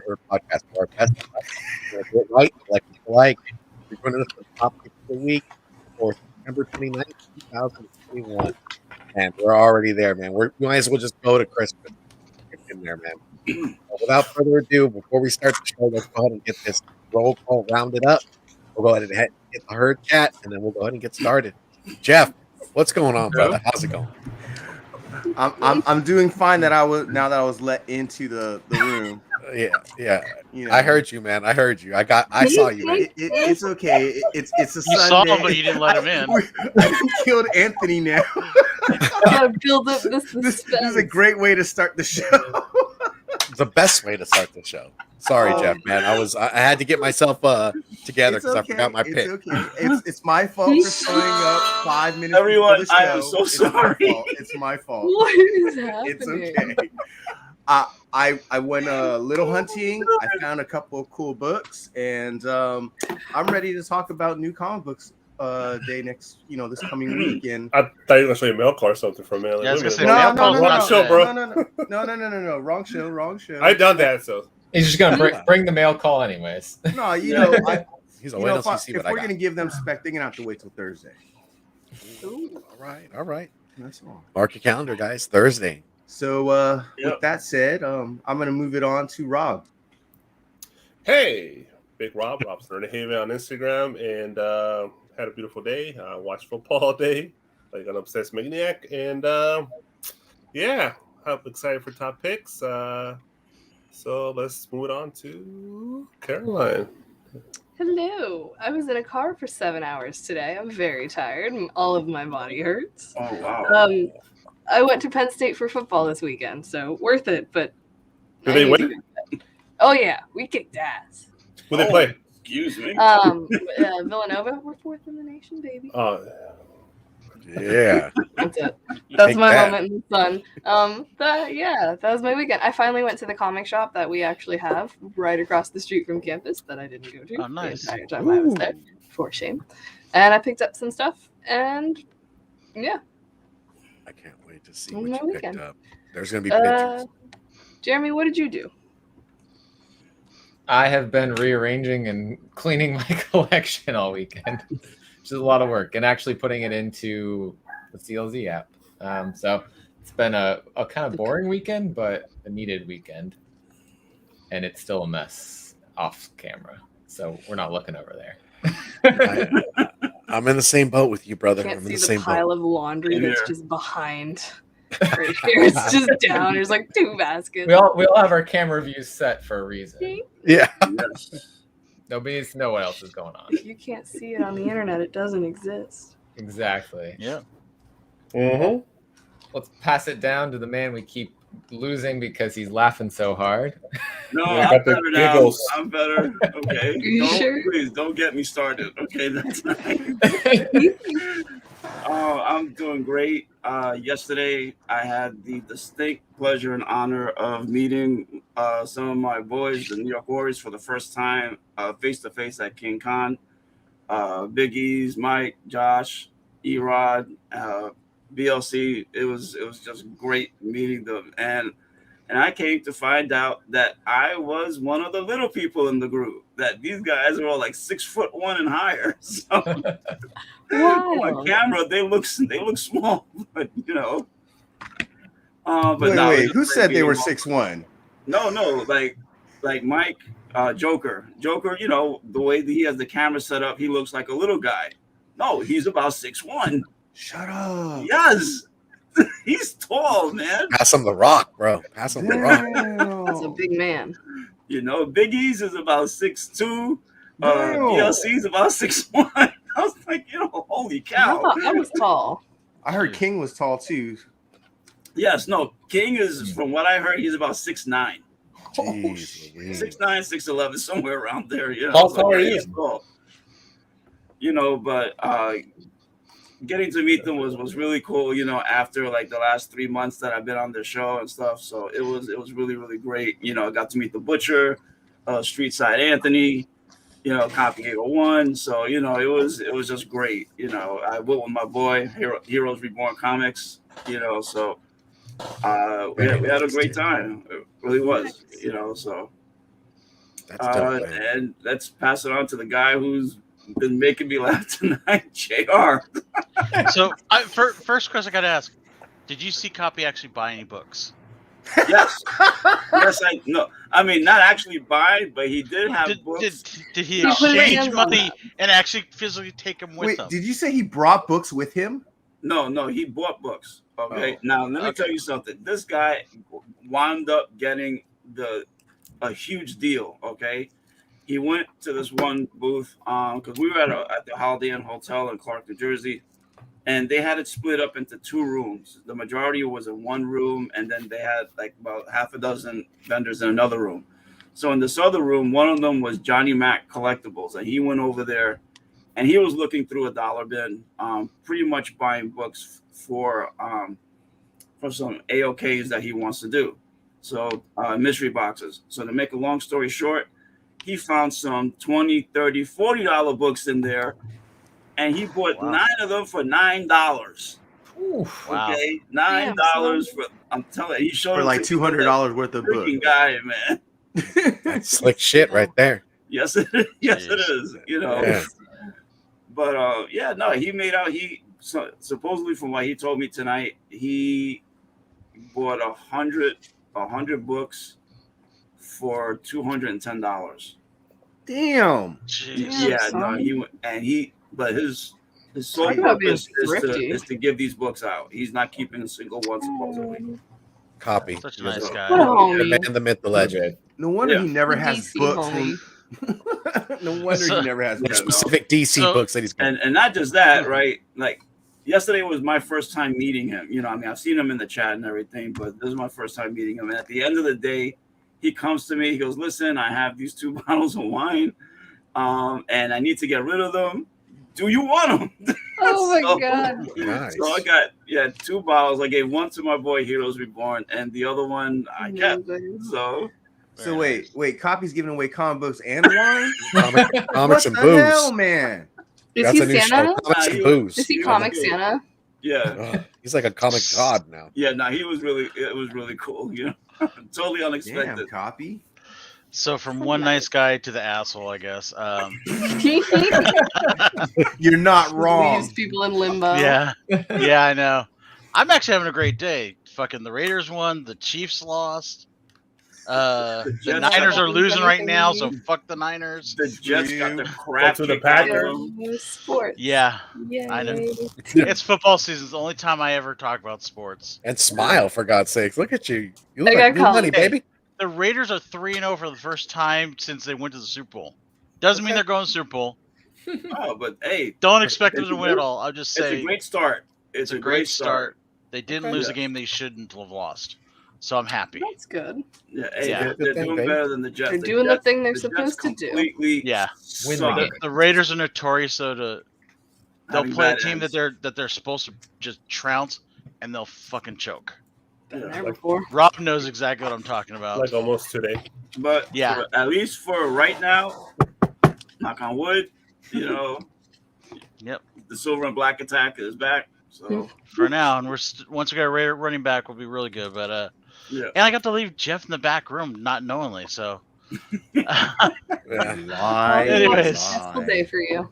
Nerd Podcast. Our best get right, like. We're going to the top pick of the week for September 29th, 2021. And we're already there, man. We might as well just go to Christmas. Get in there, man. Without further ado, before we start the show, let's go ahead and get this roll call rounded up. We'll go ahead and get the herd chat, and then we'll go ahead and get started. Jeff, what's going on, brother? How's it going? I'm doing fine now that I was let into the room. Yeah. You know, I heard you, man. I heard you. I saw you, man. It's okay. It's a Sunday. You saw him, but you didn't let him in. I killed Anthony now. Gotta build up this is a great way to start the show. The best way to start the show. Sorry, Jeff, man. I had to get myself together because I forgot my pick. It's okay. It's my fault for showing up 5 minutes. Everyone, before the show. I am so sorry. It's my fault. What is happening? It's okay. I went little hunting. I found a couple of cool books, and I'm ready to talk about new comic books day next, this coming week. And I thought you were gonna show you a mail call or something from mail. Yeah, I was gonna say, no, wrong show, bro. No, wrong show. I done that, so he's just gonna bring the mail call anyways. No, he's always if we're gonna give them spec, they're gonna have to wait till Thursday. Ooh, all right. That's all. Mark your calendar, guys. Thursday. So with that said, I'm gonna move it on to Rob. Hey, Big Rob's Nerd Haven on Instagram, and had a beautiful day. Watched football all day, like an obsessed maniac, and yeah, I'm excited for top picks. So let's move it on to Caroline. Hello. I was in a car for 7 hours today. I'm very tired. All of my body hurts. Oh wow. I went to Penn State for football this weekend, so worth it. But Did they win? Oh yeah, we kicked ass. Who they play? Excuse me. Villanova, we're fourth in the nation, baby. Yeah. That's it. That's my moment in the sun. That was my weekend. I finally went to the comic shop that we actually have right across the street from campus that I didn't go to Oh, nice. the entire time I was there. For shame. And I picked up some stuff, and yeah. I can't wait to see what you weekend. picked up. There's going to be pictures. Jeremy, what did you do? I have been rearranging and cleaning my collection all weekend, which is a lot of work, and actually putting it into the CLZ app. So it's been a kind of boring weekend, but a needed weekend. And it's still a mess off camera. So we're not looking over there. I'm in the same boat with you, brother. Can't I'm see in the the same pile boat. of laundry that's just behind. Right here. It's just down. There's like 2 baskets. We all have our camera views set for a reason. Yeah. Yes. Nobody needs to know what else is going on. If you can't see it on the internet, it doesn't exist. Exactly. Yeah. Mm-hmm. Let's pass it down to the man we keep losing because he's laughing so hard. No, Yeah, I'm got the better now. giggles. I'm better. Okay. You sure? Please don't get me started. Okay, that's nice. I'm doing great. Yesterday, I had the distinct pleasure and honor of meeting some of my boys, the New York Warriors, for the first time face-to-face at King Con. Big E's, Mike, Josh, E-Rod, BLC. It was just great meeting them. And I came to find out that I was one of the little people in the group, that these guys are all like 6'1" and higher. So on camera, they look small, but but wait, who said they were 6'1"? No, like Mike, Joker, the way that he has the camera set up, he looks like a little guy. No, he's about 6'1". Shut up. Yes. He's tall, man. Pass him the rock, bro. Pass him the rock. That's a big man. Big E's is about 6'2". DLC is about 6'1". I was like, holy cow. I thought I was tall. I heard King was tall too. Yes, no. King is, from what I heard, he's about 6'9". Jeez, 6'9", 6'11", somewhere around there. How tall are you? But getting to meet them was really cool, after like the last 3 months that I've been on their show and stuff. So it was really, really great. I got to meet the Butcher, Street Side Anthony, Copy Eagle 1. So, it was just great. I went with my boy, Heroes Reborn Comics, so we had a great time. It really was, so That's dope, man. And let's pass it on to the guy who's been making me laugh tonight, JR. So, first question I got to ask: did you see Copy actually buy any books? Yes. Yes, I mean, not actually buy, but he did have books. Did he He put his exchange hands on money and actually physically take them with Wait, him? did you say he brought books with him? No, he bought books. Okay. Oh, Now let me okay. tell you something. This guy wound up getting a huge deal. Okay. He went to this one booth because we were at the Holiday Inn Hotel in Clark, New Jersey, and they had it split up into 2 rooms. The majority was in one room, and then they had like about half a dozen vendors in another room. So in this other room, one of them was Johnny Mac Collectibles, and he went over there, and he was looking through a dollar bin, pretty much buying books for some AOKs that he wants to do. So mystery boxes. So to make a long story short, he found some $20, $30, $40 books in there, and he bought 9 of them for $9. Oof. Wow. Okay, $9 for. I'm telling you, he showed For like $200 worth of books. freaking guy, man. That's slick shit right there. Yes, it is. Yes, it Jeez. is. You know. Yeah. But yeah, no, he made out. Supposedly, from what he told me tonight, he bought 100 books for $210. Damn. Jeez. Yeah, no, son. but his sole Talk about being purpose thrifty. is to give these books out. He's not keeping a single one supposedly. Copy. Such a nice What a guy. The homie. man, the myth, the legend. No wonder Yeah. he never has DC books. homie. No wonder he never has There's books. specific DC So- books that he's got. And not just that, right? Like yesterday was my first time meeting him. You know, I mean, I've seen him in the chat and everything, but this is my first time meeting him. And at the end of the day, he comes to me. He goes, "Listen, I have these 2 bottles of wine, and I need to get rid of them. Do you want them?" Oh my So- god. Nice. So I got 2 bottles. I gave one to my boy Heroes Reborn, and the other one I kept. So So wait, Copy's giving away comic books and wine? Comics What and the booze. hell, man? Is That's he a new Santa? show. Comics and Nah, booze. Is he Yeah. comic Santa? yeah, Ugh, he's like a comic god now. yeah. No, it was really cool. You know, totally Damn, unexpected. Copy. So from one nice guy to the asshole, I guess. You're not wrong. Leaves people in limbo. Yeah, I know. I'm actually having a great day. Fucking the Raiders won. The Chiefs lost. The Jets Niners got- are losing right now, so fuck the Niners. The Jets got the crap to the kicked out of Packers. them. Sports. Yeah, Yay. I know. It's football season. It's the only time I ever talk about sports. And smile, for God's sakes. Look at you. You look I like got new money, confidence. baby. The Raiders are 3-0 for the first time since they went to the Super Bowl. Doesn't mean they're going to the Super Bowl. Oh, but hey, Don't expect them It's to a win at great- all. I'll just it's say a great start. It's a great start. They didn't Okay. lose a Yeah. game they shouldn't have lost. So I'm happy. That's good. Yeah, hey, Yeah. they're Good thing, doing baby. better than the Jets. They're The doing the Jets- thing they're the Jets supposed to do. completely Yeah. Win the suck. game. The Raiders are notorious though they'll Having play a bad team ends. that they're supposed to just trounce and they'll fucking choke. Been Yeah, there like- before. Rob knows exactly what I'm talking about. Like almost today. But Yeah. at least for right now, knock on wood, you know. Yep. The silver and black attack is back. So For now, and once we got a running back, we'll be really good. But yeah. and I got to leave Jeff in the back room, not knowingly. So Yeah. Lie. Anyways. Stressful day for you.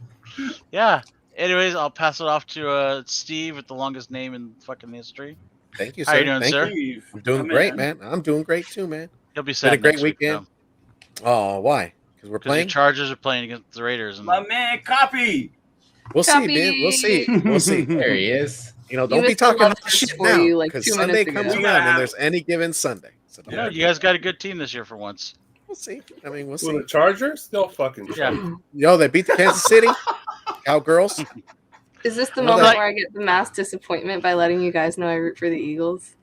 yeah. Anyways, I'll pass it off to Steve with the longest name in fucking history. Thank you, How sir. you doing, Thank sir? you. Steve, I'm doing my great, man. I'm doing great too, man. He'll be Been sad a great next week, weekend. though, Oh, why? Because we're 'cause the playing. Chargers are playing against the Raiders, and My man, Copy. We'll see, Copy. man. We'll see. We'll see. There he is. You know, You don't be missed the talking love about fest shit for now you, like, because 2 Sunday minutes comes ago. We around gotta and there's any given Sunday. So yeah, you guys got a good team this year for once. we'll see. I mean, we'll So see. the Chargers, they'll fucking Yeah. choke. Yo, they beat the Kansas City Cowgirls. Is this the Well, moment that- where I get the mass disappointment by letting you guys know I root for the Eagles?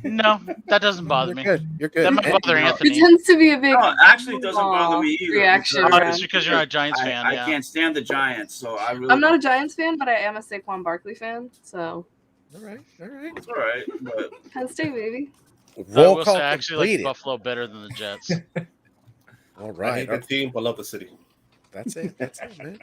No, that doesn't bother You're me. good. You're good. That might And- bother no, It Anthony. tends to be a big No, actually, it doesn't bother me either. reaction. because Oh, it's because you're not a Giants fan. I Yeah. can't stand the Giants, so I really. I'm not a Giants fan, but I am a Saquon Barkley fan. So All right. All right. It's all right, but Penn State, baby. I Roll will call say I actually like completed. Buffalo better than the Jets. All I right. hate the team, but love the city. That's it. That's it, man.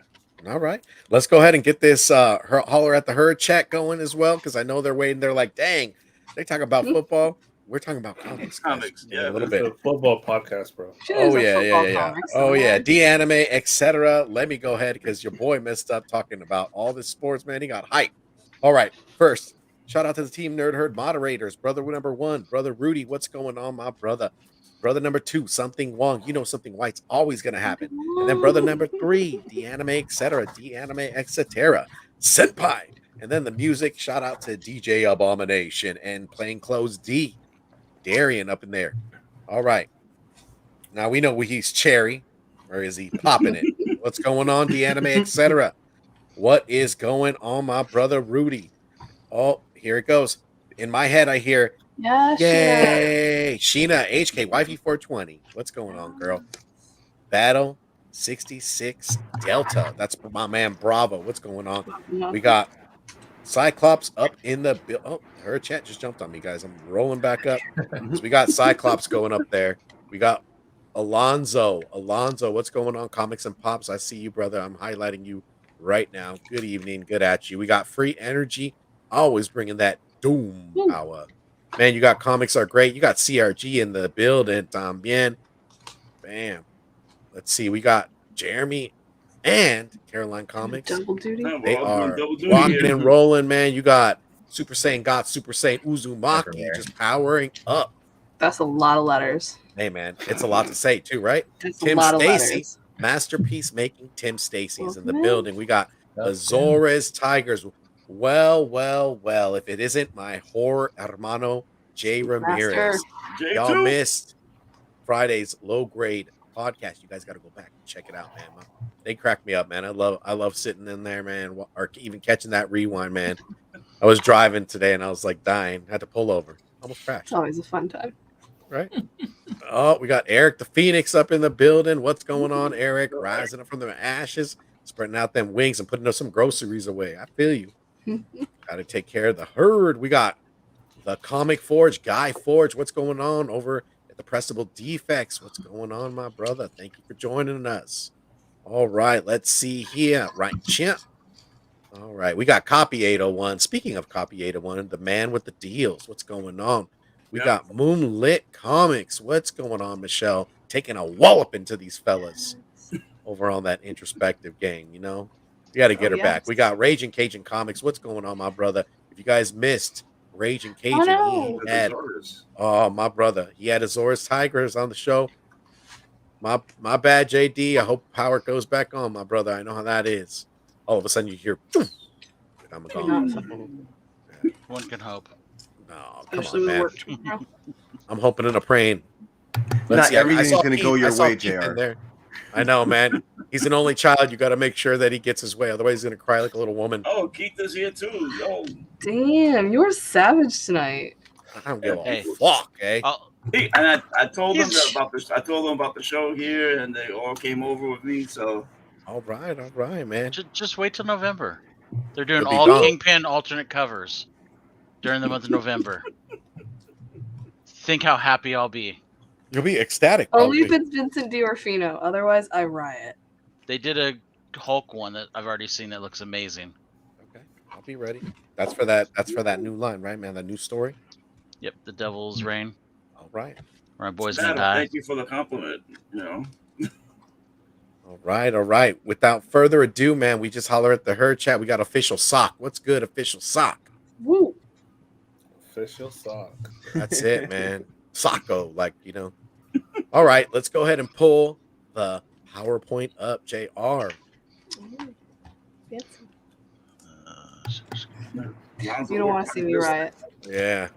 All right. Let's go ahead and get this holler at the herd chat going as well, because I know they're waiting. They're like, dang, they talk about football. We're talking about comics. guys. Comics, In a yeah, little It's bit. a football podcast, bro. Shit Oh is a yeah, football yeah. comics, Oh yeah, man. de-anime, etc. Let me go ahead because your boy messed up talking about all this sports, man. He got hype. All right, first, shout out to the Team Nerd Herd moderators. Brother number 1, Brother Rudy, what's going on, my brother? Brother number 2, Something Wong. You know something white's always gonna happen. And then brother number 3, de-anime, etc. De-anime, etc. Senpai. And then the music, shout out to DJ Abomination and Plainclothes D. Darian up in there. All right. Now we know he's cherry, or is he popping it? What's going on, the anime, etc.? What is going on, my brother Rudy? Oh, here it goes. In my head, I hear, Yeah, yay, Sheena, HK, Wifey 420. What's going on, girl? Battle 66 Delta. That's my man Bravo. What's going on? We got Cyclops up in the bill. Oh, her chat just jumped on me, guys. I'm rolling back up. So we got Cyclops going up there. We got Alonzo, what's going on? Comics and Pops. I see you, brother. I'm highlighting you right now. Good evening. Good at you. We got Free Energy, always bringing that doom power. Man, you got Comics Are Great. You got CRG in the building. También. Bam. Let's see. We got Jeremy and Caroline Comics. Double duty. They are rocking and rolling, man. You got Super Saiyan God, Super Saiyan Uzumaki just powering up. That's a lot of letters. Hey, man, it's a lot to say, too, right? That's Tim a lot Stacy, of letters. Masterpiece Making Tim Stacy's in the Welcome in. building. We got Azores Tigers. Well, if it isn't my horror hermano, Jay Ramirez. Y'all missed Friday's low grade podcast. You guys got to go back and check it out, man. They crack me up, man. I love sitting in there, man, or even catching that rewind, man. I was driving today and I was like dying. Had to pull over. Almost crashed. It's always a fun time. Right? Oh, we got Eric the Phoenix up in the building. What's going on, Eric? Rising up from the ashes, spreading out them wings and putting some groceries away. I feel you. Got to take care of the herd. We got the Comic Forge, Guy Forge. What's going on over at the Pressable Defects? What's going on, my brother? Thank you for joining us. All right, let's see here. Right, champ. All right, we got Copy 801. Speaking of Copy 801, the man with the deals. What's going on? We got Moonlit Comics. What's going on, Michelle? Taking a wallop into these fellas over on that introspective gang, you know? You got to get her back. We got Raging Cajun Comics. What's going on, my brother? If you guys missed Raging Cajun, he had, my brother, he had Azores Tigers on the show. My bad, JD. I hope power goes back on, my brother. I know how that is. All of a sudden you hear, I'm gone. One can hope. No, come on, man. I'm hoping and praying. Not everything's going to go your way, JR. I know, man. He's an only child. You got to make sure that he gets his way. Otherwise, he's going to cry like a little woman. Oh, Keith is here too. Yo. Damn, you're savage tonight. I don't give a fuck, eh? Hey, and I told them about this. I told them about the show here, and they all came over with me. So, all right, man. Just wait till November. They're doing all Kingpin alternate covers during the month of November. Think how happy I'll be. You'll be ecstatic. Only if it's Vincent D'Orfino. Otherwise, I riot. They did a Hulk one that I've already seen that looks amazing. Okay, I'll be ready. That's for that new line, right, man? That new story. Yep, the Devil's Reign. All right. My boy's gonna die. Thank you for the compliment. You know. All right. Without further ado, man, we just holler at the herd chat. We got Official Sock. What's good, Official Sock? Woo. Official Sock. That's it, man. Socko, like, you know. All right, let's go ahead and pull the PowerPoint up, JR. You don't want to see me riot. Yeah.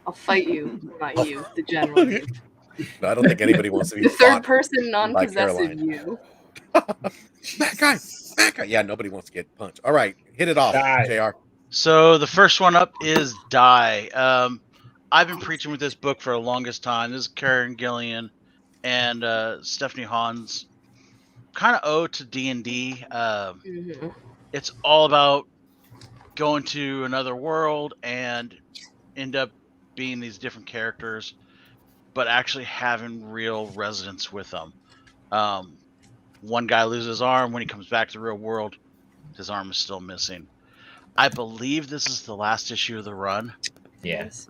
I'll fight you, not you, the general. No, I don't think anybody wants to be the third person non-possessive you. That guy. Yeah, nobody wants to get punched. All right, hit it off, JR. So the first one up is Die. I've been preaching with this book for the longest time. This is Karen Gillian and Stephanie Hans. Kind of ode to D&D. It's all about going to another world and end up being these different characters, but actually having real resonance with them. One guy loses his arm. When he comes back to the real world, his arm is still missing. I believe this is the last issue of the run. Yes.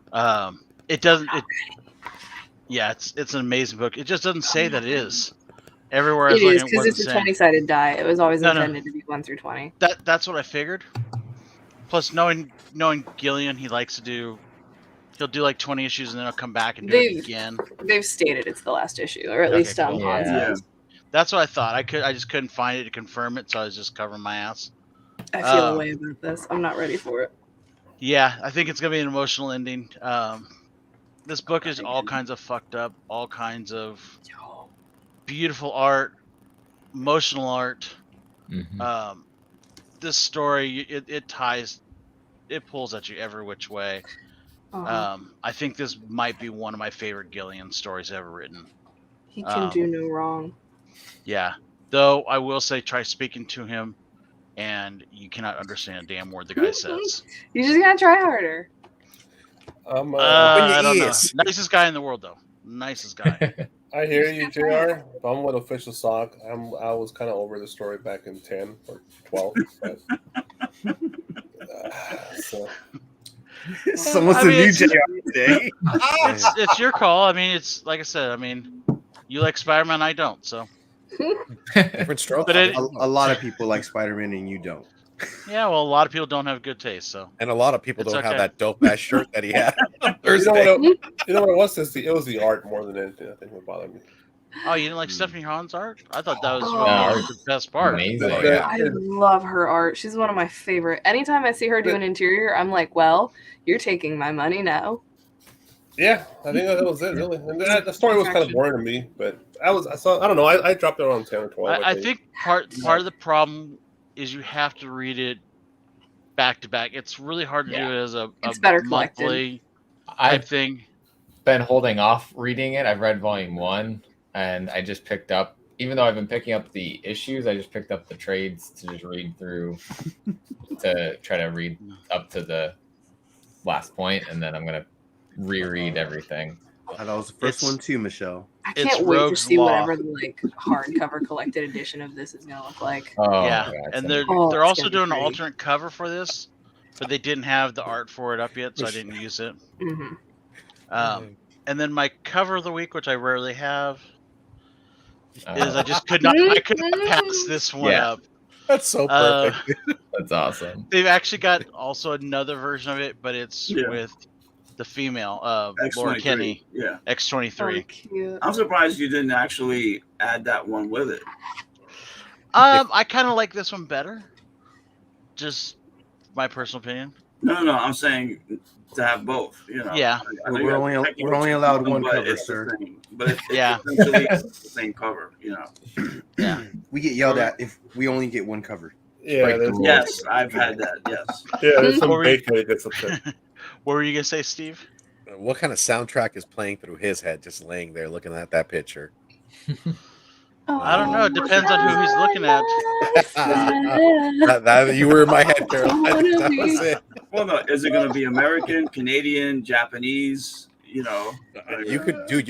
It doesn't. Yeah, it's an amazing book. It just doesn't say that it is. Everywhere I It was is looking, it because wasn't it's a saying. 20-sided die. It was always No. intended to be 1 through 20. That's what I figured. Plus, knowing Gillian, he likes to do. He'll do like 20 issues and then he'll come back and do it again. They've stated it's the last issue, or at Okay, least cool. Hans Yeah. has. That's what I thought. I just couldn't find it to confirm it, so I was just covering my ass. I feel a way about this. I'm not ready for it. Yeah, I think it's gonna be an emotional ending. This book is all kinds of fucked up, all kinds of beautiful art, emotional art. Mhm. This story, it pulls at you every which way. I think this might be one of my favorite Gillian stories ever written. He can do no wrong. Yeah, though I will say, try speaking to him, and you cannot understand a damn word the guy says. You just gotta try harder. I don't know. Nicest guy in the world, though. Nicest guy. I hear you, JR. I'm with Official Sock. I was kind of over the story back in 10 or 12. But, so. Someone's I mean, a new it's- JR today. It's your call. I mean, it's like I said. I mean, you like Spider-Man, I don't. So Different stroke. But it- A lot of people like Spider-Man and you don't. yeah, well, a lot of people don't have good taste. So And a lot of people It's don't have okay. that dope ass shirt that he had on You know Thursday. what it was? It was the art more than anything. I think would bother me. oh, you didn't like Stephanie Hahn's art? I thought that was Oh. really the best part. Amazing. Oh, Yeah. yeah. I love her art. She's one of my favorite. Anytime I see her do an interior, I'm like, well, you're taking my money now. Yeah, I think that was it, really. And the story was kind of boring to me, but I don't know. I dropped it around 10 or 12. I think part of the problem is you have to read it back to back. It's really hard to do it as a It's better collected. monthly type I've thing. been holding off reading it. I've read volume 1, and I just picked up, even though I've been picking up the issues, I just picked up the trades to just read through to try to read up to the last point, and then I'm going to reread everything. That was the first It's- one too, Michelle. I It's can't wait to Rogue's see Law. whatever the like hardcover collected edition of this is gonna look like. Oh, yeah, God, and so- they're it's also gonna be doing an great. alternate cover for this, but they didn't have the art for it up yet, so I didn't use it. Mhm. And then my cover of the week, which I rarely have, uh, is I just couldn't pass this one Yeah. up. That's so Uh, perfect. that's awesome. They've actually got also another version of it, but it's Yeah. with the female, Laura X23. Kenny, Yeah. Oh, X23. cute. I'm surprised you didn't actually add that one with it. I kind of like this one better. Just my personal opinion. No, I'm saying to have both. You know. Yeah. I know We're you have only- to technically we're only choose allowed one, one but cover, it's the sir. same. But it's Yeah. essentially the same cover. You know. Yeah. We get yelled at if we only get one cover. Yeah, Break the there's, rules. Yes, I've had that. Yes. yeah, there's some Or we- bacon that gets upset. What were you gonna say, Steve? What kind of soundtrack is playing through his head, just laying there looking at that picture? I don't know. It depends on who he's looking at. You were in my head, Carol. That was it. Well, no. Is it going to be American, Canadian, Japanese? You know. You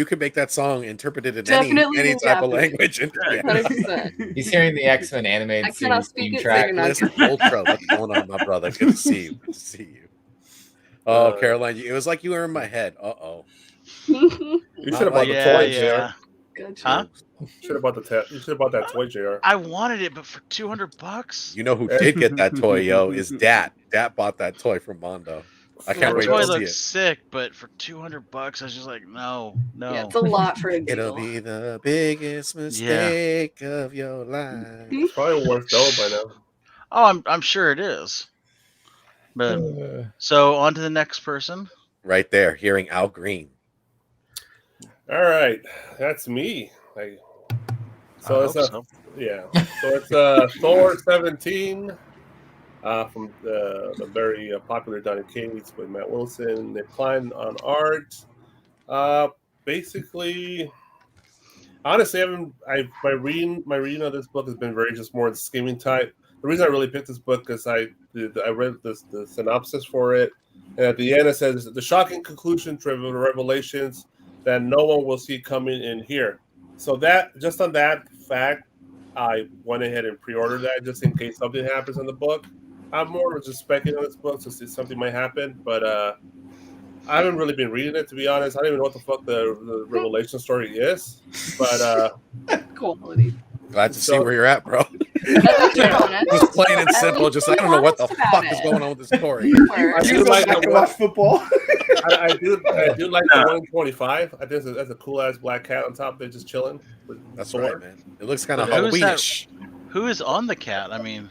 could make that song interpreted in Definitely any in type of Japanese. language. And, Yeah. 100%. He's hearing the X-Men I animated cannot series speak theme it, so track. you're not- Listen, Ultra, what's going on, my brother? Good to see you. Good to see you. Oh, Caroline, it was like you were in my head. Uh-oh. You should have bought the Yeah, toy, yeah. Good Huh? JR. You should have bought that toy, JR. I wanted it, but for $200. You know who did get that toy, yo, is Dat. Dat bought that toy from Mondo. I can't That wait toy to see looks it. sick, but for $200, I was just like, no. Yeah, it's a lot for a It'll deal. be the biggest mistake of your life. It's probably worth double by now. Oh, I'm sure it is. But so on to the next person. Right there, hearing Al Green. All right, that's me. So I it's hope so. yeah. So it's Thor 17 from the very popular Donny Cates with Matt Wilson, Nick Klein on art. Basically, honestly, my reading of this book has been very just more skimming type. The reason I really picked this book is I read the synopsis for it, and at the end it says the shocking conclusion to revelations that no one will see coming in here. So that just on that fact, I went ahead and pre-ordered that just in case something happens in the book. I'm more just speculating on this book to see something might happen, but I haven't really been reading it, to be honest. I don't even know what the fuck the Revelation story is. But Quality. Glad to see where you're at, bro. At least you're honest. Just plain and At simple. least Just I you're don't know what the honest about fuck is it. going on with this story. Word. I do like I the can one. watch football. I do like the 125. I think that's a cool ass black cat on top there just chilling. That's Thor. right, man. It looks kind of Who is that? Halloweenish. Who is on the cat? I mean,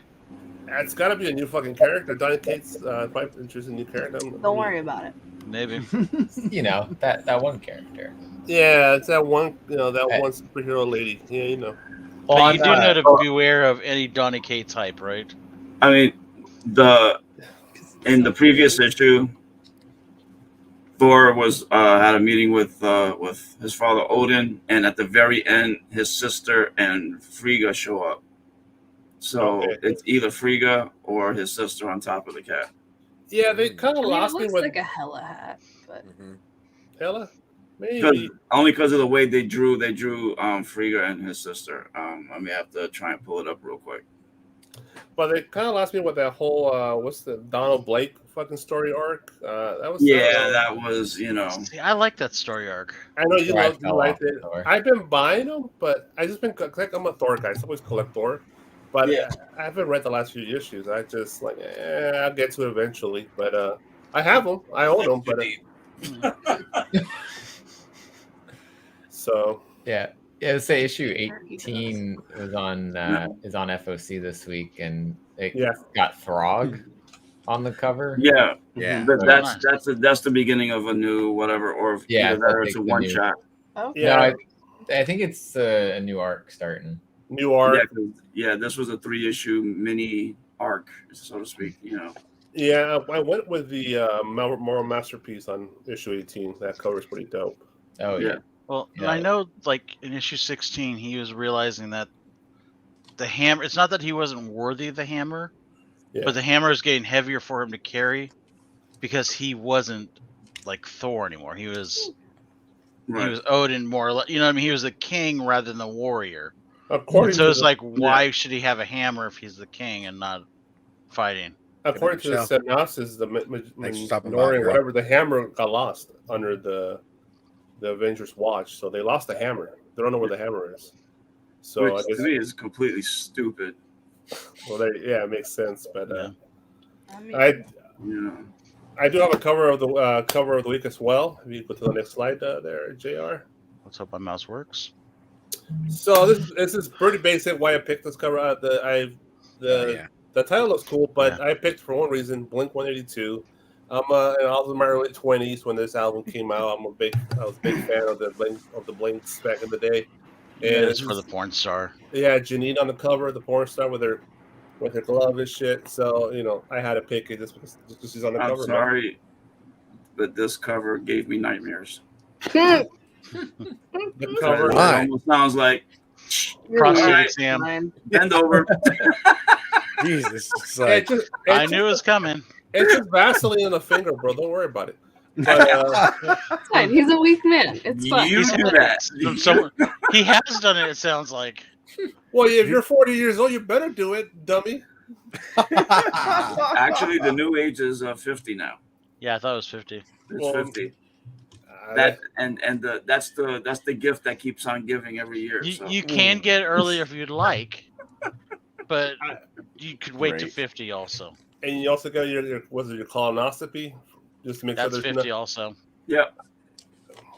It's got to be a new fucking character. Donny Cates quite interesting new character. Don't worry about it. maybe. You know, that one character. Yeah, it's that one. That Hey. one superhero lady. Yeah, you know. But you do know to beware of any Donny Cates hype, right? I mean, in the previous issue, Thor was had a meeting with his father Odin, and at the very end, his sister and Frigga show up. So Okay. it's either Frigga or his sister on top of the cat. Yeah, they kind I of mean, it lost me looks with like a Hela hat, but Mhm. Hela. Maybe. Only because of the way they drew Frigga and his sister. I may have to try and pull it up real quick. But they kind of lost me with that whole what's the Donald Blake fucking story arc. That was That was See, I like that story arc. I know you Where I loved you fell liked off it. Thor. I've been buying them, but I just been like I'm a Thor guy. So I always collect Thor, but Yeah. I haven't read the last few issues. I just like I'll get to it eventually. But I have them. I own them. But so Yeah. Yeah, let's say issue 18 was on is on FOC this week, and it Yeah. got Throg on the cover. Yeah, Yeah. but Nice. that's the beginning of a new whatever, or Yeah, either that or I it's a think the one new- shot. okay. yeah, No, I think it's a new arc starting. new art. Yeah, this was a 3-issue mini arc, so to speak. Yeah, I went with the Moral Masterpiece on issue 18. That cover's pretty dope. Oh yeah. Well, and Yeah. I know, like in issue 16, he was realizing that the hammer. It's not that he wasn't worthy of the hammer, Yeah. but the hammer is getting heavier for him to carry because he wasn't like Thor anymore. He was Odin more or less. You know what I mean? He was the king rather than the warrior. According And so to it's the, like, why should he have a hammer if he's the king and not fighting? according to the Michelle. synopsis, the Thanks for stopping by, Nori, girl. whatever, the hammer got lost under the Avengers watch, so they lost the hammer. They don't know where the hammer is. So I Which guess, to me is completely stupid. well, it makes sense. But Yeah. I mean, I do have a cover of the week as well. If you go to the next slide, there, Jr. Let's hope my mouse works. So this is pretty basic. Why I picked this cover out. The title looks cool, but I picked for one reason. Blink 182. I was in my early 20s when this album came out. I was a big fan of the Blinks back in the day. And It's for the porn star. Yeah, Janine on the cover, the porn star with her glove and shit. So I had to pick it just because she's on the I'm cover. sorry, but this cover gave me nightmares. The cover. It Why? almost sounds like Prostate Alright. exam. fine. bend over. Jesus. It's Yeah, like, I knew it was coming. It's just Vaseline on the finger, bro. Don't worry about it. But, It's fine. He's a weak man. It's fine. You do that. He has done it. It sounds like. well, if you're 40 years old, you better do it, dummy. Actually, the new age is 50 now. Yeah, I thought it was 50. It's Well, 50. That's the gift that keeps on giving every year. You, so. you can get it earlier if you'd like, but you could wait to Great. 50 also. And you also got your colonoscopy, just to make That's sure there's 50 also. Yeah.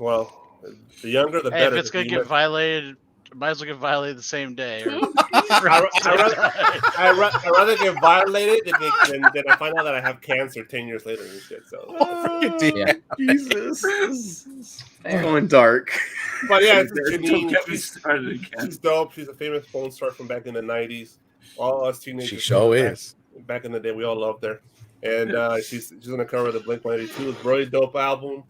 Well, the younger, the Hey, better. if it's going to get violated, might as well get violated the same day. Or I'd rather get violated than I find out that I have cancer 10 years later and shit. So, Yeah. Jesus. It's going dark. but yeah, it's Don't Janine. get me started again. She's dope. She's a famous porn star from back in the 90s. All us teenagers. she sure is. Back in the day, we all loved her. And she's on the cover of the Blink 182. It's a really dope album.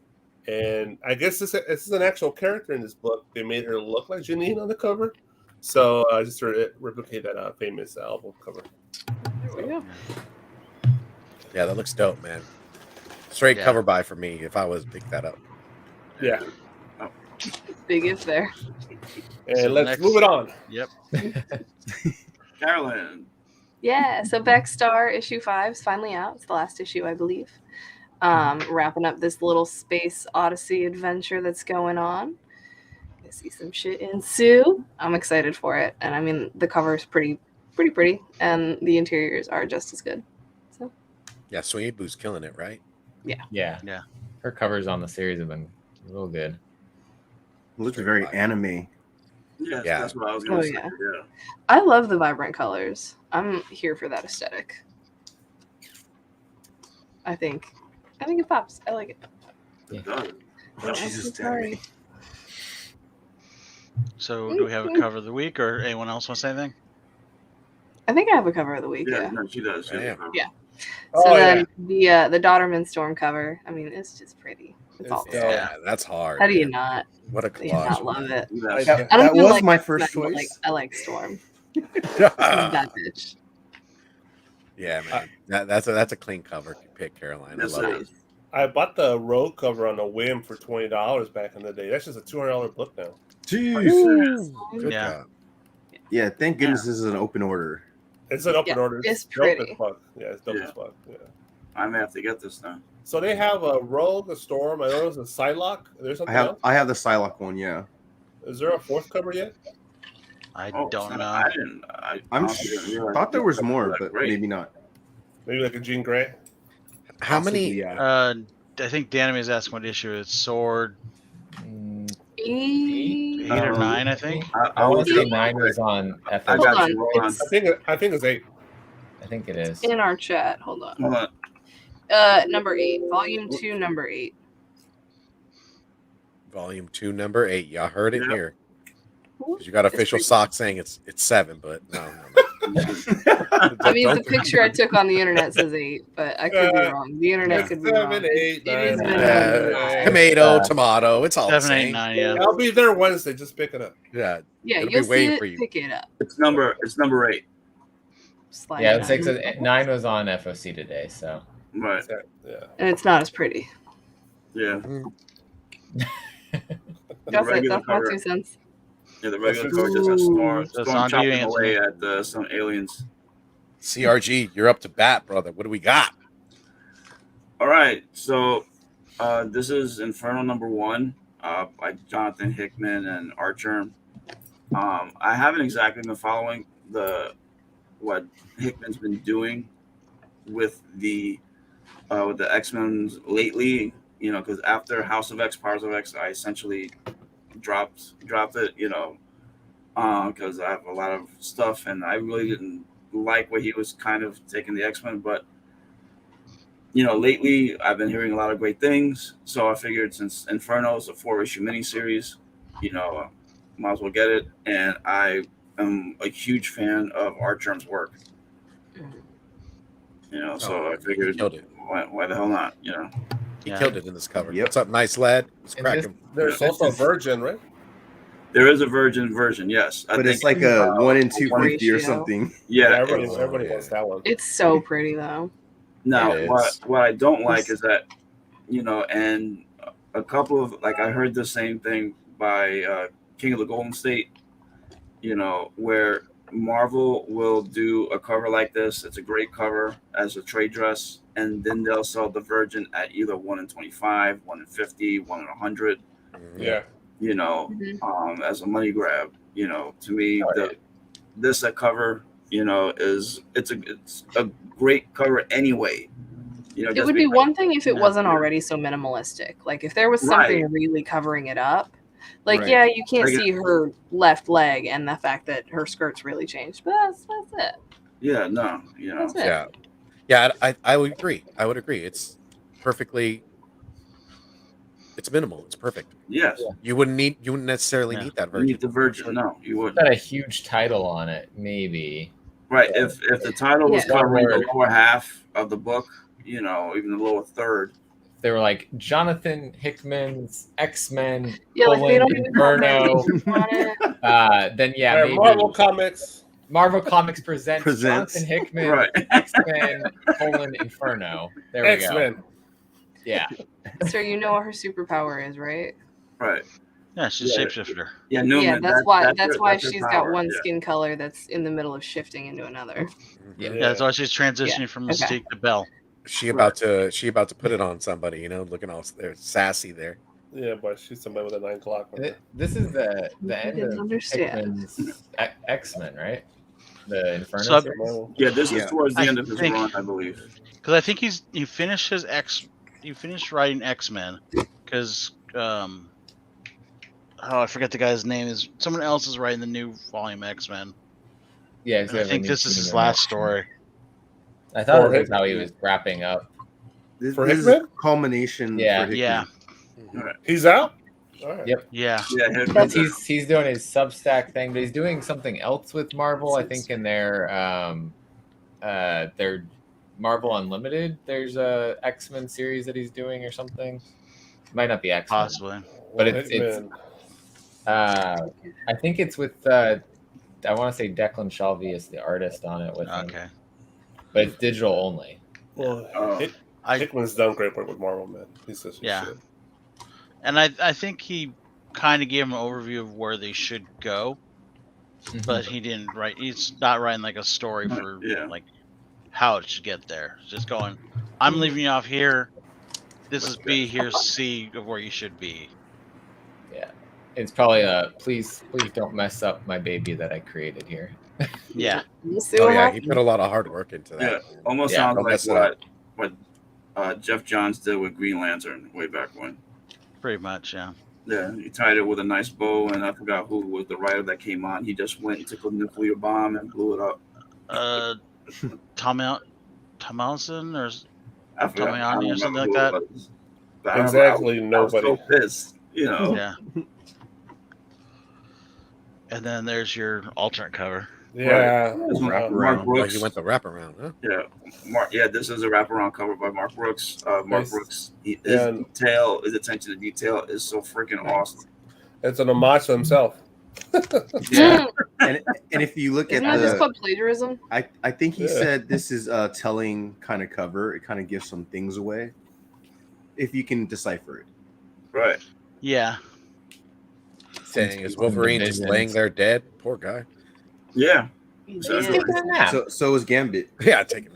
And I guess this is an actual character in this book. They made her look like Janine on the cover. So just to replicate that famous album cover. Yeah, that looks dope, man. Straight Yeah. cover buy for me if I was to pick that up. Yeah. Big if there. And So let's next- move it on. Yep. Carolyn. Yeah, so Backstar issue 5 is finally out. It's the last issue, I believe. wrapping up this little space odyssey adventure that's going on. I see some shit ensue. I'm excited for it, and I mean the cover is pretty pretty, and the interiors are just as good. So Yeah, Sweeney Boo's killing it, right? Yeah. Her covers on the series have been real good. It looks very anime. Yeah, Yeah. that's what I was gonna say. yeah. Yeah. I love the vibrant colors. I'm here for that aesthetic. I think it pops. I like it. It does. Oh, Jesus, I'm sorry. Daddy. So, do we have a cover of the week, or anyone else want to say anything? I think I have a cover of the week. Yeah, Yeah. no, she does. She Yeah. does. Yeah. Oh, So then the Daughterman Storm cover. I mean, it's just pretty. It's all It's- Yeah, there. that's hard. How do you man. not? What a Do you not collage. love it? Yes. That, I don't that even was like my X-Men, first but, choice. I like Storm. yeah, That bitch. man. That's a clean cover pick, Caroline. I Yes, love it it. is. I bought the Rogue cover on a whim for $20 back in the day. That's just a $200 book now. Jeez. Good Yeah. job. Yeah, thank goodness this is an open order. It's an open Yeah, order. it's dope pretty. as fuck. Yeah, it's dope Yeah. as fuck. Yeah. I may have to get this now. So they have a Rogue, a Storm. I know there's a Psylocke. There's something else. I have the Psylocke one. Yeah, Is there a fourth cover yet? I Oh, don't so know. I didn't. I I'm honestly didn't realize thought there was more, that but great. maybe not. Maybe like a Jean Grey. How Possibly, many? Yeah. I think Danny is asking what issue it's. Sword Mm, 8 or 9, I think. I want to say was- 9 was on I FS. got Hold you. on, Hold on. it's I think it's 8. I think it is. in our chat. Hold on. Hold on. Number 8, volume 2, number 8. Volume 2, number 8. Y'all heard it Yeah. here. 'Cause you got official socks saying it's 7, but no. I mean, the Don't- picture I took on the internet says 8, but I could be Yeah. wrong. The internet Yeah. could be wrong. 7, 8, It is 9. been Yeah, tomato, tomato. It's all the 7, 8, same. 9, yeah. I'll be there Wednesday. Just pick it up. Yeah. Yeah, It'll be you'll see waiting it. for you. Pick it up. It's number 8. Slide Yeah, it it's like on. 9 was on FOC today, so Right. Yeah. And it's not as pretty. Yeah. That's it. regular That's my cover. 2 cents. Yeah. The regular That's cover just has Storm That's on to you, chopping Anthony. away at some aliens. CRG, you're up to bat, brother. What do we got? All right. So this is Inferno number 1 by Jonathan Hickman and Archer. I haven't exactly been following what Hickman's been doing with the X-Men lately, you know, because after House of X, Powers of X, I essentially dropped it, you know, because I have a lot of stuff and I really didn't like where he was kind of taking the X-Men, but you know, lately I've been hearing a lot of great things, so I figured since Inferno is a 4-issue miniseries, you know, might as well get it. And I am a huge fan of Archer's work, you know, so I He figured killed it. why the hell not, you know. He Yeah. killed it in this cover. Yep. What's up, nice lad? It's And this- cracking. There's also a Virgin, right? There is a Virgin version, yes. I But think it's like a 1 in 250 or ratio. something. yeah. Everybody yeah. wants that one. It's so pretty, though. Now, It is. what I don't like is that, you know, and a couple of, like, I heard the same thing by King of the Golden State, you know, where Marvel will do a cover like this. It's a great cover as a trade dress, and then they'll sell the Virgin at either 1 in 25, 1 in 50, 1 in 100, Yeah. you know, Mhm. as a money grab. You know, to me, Oh, this cover, you know, it's a great cover anyway. You know, It just would be because- one thing if it Yeah. wasn't already so minimalistic. Like, if there was something really covering it up. Like, Right. yeah, you can't Like- see her left leg and the fact that her skirt's really changed. But that's it. Yeah, no, you know, That's it. Yeah. Yeah, I would agree. I would agree. It's perfectly. It's minimal. It's perfect. yes, You wouldn't necessarily Yeah. need that you version. need the Virgin. No, you wouldn't. got a huge title on it, maybe. Right. If the title was Yeah. covering the Word. lower half of the book, you know, even the lower third. They were like Jonathan Hickman's X-Men, Yeah, like, they don't even have Inferno. that on it. Then yeah, Yeah, maybe Marvel Comics. Marvel Comics presents Presents. Jonathan Hickman Right. X-Men Inferno. There we go. X-Men. Yeah. So you know what her superpower is, right? Right. Yeah, she's a Yeah. shapeshifter. Yeah, Newman. Yeah, that's why her- why her she's power, got one yeah. skin color that's in the middle of shifting into another. Yeah. Yeah, that's why she's transitioning from Okay. Mystique to Belle. she about to put it on somebody, you know, looking all they're sassy there. Yeah, but she's somebody with a 9 o'clock. On her. This is the I end didn't of understand. X-Men, right? The Inferno So- series? Yeah, this Yeah. is towards the I end of his think- run, I believe. Because I think he finished writing X-Men because I forget the guy's name. Is someone else is writing the new volume X-Men? Yeah, And I think this is his last story. I thought For it was Hickman. how he was wrapping up. This For is a Hickman? culmination. Yeah. for Hickman. Yeah, He's out. All right. Yep. yeah. Yeah, Because he's doing his Substack thing, but he's doing something else with Marvel. I think in their Marvel Unlimited, there's a X-Men series that he's doing or something. Might not be X-Men, Possibly. but Well, it's Hickman. I think it's with I want to say Declan Shalvey is the artist on it with him, Okay. but it's digital only. Well, Oh. Hickman's done great work with Marvel, man. He's such a Yeah. shit. And I think he kind of gave him an overview of where they should go, but he didn't write. He's not writing like a story for Yeah. like how it should get there. It's just going. I'm leaving you off here. This is B. Here's C of where you should be. It's probably please don't mess up my baby that I created here. Yeah. We'll see Oh what yeah, he happens. put a lot of hard work into Yeah, that. almost Yeah, sounds don't like mess it up. what Jeff Johns did with Green Lantern way back when. Pretty much. Yeah. Yeah, he tied it with a nice bow, and I forgot who was the writer that came on. He just went and took a nuclear bomb and blew it up. Tom Allison or I forgot. Tommy I don't Onion or something remember like who that? it was. But I remember Exactly. I was Nobody. so pissed, you know. yeah. And then there's your alternate cover. Yeah. This one, Wow. Mark Oh, Brooks. he went the wraparound, huh? Yeah, this is a wraparound cover by Mark Brooks. Mark Nice. Brooks, his Yeah. detail, his attention to detail is so freaking awesome. It's an homage to himself. Yeah. and if you look Isn't at that just the, called plagiarism? I think he Yeah. said this is a telling kind of cover. It kind of gives some things away, if you can decipher it. Right. Yeah. Saying is Wolverine just laying there dead? Poor guy. Yeah. He's So- taking a nap. So is Gambit. Yeah, take it.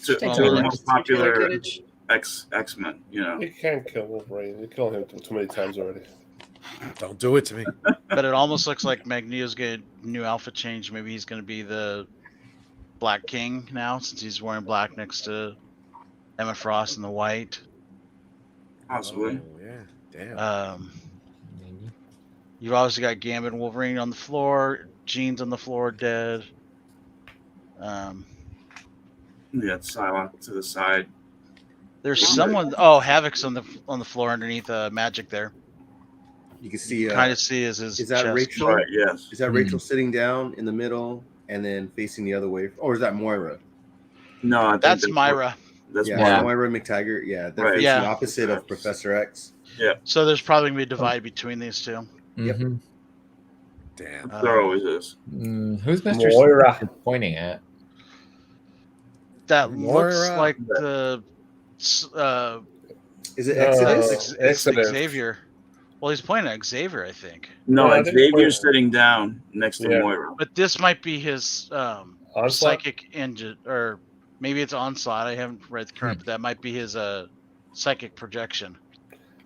Two Taking of the a most nap. popular Footage. X-Men, you know. You can't kill Wolverine. You killed him too many times already. Don't do it to me. But it almost looks like Magneto's getting a new outfit change. Maybe he's going to be the Black King now, since he's wearing black next to Emma Frost in the white. Possibly. Oh, yeah. Damn. Maybe. You've obviously got Gambit and Wolverine on the floor. Jean's on the floor, dead. Yeah, Psylocke to the side. There's someone. Oh, Havoc's on the floor underneath Magic there. You can see. Kind of see his Is that chest. Rachel? Right, yes. Is that Rachel sitting down in the middle and then facing the other way, or is that Moira? No, I think That's Myra. That's Yeah, Myra. Moira McTaggart. Yeah, they're Right. facing Yeah. opposite of Professor X. So there's probably going to be a divide between these two. Yep. Mhm. Damn. There always is. Who's Mr. Moira. Smith pointing at? That Moira. looks like the Is it No, Exodus? it's Exodus. Xavier. Well, he's pointing at Xavier, I think. No, No, I think Xavier's Moira. sitting down next to Yeah. Moira. But this might be his Onslaught? psychic engine, or maybe it's Onslaught. I haven't read the current, but that might be his psychic projection.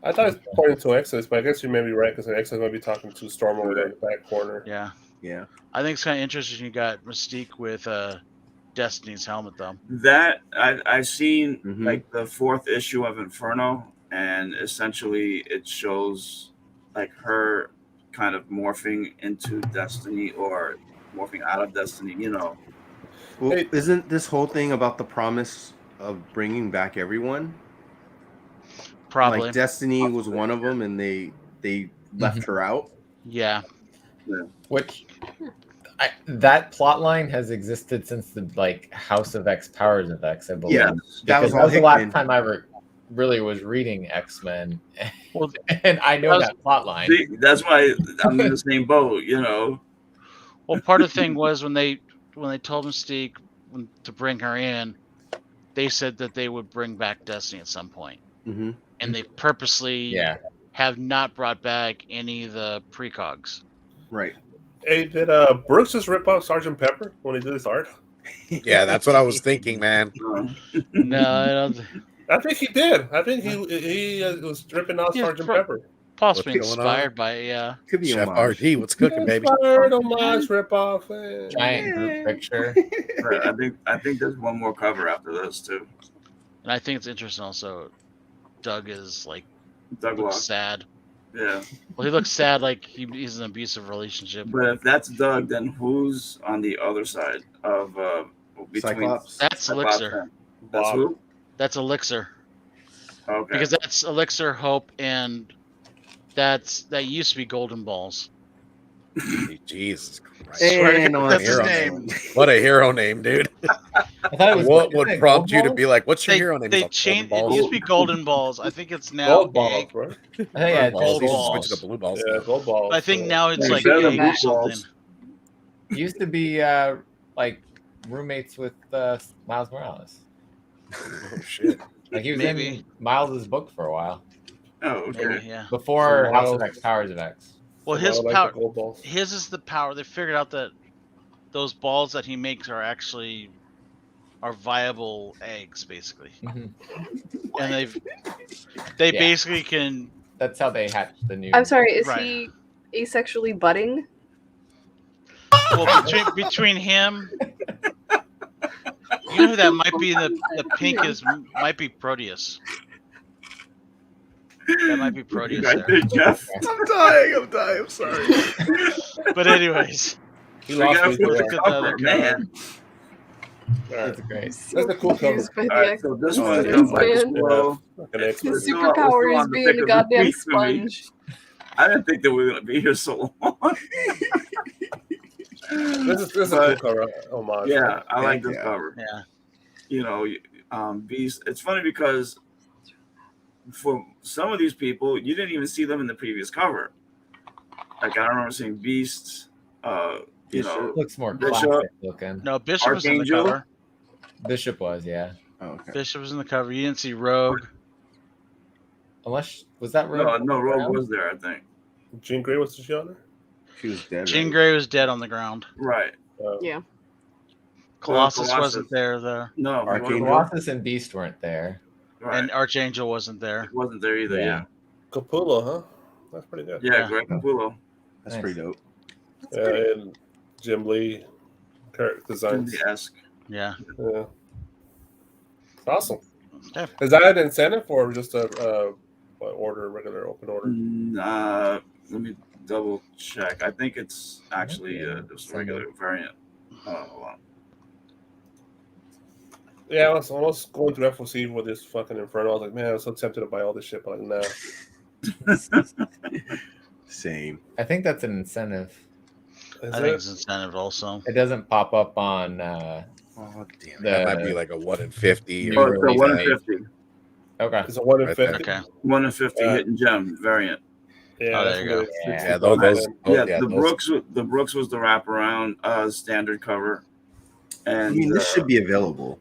I thought it was pointing to Exodus, but I guess you may be right because Exodus might be talking to Storm over there in the back corner. Yeah, Yeah. I think it's kind of interesting. You got Mystique with Destiny's helmet, though. That I've seen Mhm. like the 4th issue of Inferno, and essentially it shows like her kind of morphing into Destiny or morphing out of Destiny. You know, Well, Hey. isn't this whole thing about the promise of bringing back everyone? Probably. Like Destiny was one of them, and they left her out. Yeah. Which that plot line has existed since the House of X, Powers of X, I believe. Yeah, that Because was that all was the last Hickman. time I ever really was reading X-Men. Well, And I know that plot line. see, that's why I'm in the same boat. You know, Well, part of the thing was when they told Mystique to bring her in, they said that they would bring back Destiny at some point, Mm-hmm. and they purposely Yeah. have not brought back any of the precogs. Right. Hey, did Brooks just rip off Sergeant Pepper when he did his art? Yeah, that's what I was thinking, man. No, I don't. I think he did. I think he was ripping out Yeah, Sergeant pro- Pepper. Possibly What's going on? inspired by it, yeah. Could be Chef homage. RD, what's cooking, baby? Inspired homage ripoff. Giant group picture. Right, I think there's one more cover after this too. And I think it's interesting also. Doug is like Doug looks Locke. sad. Yeah. Well, he looks sad, like he's in an abusive relationship. But if that's Doug, then who's on the other side of between Cyclops. That's Cyclops Elixir. and- That's Bob. who? That's Elixir. Okay. Because that's Elixir, Hope, and that used to be Golden Balls. Jesus Christ. Swear to And God, on that's his hero name. What a hero name, dude. I thought it was What would prompt you to be like, what's your They, hero name? they He's like, changed. Golden It Balls. used to be Golden Balls. I think it's now Gold balls, egg. bro. I think yeah, Balls. Gold He's balls. switching to blue balls. Yeah, gold balls. I think now it's Yeah, like better egg than or something. balls. it used to be like roommates with Miles Morales. Oh, shit. Like he was Maybe. in Miles's book for a while Oh, okay. Maybe, yeah. before So House of Miles- X, Powers of X. Well, So his I like power. the gold balls. His is the power. They figured out that those balls that he makes are actually viable eggs, basically, Mhm. and they Yeah. basically can. That's how they hatched the new. I'm sorry, is Right. he asexually budding? Well, between him, you know who that might be. The pink is might be Proteus. That might be You Proteus guys there. did, Jeff. I'm dying. I'm sorry. But anyways, He We lost gotta me flip there. the Look at the other cover, man. All right. That's great. Oh, That's a cool cover. Confused by All the right, ex- so this Oh, one yes, comes like man. well, Fucking His expert. It's still- superpower it's is on the being thick a of the goddamn teeth for me. sponge. I didn't think that we were gonna be here so long. This is a cool cover. Homage. Yeah, I like Thank this you. cover. yeah, You know, Beast. It's funny because for some of these people, you didn't even see them in the previous cover. Like I remember seeing Beast. You know, Looks more Bishop. classic looking. no, Bishop was in the Archangel? cover. Bishop was, yeah. Oh, okay. Bishop was in the cover. You didn't see Rogue. Unless was that Rogue? no, Rogue was there. I think. Jean Grey was the genre. She was dead. Jean right? Grey was dead on the ground. Right. Yeah. Colossus Colossus. wasn't there, No, he Archangel. Colossus and Beast weren't there. Right. and Archangel wasn't there. He wasn't there either. Yeah. Yeah. Capullo, huh? That's pretty good. Yeah. Yeah. Greg Capullo. That's Nice. pretty dope. And Jim Lee character designs. Esque. Yeah. Yeah. Awesome. Yeah. Is that an incentive or just a order, regular open order? Let me double check. I think it's actually just a regular variant. Hold on. Yeah, I was going through FOC with this fucking Inferno. I was like, man, I was so tempted to buy all this shit, but like, nah. Same. I think that's an incentive. Is I think it? it's incentive also. It doesn't pop up on Oh damn. That might be like a 1 in 50 Oh, Oh, or it's a 1 in 50. okay. It's a 1 in Right there. 50. Okay. 1 in 50 Yeah. hidden gem variant. Yeah, Oh, that's there you go. really- Yeah, those Yeah, the those- Brooks was the wraparound standard cover. I And mean, this should be available.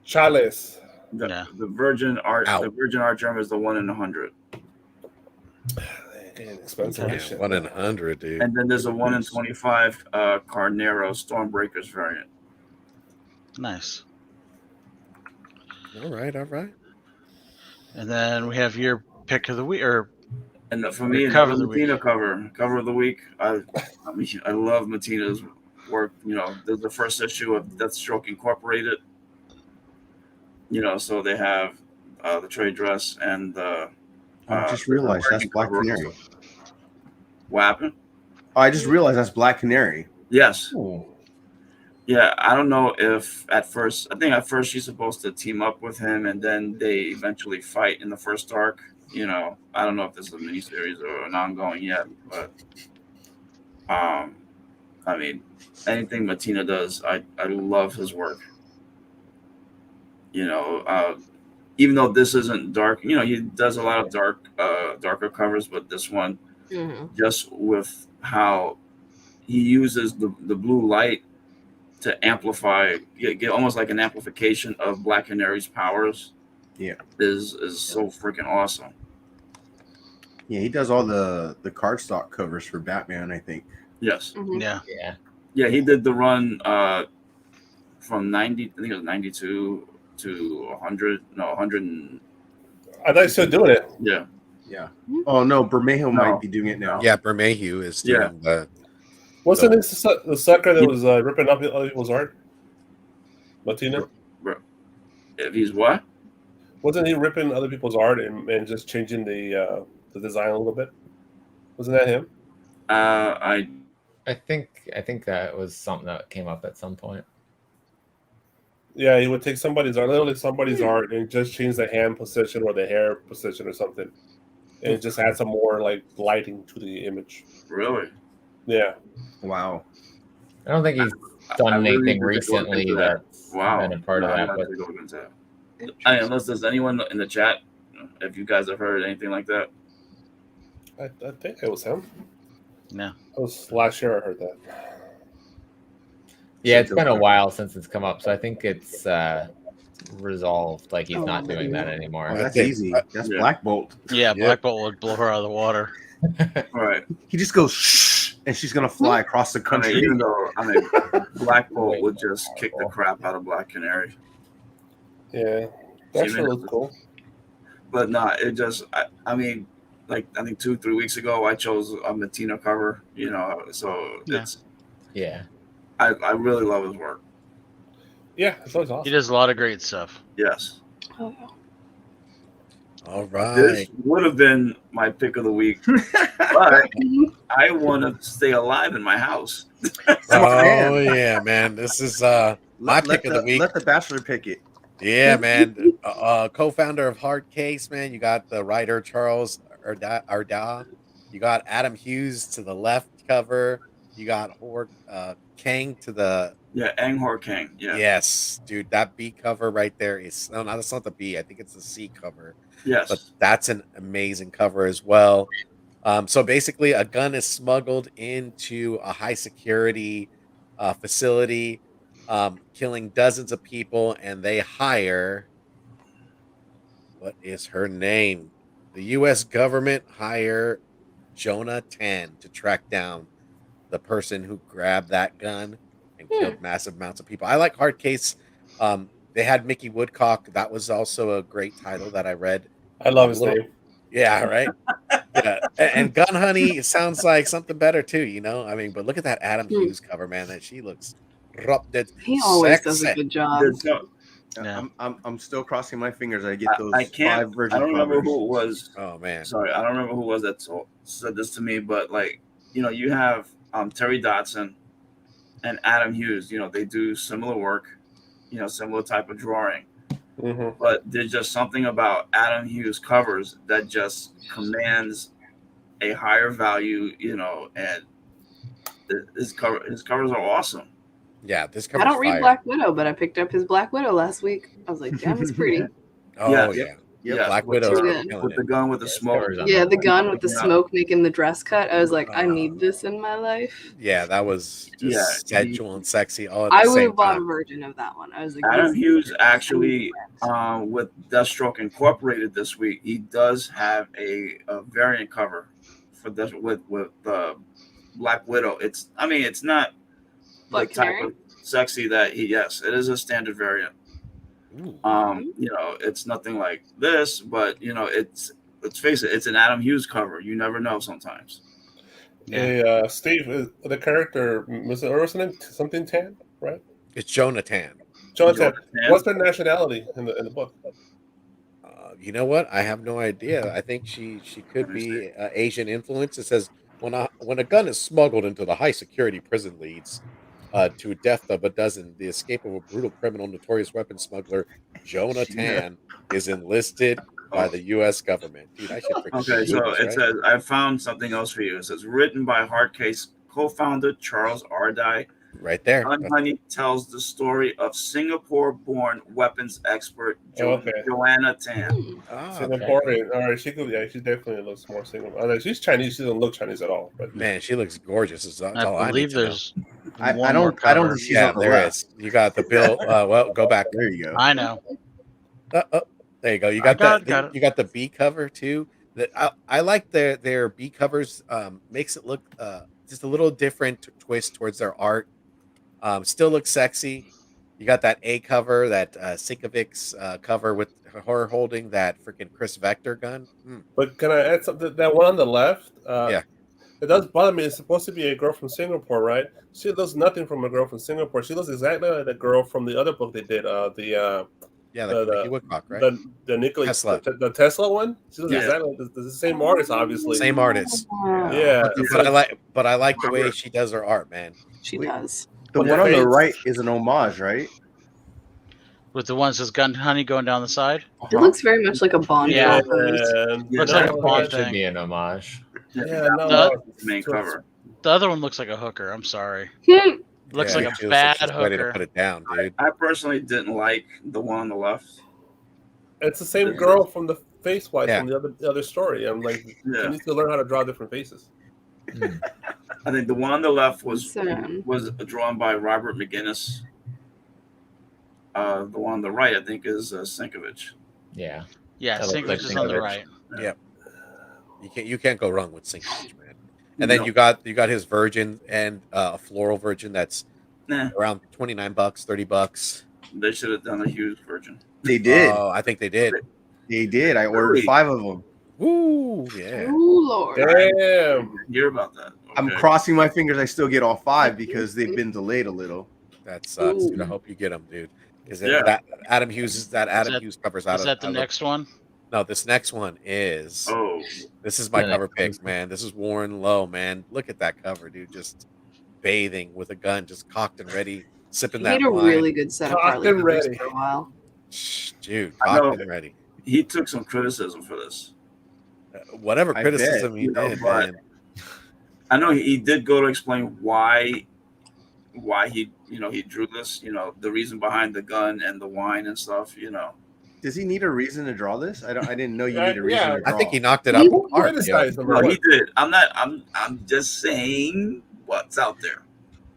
Chalice. Yeah. the Virgin Art Ow. the Virgin Art gem is the 1 in 100. Damn, expensive Yeah, as shit. 1 in 100, dude. And then there's a 1 in 25 Carnero Stormbreakers variant. Nice. All right. And then we have your pick of the week, or And for me, Cover cover of the Matina week. cover of the week. I mean, I love Matina's work. You know, there's the first issue of Deathstroke Incorporated. You know, so they have the trade dress and the. I just realized that's American Black cover Canary. also. What happened? Oh, I just realized that's Black Canary. Yes. Ooh. Yeah, I don't know if at first. I think at first she's supposed to team up with him, and then they eventually fight in the first arc. You know, I don't know if this is a miniseries or an ongoing yet, but I mean, anything Matina does, I love his work. You know, even though this isn't dark, you know, he does a lot of darker covers, but this one, just with how he uses the blue light to amplify, get almost like an amplification of Black Canary's powers. Yeah. is so freaking awesome. Yeah, he does all the cardstock covers for Batman, I think. Yes. yeah, Yeah. Yeah, he did the run from 90, I think it was 92 to 100. No, 100. I thought you still doing it. Yeah. Yeah. Oh no, Bermejo No. might be doing it now. Yeah, Bermejo is doing the. Wasn't this the sucker that was ripping up other people's art? Latino? If he's what? Wasn't he ripping other people's art and just changing the design a little bit? Wasn't that him? I think that was something that came up at some point. Yeah, he would take literally somebody's art, and just change the hand position or the hair position or something, and just add some more like lighting to the image. Really? Yeah. Wow. I don't think he's done anything recently that's Wow. been a part of that. But Unless there's anyone in the chat, if you guys have heard anything like that. I think it was him. No. It was last year I heard that. yeah, it's been a while since it's come up, so I think it's resolved. Like he's not doing that anymore. Oh, that's think- easy. That's Black Bolt. Yeah, Black Bolt would blow her out of the water. All right. He just goes shh, and she's gonna fly across the I country. mean, even though Black Bolt would just kick the crap out of Black Canary. Yeah, that sure looks cool. But no, it just I mean, like I think 2-3 weeks ago I chose a Matino cover, so it's Yeah. I really love his work. Yeah, it's always awesome. He does a lot of great stuff. Yes. Oh, All right. This would have been my pick of the week, but I want to stay alive in my house. Oh yeah, man. This is my pick of the week. Let the Bachelor pick it. Yeah, man. Co-founder of Hard Case, man. You got the writer Charles Arda. You got Adam Hughes to the left cover. You got Horde Kang to the Anghor Kang. Yeah. Yes, dude. That B cover right there is no, that's not the B. I think it's the C cover. Yes. But that's an amazing cover as well. So basically, a gun is smuggled into a high security facility, killing dozens of people, and they hire. What is her name? The U.S. government hire Jonah Tan to track down the person who grabbed that gun and killed massive amounts of people. I like Hard Case. They had Mickey Woodcock. That was also a great title that I read. I love his name. Yeah, right. Yeah, and Gun Honey sounds like something better too. I mean, but look at that Adam Hughes cover, man. That she looks erupted. he always does a good job. Yeah. I'm still crossing my fingers. I get those I can't. 5 virgin I don't remember covers. who it was. Oh man. Sorry, I don't remember who it was that said this to me, but you have Terry Dodson and Adam Hughes. They do similar work, similar type of drawing. Mm-hmm. But there's just something about Adam Hughes covers that just commands a higher value, and his covers are awesome. Yeah, this cover. I don't read Black Widow, but I picked up his Black Widow last week. I was like, damn, it's pretty. Oh Yeah, yeah. Yeah, Black with Widow's the- killing with the it. gun with the smoke. Yeah, the gun with the Yeah. smoke making the dress cut. I was like, I need this in my life. Yeah, that was just Yeah, sensual and sexy all at the I would same have bought a time. version of that one. I was like, Adam this- Hughes actually, with Deathstroke Incorporated this week, he does have a variant cover for this with Black Widow. It's not Black the type Canary? of sexy that it is a standard variant. Ooh. It's nothing like this, but let's face it, it's an Adam Hughes cover. You never know sometimes. Hey, Steve, the character was it name something Tan, right? It's Jonathan. Jonathan. Jonathan. What's their nationality in the book? You know what? I have no idea. I think she could be Asian influence. It says when a gun is smuggled into the high security prison leads to death, but doesn't. The escape of a brutal criminal, notorious weapon smuggler, Jonah Tan, is enlisted by the U.S. government. Dude, I should freaking Okay, do so this, it right? says I found something else for you. It says written by Hardcase co-founder Charles Ardai. Right there. Honey tells the story of Singapore-born weapons expert Okay. Joanna Tan. Oh, Singaporean. All right, she definitely looks more Singapore. I mean, she's Chinese. She doesn't look Chinese at all. But man, she looks gorgeous. That's all I believe need to know. there's. I one don't- more I don't cover. see- She's Yeah, on the there left. is. You got the bill. Well, go back. There you go. I know. There you go. You I got got it. You got the B cover too. I like their B covers. Makes it look just a little different twist towards their art. Still looks sexy. You got that A cover, that Sinkovic's cover with her holding that freaking Chris Vector gun. But can I add something? That one on the left, Yeah. It does bother me. It's supposed to be a girl from Singapore, right? She looks nothing from a girl from Singapore. She looks exactly like the girl from the other book they did. The Mickey Woodcock, right? The Nikola Tesla. The Tesla one. She looks Yeah. exactly like the same artist, obviously. Same artist. Yeah. But I like the way she does her art, man. She does. The one on the right is an homage, right? With the ones that's gun honey going down the side. It looks very much like a Bond. Yeah. cover. Looks like a Bond It should thing. be an homage. Yeah, no, The- The main cover. The other one looks like a hooker. I'm sorry. Looks Yeah, like she a looks bad she's ready to hooker. put it down, dude. I personally didn't like the one on the left. It's the same girl from the face wise Yeah. from the other story. I'm like, Yeah. you need to learn how to draw different faces. I think the one on the left was So- drawn by Robert McGinnis. The one on the right, I think, is Sinkovich. Yeah. Yeah, That looks Sinkovich like is on the Sinkovich. right. You can't go wrong with Sinkovich, man. And then you got his Virgin and a floral Virgin that's Nah, around $29, $30. they should have done a huge version. They did. Oh, I think they did. They did. I ordered Really? 5 of them. Woo, yeah. Ooh, Lord. Damn. Hear about that? I'm Okay. crossing my fingers I still get all 5 because they've been delayed a little. That sucks, dude. I Ooh. hope you get them, dude. Because Yeah. that Adam Hughes that- Hughes covers out Is of that the out of- next one? No, this next one is Oh, this is my Yeah, cover pick, exclusive. man. This is Warren Lowe, man. Look at that cover, dude. Just bathing with a gun, just cocked and ready, sipping He that made a wine. really good set of Cocked Harley and covers ready. for a while. Dude, I know. cocked and ready. he took some criticism for this. Whatever I criticism bet, he you know, did, but- man. I know he did go to explain why he he drew this. The reason behind the gun and the wine and stuff. Does he need a reason to draw this? I didn't know you Yeah, need a reason yeah. to draw. I think he knocked it out of the park. Criticize them. No, he did. I'm just saying what's out there.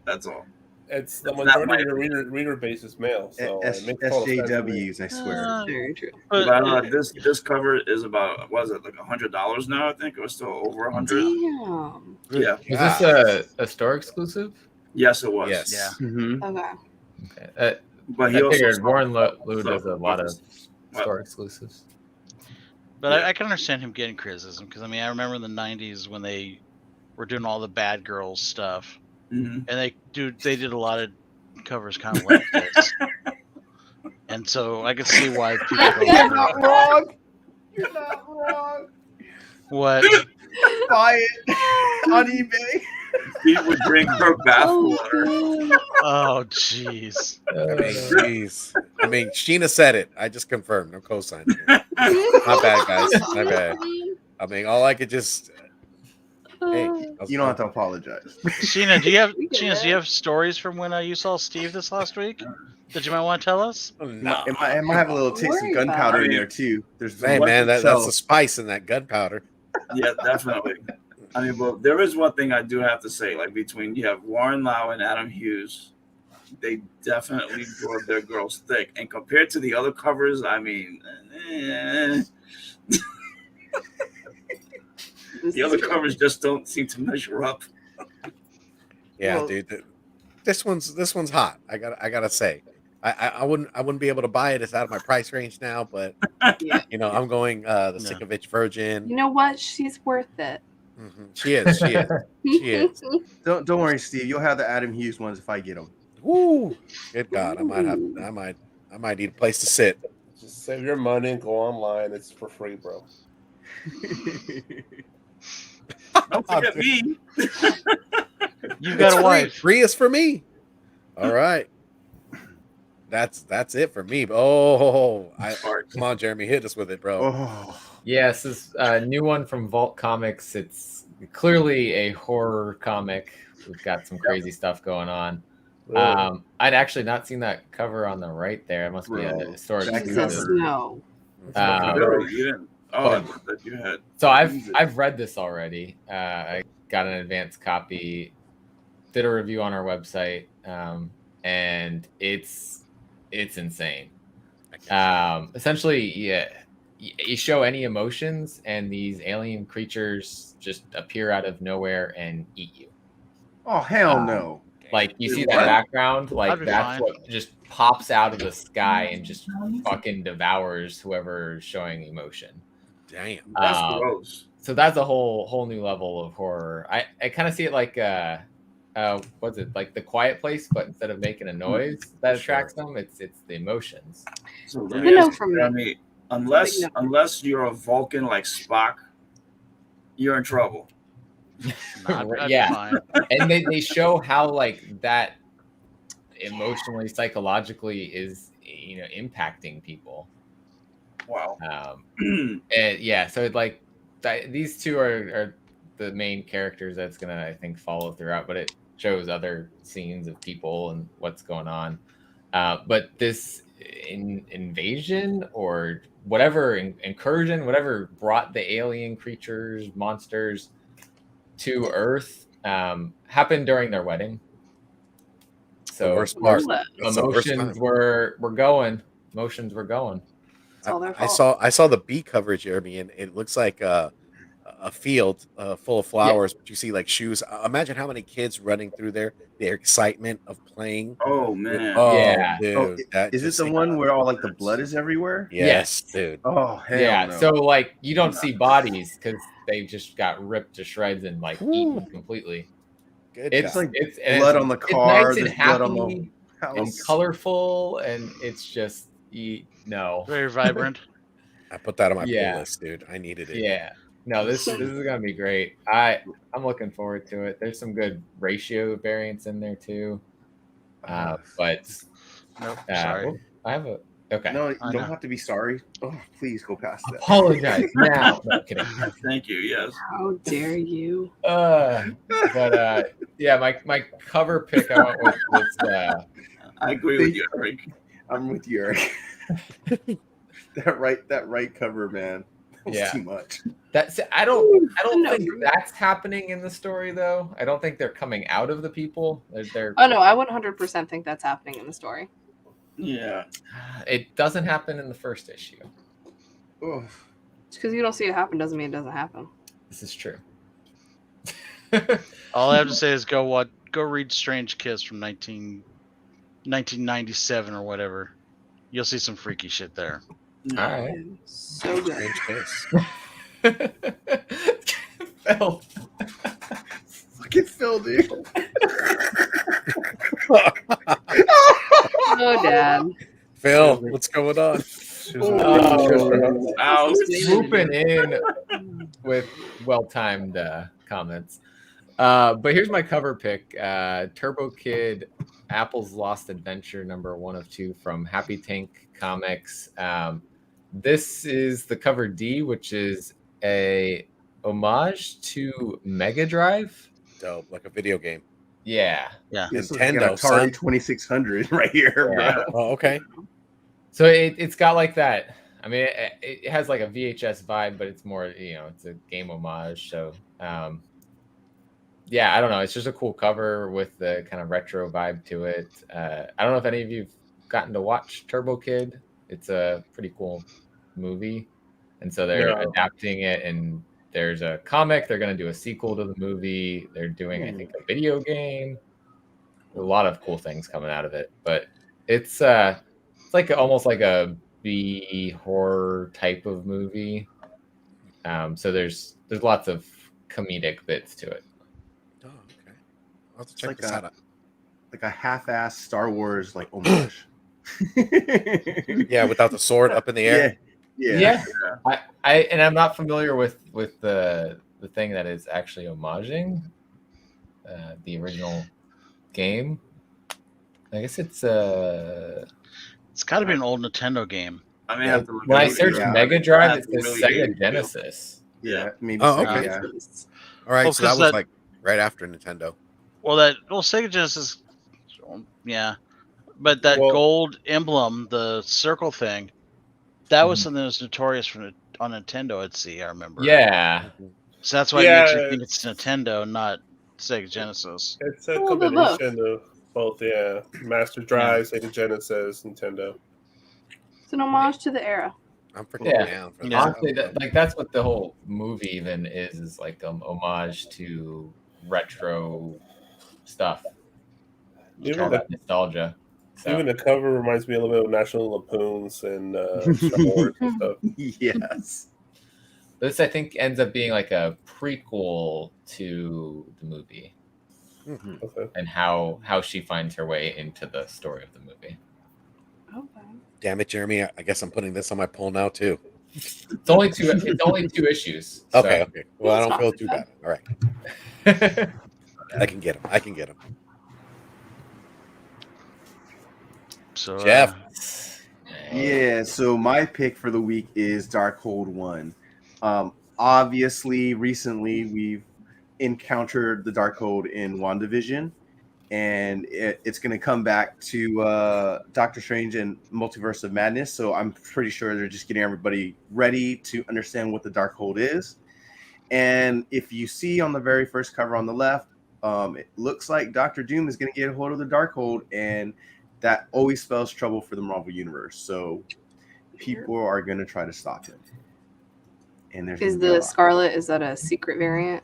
That's all. It's the It's not majority my- of the reader base is male, so it makes total sense to me. SJWs, I swear. Very true. But, This cover is about like $100 now. I think it was still over 100. Damn. Yeah. Is this a store exclusive? Yes, it was. Yes. Yeah. Mhm. Okay. Okay. But I he also figured Warren Lowe stuff does a lot of What? store exclusives. but I can understand him getting criticism because I remember in the '90s when they were doing all the bad girls stuff, Mhm. and they did a lot of covers kind of like this, and so I could see why people You're go not wrong. You're not wrong. what. Buy it on eBay. He would drink her Oh, bathwater. God. Oh, jeez. I mean, jeez. I mean, Sheena said it. I just confirmed. No cosign. My bad, guys. My bad. I mean, all I could just. Hey, You don't have to apologize. Sheena, do you have stories from when you saw Steve this last week that you might want to tell us? No. It might have a little taste of Worry about gunpowder in it. there too. There's Hey, one man, to that's tell. the spice in that gunpowder. Yeah, definitely. But there is one thing I do have to say. Like between you have Warren Lau and Adam Hughes, they definitely draw their girls thick. And compared to the other covers, the other covers just don't seem to measure up. Yeah, Well- dude. This one's hot. I gotta say. I wouldn't be able to buy it. It's out of my price range now, but Yeah. I'm going the No. Sinkovich Virgin. You know what? She's worth it. Mhm. She is. She is. Don't worry, Steve. You'll have the Adam Hughes ones if I get them. Woo! Good God, I might need a place to sit. Just save your money and go online. It's for free, bro. Don't forget me. You've got It's a free. wife. Free is for me. All right. That's it for me. Oh, come on, Jeremy, hit us with it, bro. Oh, Yes, this new one from Vault Comics. It's clearly a horror comic. We've got some crazy stuff going on. I'd actually not seen that cover on the right there. It must be Bro, a storage that It's a exclusive. snow. Really? You didn't. Oh, I thought that you had. So I've read this already. I got an advanced copy, did a review on our website, and it's insane. Essentially, yeah, you show any emotions, and these alien creatures just appear out of nowhere and eat you. oh hell no. Like you see that background, like That'd be that's fine. what just pops out of the sky and just fucking devours whoever's showing emotion. Damn. That's Um, gross. So that's a whole new level of horror. I kind of see it like what's it, like The Quiet Place, but instead of making a noise that attracts them, it's the emotions. So Yeah. let me I know ask from- you, Jeremy, unless Yeah. unless you're a Vulcan like Spock, you're in trouble. Nah, that'd be Yeah. fine. And they show how like that emotionally, psychologically is, you know, impacting people. Wow. And yeah, so like these two are the main characters that's gonna, I think, follow throughout, but it shows other scenes of people and what's going on. But this invasion or whatever incursion, whatever brought the alien creatures, monsters to Earth, happened during their wedding. So worst part. That's the worst emotions time. were going. Emotions were going. It's all their I fault. saw the B cover, Jeremy, and it looks like a field full of flowers, but you see like shoes. Imagine how many kids running through there, their excitement of playing. Oh man. Oh, Yeah. dude, that Is it just the seems- one where all like the blood is everywhere? Yes, dude. Oh hell Yeah, no. so like you don't see bodies because they just got ripped to shreds and like eaten completely. Good It's job. like and blood it's- on the it's car, nice and there's blood happy on the and house. colorful, and it's just no. Very vibrant. I put that on my Yeah. playlist, dude. I needed it. Yeah, no, this is gonna be great. I'm looking forward to it. There's some good ratio variants in there too, but Nope. Sorry. I have a okay. No, you I don't know. have to be sorry. Oh, please go past that. Apologize now. No I'm kidding. Thank you. Yes. How dare you? But yeah, my cover pick I went with was I agree with you, Eric. I'm with you, Eric. that right cover, man. That was Yeah. too much. that's I don't No. think that's happening in the story though. I don't think they're coming out of the people. They're Oh no, I 100% think that's happening in the story. Yeah. it doesn't happen in the first issue. Oh, Just because you don't see it happen doesn't mean it doesn't happen. This is true. All I have to say is go read Strange Kiss from 1997 or whatever. You'll see some freaky shit there. All right. So good. Strange Kiss. Phil. fucking Phil, dude. Oh, Dad. Phil, what's going on? I was Swooping in with well-timed comments. But here's my cover pick. Turbo Kid, Apple's Lost Adventure, number 1 of 2 from Happy Tank Comics. This is the cover D, which is a homage to Mega Drive. Dope, like a video game. Yeah. This is like an Nintendo, Atari son. 2600 right here, Yeah. bro. Oh, okay. So it's got like that. I mean, it has like a VHS vibe, but it's more, you know, it's a game homage. So, yeah, I don't know. It's just a cool cover with the kind of retro vibe to it. I don't know if any of you've gotten to watch Turbo Kid. It's a pretty cool movie. And so they're adapting it, and there's a comic. They're going to do a sequel to the movie. They're doing, I think, a video game. A lot of cool things coming out of it. But it's like almost like a B horror type of movie. So there's lots of comedic bits to it. Oh, okay. I'll have to It's check like this out. like a half-ass Star Wars like homage. Yeah, without the sword up in the air. Yeah. I'm not familiar with the thing that is actually homaging the original game. I guess it's It's got to be an old Nintendo game. I may have to look when I into search it. Mega I Drive, have it to says really Sega dig Genesis. Yeah, maybe Oh, so, okay. yeah. All right, Well, so that 'cause was that- like right after Nintendo. Sega Genesis, yeah, but that Well- gold emblem, the circle thing, that was Mhm. something that was notorious on Nintendo. I'd see, I remember. Yeah, So that's why it makes you think it's Nintendo, not Sega Genesis. It's a Well, they're both. combination of both, yeah. Master Drive, Sega Genesis, Nintendo. It's an homage to the era. I'm freaking Yeah. down for Yeah. honestly, that's what the whole movie even is like homage to retro stuff. It's all that nostalgia. So. Even the cover reminds me a little bit of National Lampoons and Star Wars and stuff. Yes. This, I think, ends up being like a prequel to the movie, Okay. and how she finds her way into the story of the movie. Okay. Damn it, Jeremy! I guess I'm putting this on my poll now too. It's only two issues. So. Okay. Well, I don't feel too bad. All right. I can get him. So Jeff. Yeah, so my pick for the week is Darkhold 1. Obviously, recently we've encountered the Darkhold in WandaVision, and it's going to come back to Doctor Strange and Multiverse of Madness. So I'm pretty sure they're just getting everybody ready to understand what the Darkhold is. And if you see on the very first cover on the left, it looks like Doctor Doom is going to get a hold of the Darkhold, and that always spells trouble for the Marvel Universe. So people are going to try to stop him. And Is the Scarlet, is that a secret variant?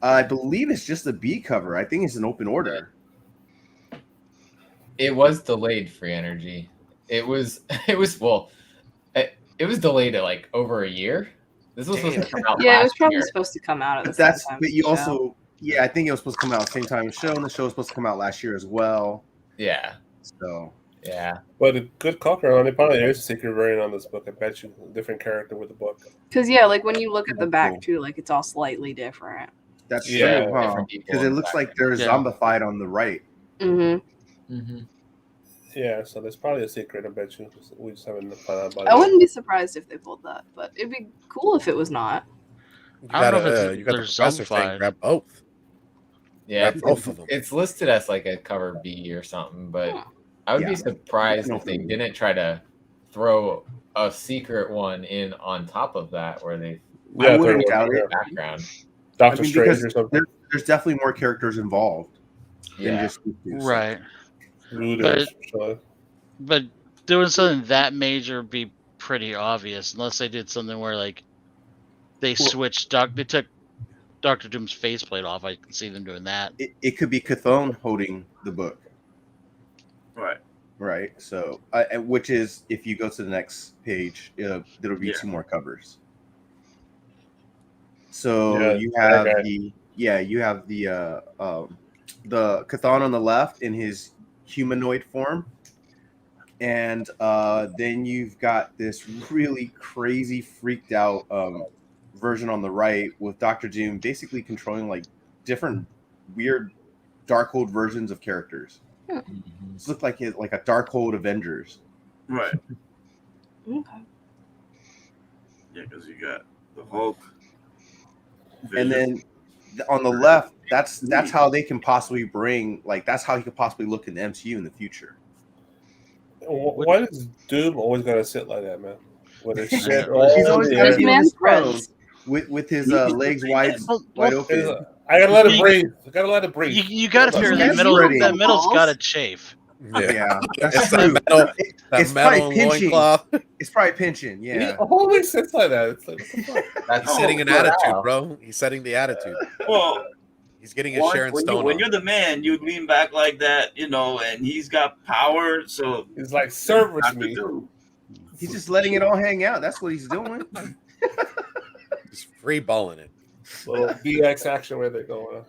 I believe it's just a B cover. I think it's an open order. It was delayed, Free Energy. It was delayed at like over a year. This was supposed to come out. Yeah, it was last probably year. supposed to come out at the But same that's time. but you also I think it was supposed to come out at the same time as the show, and the show was supposed to come out last year as well. Yeah. So Yeah. But a good cocker on it. Probably is a secret variant on this book. I bet you a different character with the book. Because like when you look at the back too, like it's all slightly different. that's Yeah, true, huh? different people Because in it the looks like background. there's Yeah. zombified on the right. Mm-hmm. Mm-hmm. Yeah, so there's probably a secret. I bet you. We just haven't found out about I it. wouldn't be surprised if they pulled that, but it'd be cool if it was not. You I don't got know if it's you got the they're professor saying zombified. grab both. Yeah, Grab both of them. it's listed as like a cover B or something, but Huh. I would Yeah. be surprised No if they clue. didn't try to throw a secret one in on top of that, where they I Yeah, wouldn't third doubt one, it. yeah. background. Doctor I mean, Strange because or something. there's definitely more characters involved than Yeah. just these two. So right, Root but- or something. but doing something that major would be pretty obvious, unless they did something where like they switched. They took Doctor Doom's faceplate off. I can see them doing that. it could be Chthon holding the book, Right. right? So, which is if you go to the next page, there'll be Yeah. 2 more covers. So Yeah, you have okay. the Chthon on the left in his humanoid form, and then you've got this really crazy, freaked out version on the right with Doctor Doom basically controlling like different weird Darkhold versions of characters. Mhm. This looked like a Darkhold Avengers. Right. Okay. Yeah, because you got the Hulk. And then on the left, that's how they can possibly bring that's how he could possibly look in the MCU in the future. Why does Doom always gotta sit like that, man? With his shit He's all always in gotta the be air? on his Man throne spreads. with his legs wide Well, open. I gotta let it You- breathe. I gotta let it breathe. You got to Hold figure on. that He's middle. spreading. That middle's Balls? got to chafe. Yeah, that's It's true. that metal, that It's metal probably pinching. loincloth. It's probably pinching. He Yeah. always sits like that. It's like, what the fuck? That's He's setting an wow. attitude, bro. He's setting the attitude. Well, He's getting his Sharon Stone when on. you're the man, you lean back like that, and he's got power, so He's like, service not to me. do. He's just letting it all hang out. That's what he's doing. He's free balling it. Little BX action where they go.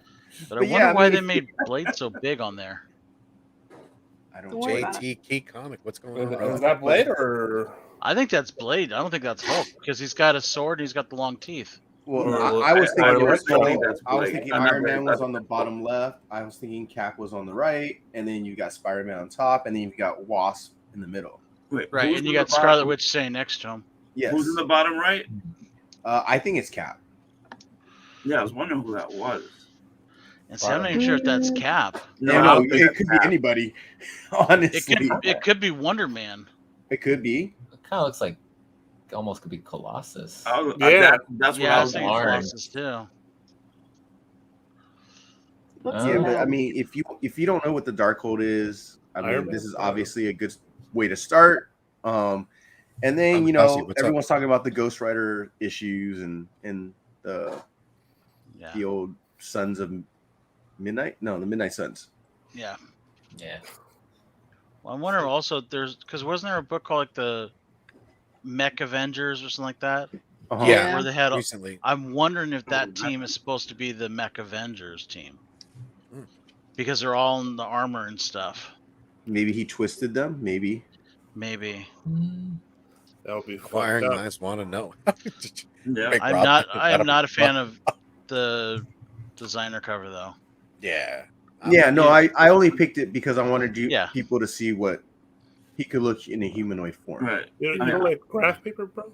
But I But wonder yeah, I why mean, they if- made Blade so big on there. I don't Don't worry know. about JT Key Comic. What's going on? Is bro? that Blade or? I think that's Blade. I don't think that's Hulk because he's got a sword and he's got the long teeth. Well, Well, I was thinking I it was personally, Hulk. that's I was Blade. thinking I'm not Iron very Man was glad on the that's bottom left. I was thinking Cap was on the right, and then you got Spider-Man on top, and then you've got Wasp in the middle. Wait, Right, who's and you in got the bottom- Scarlet Witch saying next to him. Yes, Who's in the bottom right? I think it's Cap. Yeah, I was wondering who that was. And see, I'm not even sure if that's Cap. No, I no, don't think it could be that's anybody. It Honestly, could be Wonder Man. it could be. It kind of looks like almost could be Colossus. Yeah. That's what Yeah, I I was was thinking Arn. Colossus too. Looks Yeah, Oh. but I bad. mean, if you don't know what the Darkhold is, I mean, Iron Man. this is obviously a good way to start. And then Kamikaze, what's up? everyone's talking about the Ghost Rider issues and the Yeah, old Sons of Midnight. No, the Midnight Suns. yeah. Yeah. Well, I wonder also because wasn't there a book called like the Mech Avengers or something like that? Uh-huh. Yeah. Where they had. Recently. I'm wondering if that team is supposed to be the Mech Avengers team Hmm. because they're all in the armor and stuff. Maybe he twisted them. Maybe. Maybe. That would be Inquiring fucked up. minds want to know. Yeah. Big I Rob, am not a fan of the designer cover though. Yeah. Yeah, no, I only picked it because I wanted Yeah. people to see what he could look in a humanoid form. Right. You I mean, don't like graph paper, bro?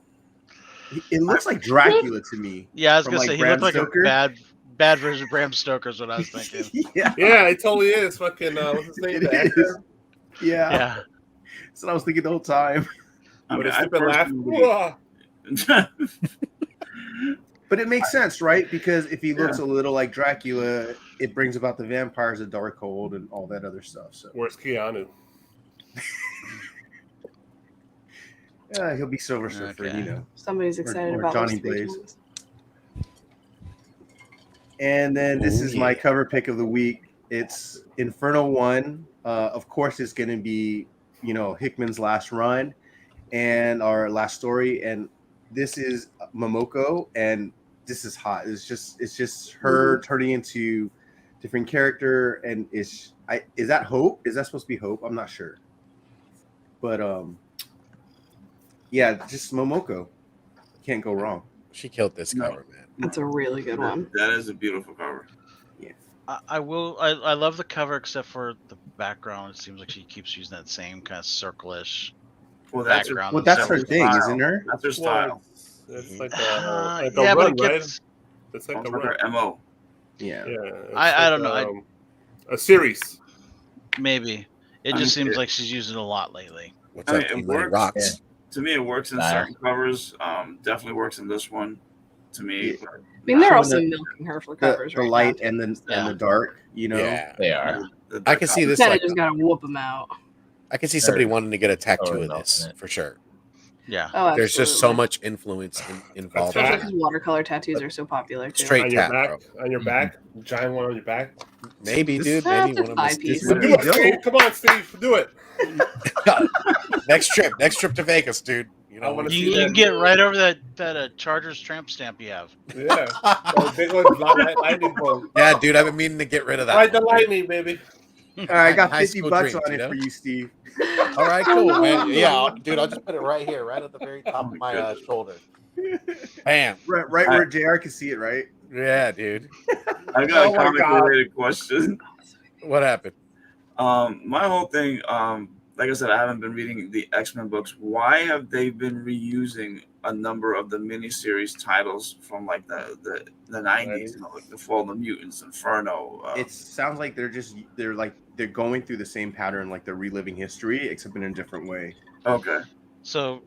It looks like Dracula to me. Yeah, I was From, gonna like, say he Bram looked like Stoker? a bad version of Bram Stoker is what I was thinking. Yeah, Yeah, it totally is. Fucking what's his name? it The actor? is. Yeah. Yeah. That's what I was thinking the whole time. I With mean, a I stupid laugh. personally- But it makes sense, right? Because if he looks a little like Dracula, it brings about the vampires of Darkhold and all that other stuff. So Where's Keanu? yeah, he'll be Silver Surfer, Okay. you know. Somebody's excited or about Johnny those three Blaze. times. And then this is my cover pick of the week. It's Inferno 1. Of course, it's going to be, Hickman's last run and our last story. And this is Momoko, and this is hot. It's just her turning into different character. And is that Hope? Is that supposed to be Hope? I'm not sure. But yeah, just Momoko. Can't go wrong. She killed this cover, man. That's a really good one. That is a beautiful cover. I love the cover except for the background. It seems like she keeps using that same kind of circlish Well, that's her, background. Well, that's her Several- thing, style. isn't her? That's her style. It's like Uh, a yeah, but run, it right? gets. It's like That's a like run. her MO. Yeah. Yeah. it's I like, don't know. A series. Maybe it I just mean, seems like she's using it a lot lately. What's I up, mean, it Team Money works. Rocks? To me, it works in Style. certain covers. Definitely works in this one. To me, Yeah. but, I mean, they're Showing also the- milking her for The, covers the right light now. and the Yeah. dark, Yeah. They are. I can see this Kind of like just gotta whoop them out. I can see somebody wanting to get a tattoo Totally of this melting it. for sure. Yeah. Oh, There's just so absolutely. much influence involved. Especially in because that. watercolor tattoos are so popular too. Straight On your tap, back, bro. on your back, giant one on your back. Maybe, This- dude. That's Maybe a one of thigh them. piece. This would Do be it, Steve. dope. Come on, Steve. Do it. Next trip to Vegas, dude. You I know, wanna You, see you that. can get right over that Chargers tramp stamp you have. Yeah. That big old lightning bolt. yeah, dude. I've been meaning to get rid of that. Ride the one, dude. lightning, baby. All right, I got High 50 school bucks dreams, on you it know? for you, Steve. All right, cool, man. Yeah, dude. I'll just put it right here, right at the very top of my goodness. shoulder. Bam. Right where JR can see it, right? Yeah, dude. I got Oh a my comic God. related question. What happened? My whole thing, like I said, I haven't been reading the X-Men books. Why have they been reusing a number of the miniseries titles from like the 90s, like the Fall of the Mutants, Inferno? It sounds like they're going through the same pattern, like they're reliving history, except in a different way. Okay. So,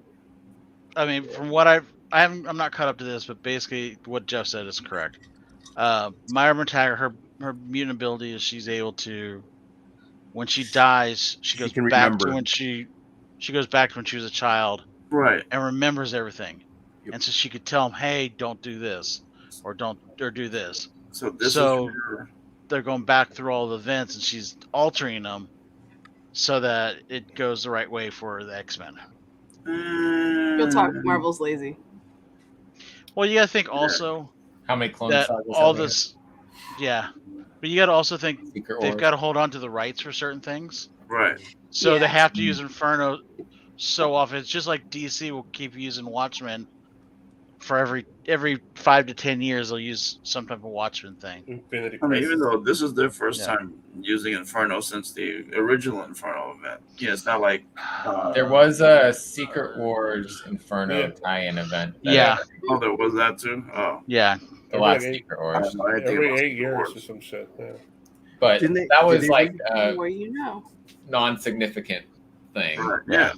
I mean, from what I'm not caught up to this, but basically what Jeff said is correct. Myra McTaggart, her mutant ability is she's able to, when she dies, she goes can back remember. to when she goes back to when she was a child Right. and remembers everything, Yep. and so she could tell him, "Hey, don't do this, or do this." So this So- is her, They're going back through all the events, and she's altering them so that it goes the right way for the X-Men. Real talk, Marvel's lazy. Well, you gotta think also How many clone that sagas all have we this, yeah, but you gotta also think had? Secret they've Wars? got to hold on to the rights for certain things, right. so Yeah. they have to use Inferno so often. It's just like DC will keep using Watchmen for every 5 to 10 years. They'll use some type of Watchmen thing. Infinity I mean, Crisis. even though this is their first Yeah. time using Inferno since the original Inferno event, yeah, it's not like There was a Secret Wars Inferno Yeah. tie-in event. that- Yeah, oh, there was that too. Oh, yeah. The last Every- Secret I Wars. didn't think Every about 8 Secret years Wars. or some shit. Yeah. But Didn't they- that did was they like re- a The more you know. non-significant thing. Right. Yeah.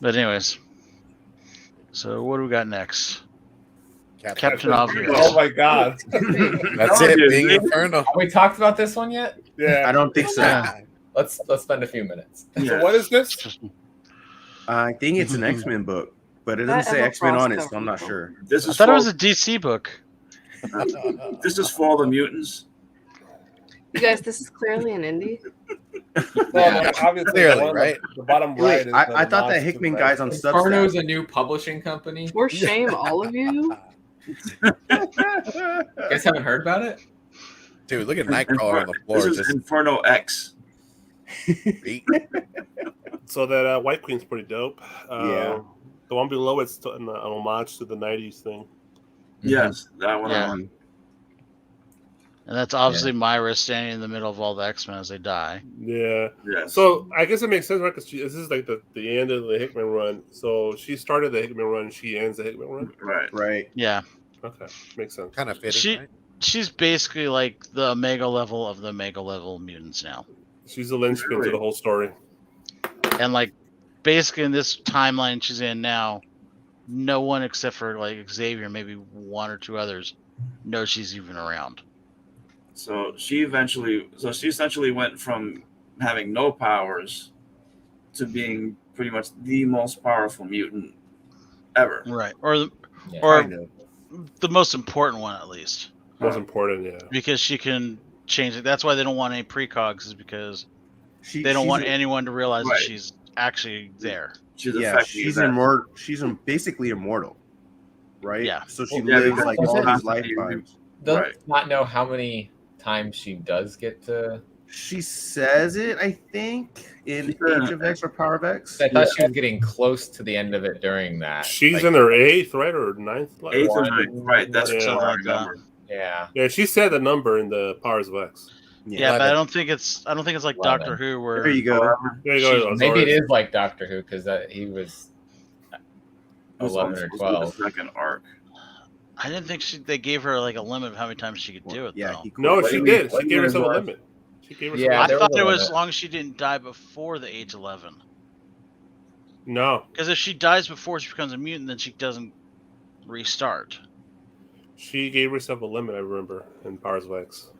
But anyways, so what do we got next? Captain. Captain Obvious. Oh my God. That's Oh, it. dude, Being dude. Inferno. Have we talked about this one yet? Yeah. I don't think so. Yeah. Let's spend a few minutes. So what is this? Just- I think it's an X-Men book, but it That doesn't say Emma X-Men Frost on it, so cover. I'm not sure. This I is thought it Fall, was a DC book. this is Fall of the Mutants. You guys, this is clearly an indie. Well, obviously, Clearly, the one right? The bottom right Wait, is I the thought that nods to Hickman the guy's on right. Inferno's Substack. a new publishing company. For shame, all of you. You guys haven't heard about it? Dude, look at Nightcrawler on the floor. This is Just Inferno X. beat. So that White Queen's pretty dope. Yeah. The one below it's an homage to the '90s thing. Yes, that one. Yeah. And that's obviously Myra standing in the middle of all the X-Men as they die. Yeah. Yes. So I guess it makes sense, right? Because this is like the end of the Hickman run. So she started the Hickman run, she ends the Hickman run. Right. Right. Yeah. Okay, makes sense. Kind of fitting, right? She's basically like the Omega level of the Omega level mutants now. She's the linchpin to the whole story. And like basically in this timeline she's in now, no one except for like Xavier, maybe one or two others, knows she's even around. So she essentially went from having no powers to being pretty much the most powerful mutant ever. Right. Or Kind of. the most important one at least. Most important, yeah. Because she can change it. That's why they don't want any precogs, is because they don't she's want anyone to realize that Right. she's actually there. She's Yeah, affecting she's that. immortal. She's basically immortal, right? Yeah. So she Yeah, lives because like all all that- these lifetimes. Does Right. not know how many times she does get to. She says it, I think, in She said Age of X or Power of X. I thought she was getting close to the end of it during that. She's Like, in her 8th, right, or 9th? Like, Eighth or One. ninth, right? That's Yeah. what Something I like that. remember. Yeah. Yeah, she said the number in the Powers of X. Yeah, but 11. I don't think it's like 11. Doctor Who where There you go. There you go. Maybe it is like Doctor Who because he was It was 11 or supposed to be 12. The second arc. I didn't think they gave her like a limit of how many times she could do it Yeah, though. No, What she do you did. mean? She gave herself a What? limit. She gave herself Yeah, I a there limit. thought it was was as long as she didn't die before the age 11. No, Because if she dies before she becomes a mutant, then she doesn't restart. she gave herself a limit, I remember, in Powers of X.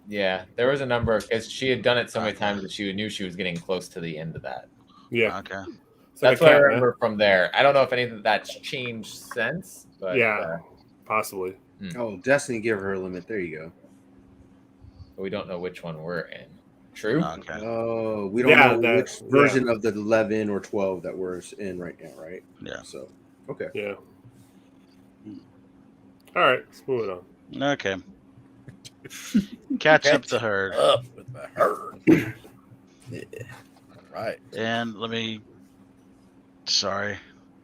Yeah, there was a number because she had done it so many times that she knew she was getting close to the end of that. Yeah. Okay. It's like That's a what I cat, man. remember from there. I don't know if any of that's changed since, but Yeah, possibly. Oh, Destiny gave her a limit. There you go. we don't know which one we're in. True. Okay. Oh, we don't Yeah, know which version of the 11 or 12 that we're in right now, right? Yeah. So, okay. Yeah. All right, let's move it on. Okay. Catch up the herd. Up with the herd. Yeah. All right. And let me. Sorry.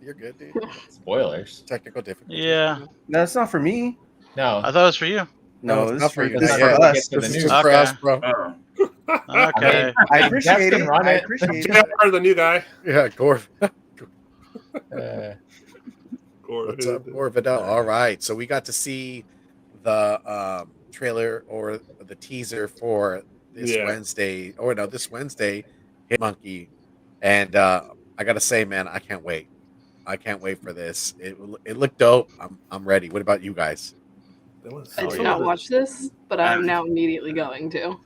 You're good, dude. Spoilers. Technical difficulty. Yeah. No, it's not for me. No. I thought it was for you. No, it's this not is for you. this is Yeah, for yeah. us. Get to the This is news. just for Okay. us, bro. Oh, Okay. I appreciate Jeff can it. run I it. appreciate it. JR, the new guy. Yeah, Gore. Uh, What's up, Gore Vidal? All right. So we got to see the trailer or the teaser for this Wednesday. Or no, this Wednesday, Hit Monkey. And I gotta say, man, I can't wait. I can't wait for this. It looked dope. I'm ready. What about you guys? I did not watch this, but I'm now immediately going to.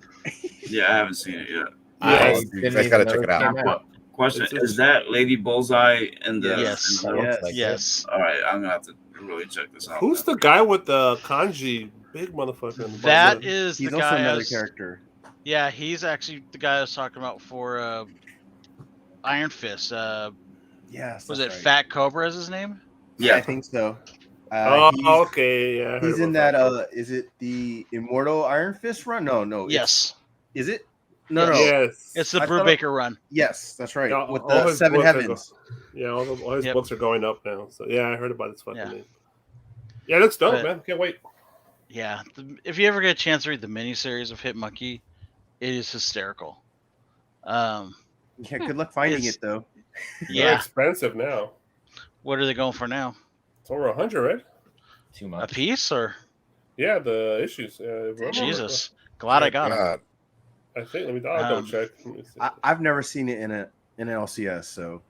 yeah, I haven't seen it yet. I you didn't guys even gotta know check it out. came out. Question: It's just- Is that Lady Bullseye in the? Yes. in the- Yes. Like Yes. All right, I'm gonna have to really check this out. Who's the guy with the kanji? Big motherfucker. in the That bottom? is He's the also guy. I another was- character. Yeah, he's actually the guy I was talking about for Iron Fist. Yes. Was it that's right. Fat Cobra is his name? Yeah, I Yeah, think so. Oh, He's, okay. Yeah, I heard he's in about that. Is it the Immortal Iron Fist run? No. It's- Yes. Is it? No, Yes. no. Yes. It's the I thought- Brubaker run. Yes, that's right. Yeah, With all the his seven books are heavens. Yeah, all his Yep. books are going up now. So yeah, I heard about this fucking Yeah. name. Yeah, it looks dope, But- man. Can't wait. Yeah. If you ever get a chance to read the miniseries of Hit Monkey, it is hysterical. Yeah. Good luck finding It's- it though. They're Yeah. expensive now. What are they going for now? It's over 100, right? Too A much. piece or Yeah, the issues. Jesus? Glad I got it. God. I think. I'll double check. Let me see. I've never seen it in an LCS, so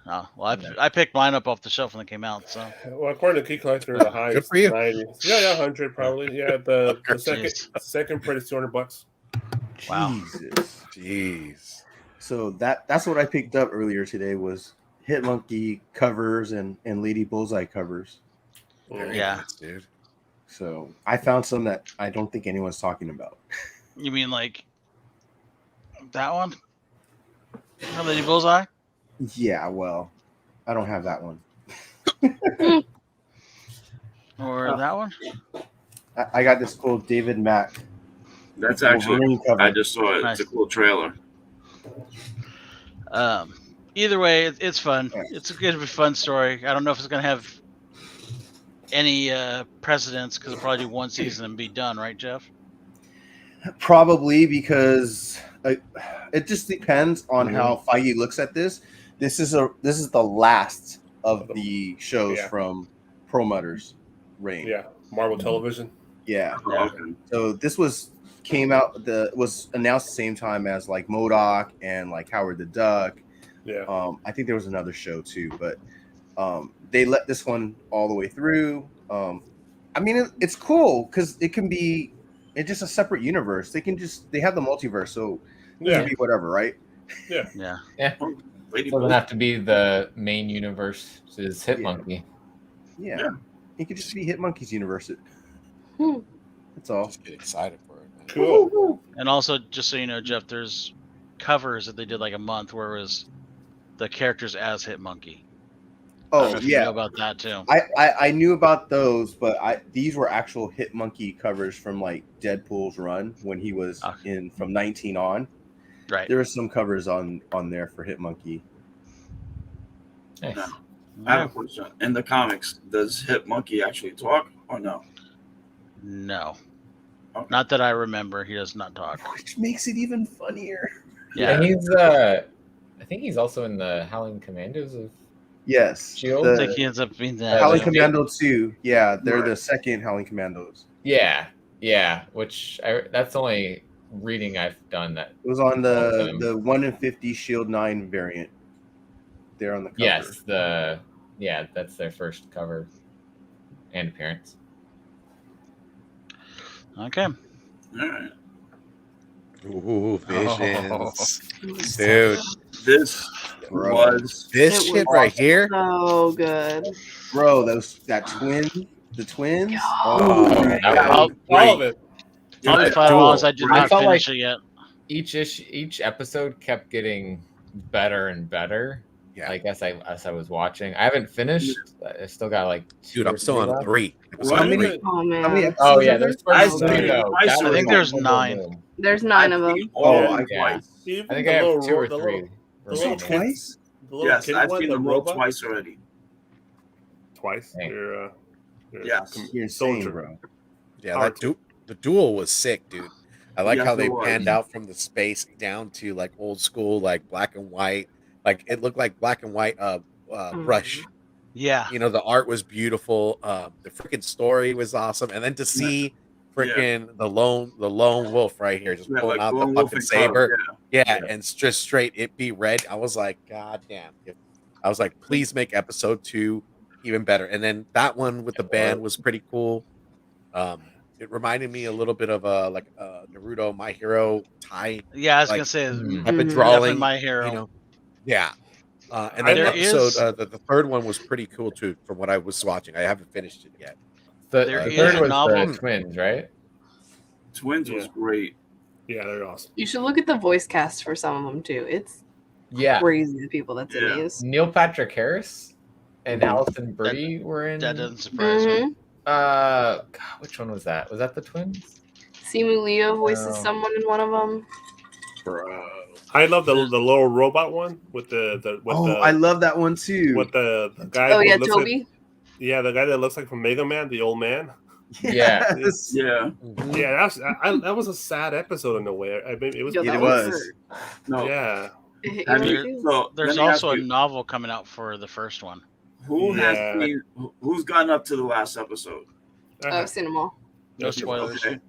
Oh, well, I picked mine up off the shelf when it came out. So Well, according to Key Collector, the high Good is for you. 90. Yeah, 100 probably. Yeah, the Jeez. second print is $200. Wow. Jesus. Jeez. So that's what I picked up earlier today was Hitmonkey covers and Lady Bullseye covers. Very Yeah. nice, dude. So I found some that I don't think anyone's talking about. You mean like that one? Lady Bullseye? Yeah, well, I don't have that one. Or that one? I got this cool David Mack. That's actually, Wolverine cover. I just saw it. Nice. It's a cool trailer. Either way, it's fun. It's a good, fun story. I don't know if it's gonna have any precedence because it'll probably do one season and be done, right, Jeff? Probably because it just depends on how Feige looks at this. This is the last of the shows from Perlmutter's reign. Yeah, Marvel Television. Yeah. Okay. So this was announced the same time as like MODOK and like Howard the Duck. Yeah. I think there was another show too, but they let this one all the way through. I mean, it's cool because it's just a separate universe. They have the multiverse, so it can be whatever, right? Yeah. Yeah. It doesn't have to be the main universe. Is Hitmonkey. Yeah. It could just be Hitmonkey's universe. That's all. Just get excited for it, man. Cool. And also, just so you know, Jeff, there's covers that they did like a month where it was the characters as Hitmonkey. I don't know if you know about that too. I knew about those, but these were actual Hitmonkey covers from like Deadpool's run when he was from 19 on. Right. There were some covers on there for Hitmonkey. Nice. No. I have a question. In the comics, does Hitmonkey actually talk or no? No. Okay. Not that I remember. He does not talk. Which makes it even funnier. Yeah. And he's I think he's also in the Howling Commandos of Yes. Shield. I think he ends up being that. Howling Commando 2. Yeah, they're the second Howling Commandos. Yeah. Which that's the only reading I've done that. It was on the 1 in 50 Shield 9 variant. They're on the cover. Yes, that's their first cover and appearance. Okay. All right. Ooh, visions. Dude. This was This shit right here. So good. Bro, the twins. All All of it. I'll be quite honest, I did not felt finish like it yet. Each episode kept getting better and better. Yeah. Like as I was watching, I haven't finished. I still got like Dude, I'm still on 3. How many? Oh man. How many Oh episodes yeah, are there? there's I supposed to be, see. though. I That see. was I think there's like- 9. There's 9 of them. Yeah. Even I think the I have little 2 or the 3. little- the little remaining. kid- Twice? the little Yes, kid I've one, seen the the role robot? twice already. Twice. Yes. You're You're insane, soldier. bro. Yeah, the duel was sick, dude. I like Yes, how it they was. panned out from the space down to like old school, like black and white. Like it looked like black and white brush. Yeah. You know, the art was beautiful. The freaking story was awesome. And then to see freaking the lone wolf right here just pulling out the fucking saber. Yeah, and just straight it be red. I was like, God damn. I was like, please make episode 2 even better. And then that one with the band was pretty cool. It reminded me a little bit of Naruto, My Hero tie. Yeah, I was like, gonna say type of definitely drawing. My Hero. You know? Yeah. And then There episode the third one was pretty cool too, from what I was watching. I haven't finished it yet. The There is third a was novel. the twins, right? Twins was great. Yeah, they're awesome. You should look at the voice cast for some of them too. It's Yeah. crazy the people that's in these. Neil Patrick Harris and Allison Brie were in. That doesn't surprise me. God, which one was that? Was that the twins? Simu Leo voices No. someone in one of them. Bro. I love the little robot one with I love that one too. with the guy. Oh who yeah, looks Toby. Like, yeah, the guy that looks like from Mega Man, the old man. Yeah. Yes. Yeah. Yeah, that was a sad episode in a way. I mean, it was. Yo, It that was. hurt. No. Yeah. It hit Have you you- too. so There's let me also ask a you, novel coming out for the first one. who Yeah. has seen, who's gotten up to the last episode? Oh, I've seen them all. No spoilers. Okay.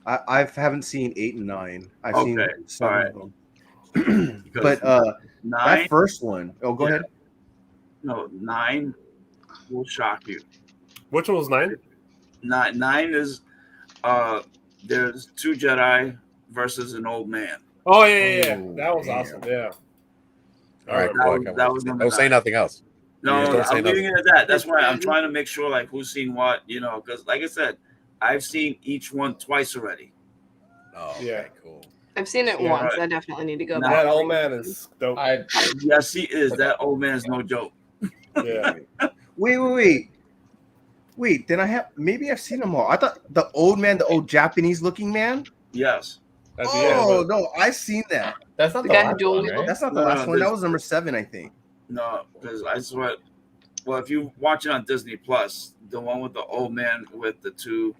I haven't seen 8 and 9. I've seen Okay, some alright. of them. Because But 9, that first one. Oh, go Yeah. ahead. no, 9 will shock you. Which one was 9? 9 is there's 2 Jedi versus an old man. Oh yeah. Oh, That was damn. awesome. Yeah. All right, That cool, I was- can't that wait. was number Don't say 9. nothing else. No, Just don't say I'm leaving nothing. it at that. That's why I'm trying to make sure like who's seen what, because like I said, I've seen each one twice already. Oh, okay, Yeah. cool. I've seen it Yeah, once. right. I definitely need to go Nah, back. That and old read man it. is dope. Yes, he is. That old man's no joke. Yeah. Wait, then maybe I've seen them all. I thought the old man, the old Japanese looking man. Yes. At the end, Oh but no, I've seen that. That's not The the, guy who last dual one, wielded? right? That's not the No, last no, one. That there's- was number 7, I think. No, because I swear. Well, if you watch it on Disney Plus, the one with the old man with the two.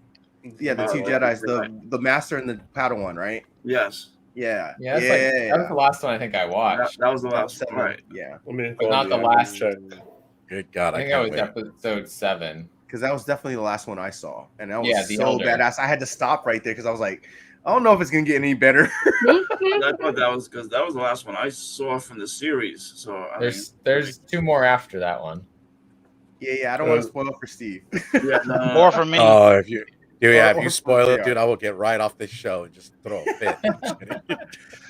Yeah, the two Jedis, the master and the Padawan, right? Yes. Yeah, Yeah, that's like that was the last one I think I That, watched. that was the That was last one. 7. Right. Yeah, let me But go not on the end last- and check. Good God, I I think that was can't wait. episode 7. because that was definitely the last one I saw, and that was Yeah, the so elder. badass. I had to stop right there because I was like, I don't know if it's gonna get any better. I thought that was because that was the last one I saw from the series. So I There's 2 more after that one. yeah, I don't want to spoil it for Steve. mean, yeah, no, More for me. Oh, if you, dude, yeah, if Or you spoil it, JR. dude, I will get right off this show and just throw a fit. I'm just kidding.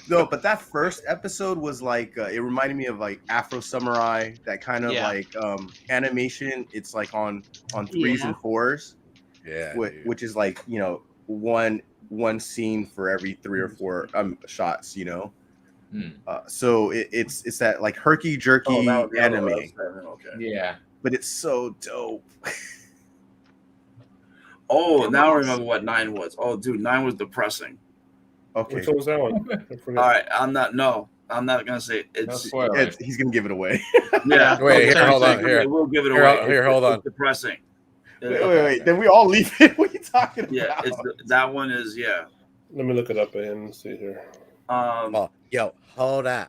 No, but that first episode was like it reminded me of like Afro Samurai, that kind of Yeah. like animation. It's like on 3s Yeah. and 4s, Yeah, dude. which is like, you know, one scene for every 3 or 4 shots, you know. Hmm. So it's that like herky jerky that was the other anime, one. Okay. Yeah. but it's so dope. Oh, now I remember what 9 was. Oh, dude, 9 was depressing. Okay, Which one was that one? I forget. All right, I'm not gonna say it. No It's spoilers. he's gonna give it away. yeah. Wait, here, hold on, We'll here. give it Here, away. here, hold on. It's depressing. Wait. Then we all leave it. What are you talking Yeah, about? it's that one is Let me look it up and see here. Oh, yo, hold on.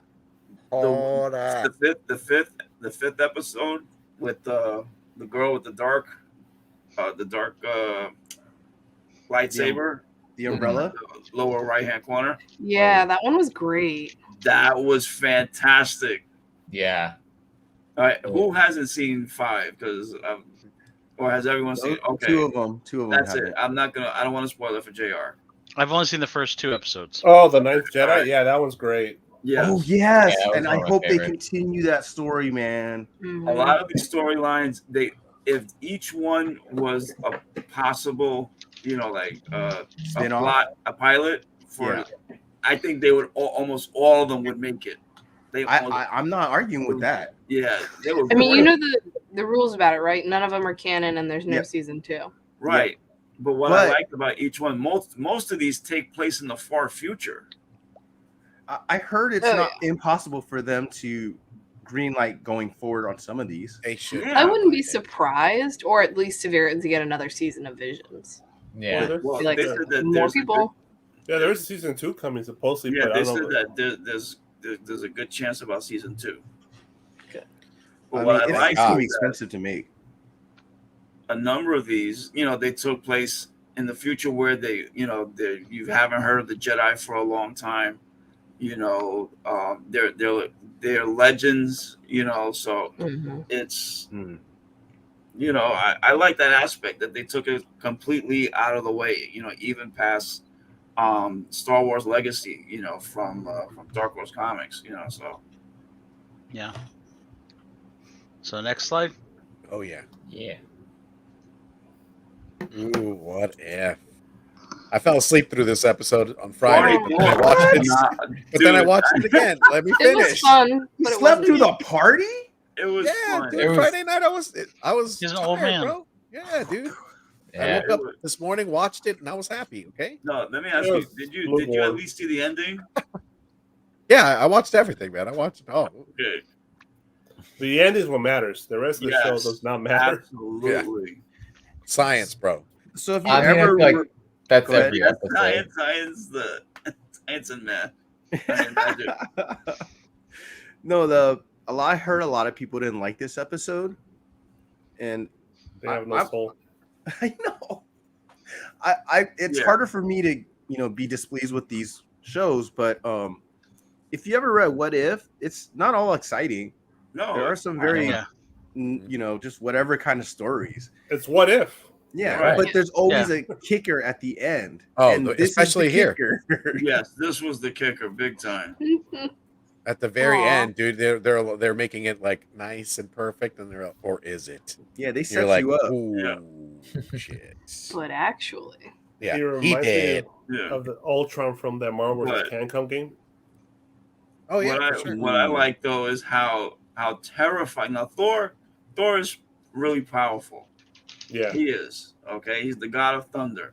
Hold on. the fifth episode with the girl with the dark lightsaber, The umbrella. the lower right hand corner. Yeah, that one was great. That was fantastic. Yeah. All right, who hasn't seen 5? Because or has everyone seen? Okay, Two of them. that's it. haven't. I don't want to spoil it for Jr. I've only seen the first 2 episodes. Oh, the Ninth Jedi. Yeah, that one's great. Yeah, Oh yes, Yeah, that was and one I of my hope they favorites. continue that story, man. Mhm. a lot of these storylines, if each one was a possible, like a Spin-off? plot, a pilot for, I think they would almost all of them would make it. I'm not arguing with that. Yeah, they were. I mean, you great. know the rules about it, right? None of them are canon, and there's no Yeah. season 2. Right. But what I But- liked about each one, most of these take place in the far future. I heard it's Oh, not impossible for them to greenlight going forward on some of these. They should. Yeah. I wouldn't be surprised, or at least to get another season of Visions. Yeah. Well, Like, they said that more there's people. Yeah, there is season 2 coming supposedly. Yeah, but I they don't said know. that there's a good chance about season 2. Okay. But I what mean, I it's like gonna be is that expensive to make. a number of these, they took place in the future where you haven't heard of the Jedi for a long time. They're legends. So Mhm. it's Mhm. I like that aspect that they took it completely out of the way. Even past Star Wars Legacy. From Dark Horse Comics. So Yeah. So next slide. Oh, yeah. Yeah. Ooh, what if? I fell asleep through this episode on Friday, Oh, but then I watched it. Nah, But then I dude, watched it again. Let me It was finish. fun, You but it slept wasn't. through the party? It was Yeah, fun. dude. It was- Friday night, I was He's an old tired, man. bro. Yeah, dude. I Yeah. woke up this morning, watched it, and I was happy. Okay. No, let me ask It you: was Did you at lukewarm. least see the ending? Yeah, I watched everything, man. I watched it all. Okay, The end is what matters. The rest of the show Yes. does not matter. absolutely. Science, bro. So if you I mean, I ever feel like were- that's Go ahead. every Yes, episode. science and math. And magic. no, I heard a lot of people didn't like this episode, and They have no I'm- soul. I know. It's Yeah. harder for me to be displeased with these shows, but if you ever read What If, it's not all exciting. No, There are some very Yeah. just whatever kind of stories. It's what if. Yeah, Right. but there's always a kicker at the end. Oh, and this is the especially here. kicker. yes, this was the kicker, big time. At the very Aw. end, dude, they're making it like nice and perfect, and they're like, or is it? Yeah, they You're set like, you up. ooh. Yeah. Shit. But actually, Yeah, He he reminds me did. Yeah. of the Ultron from that Marvel vs. But- Capcom game. Oh yeah, what for sure. what I like though is how terrifying. Now Thor is really powerful. Yeah, He is. Okay, he's the god of thunder.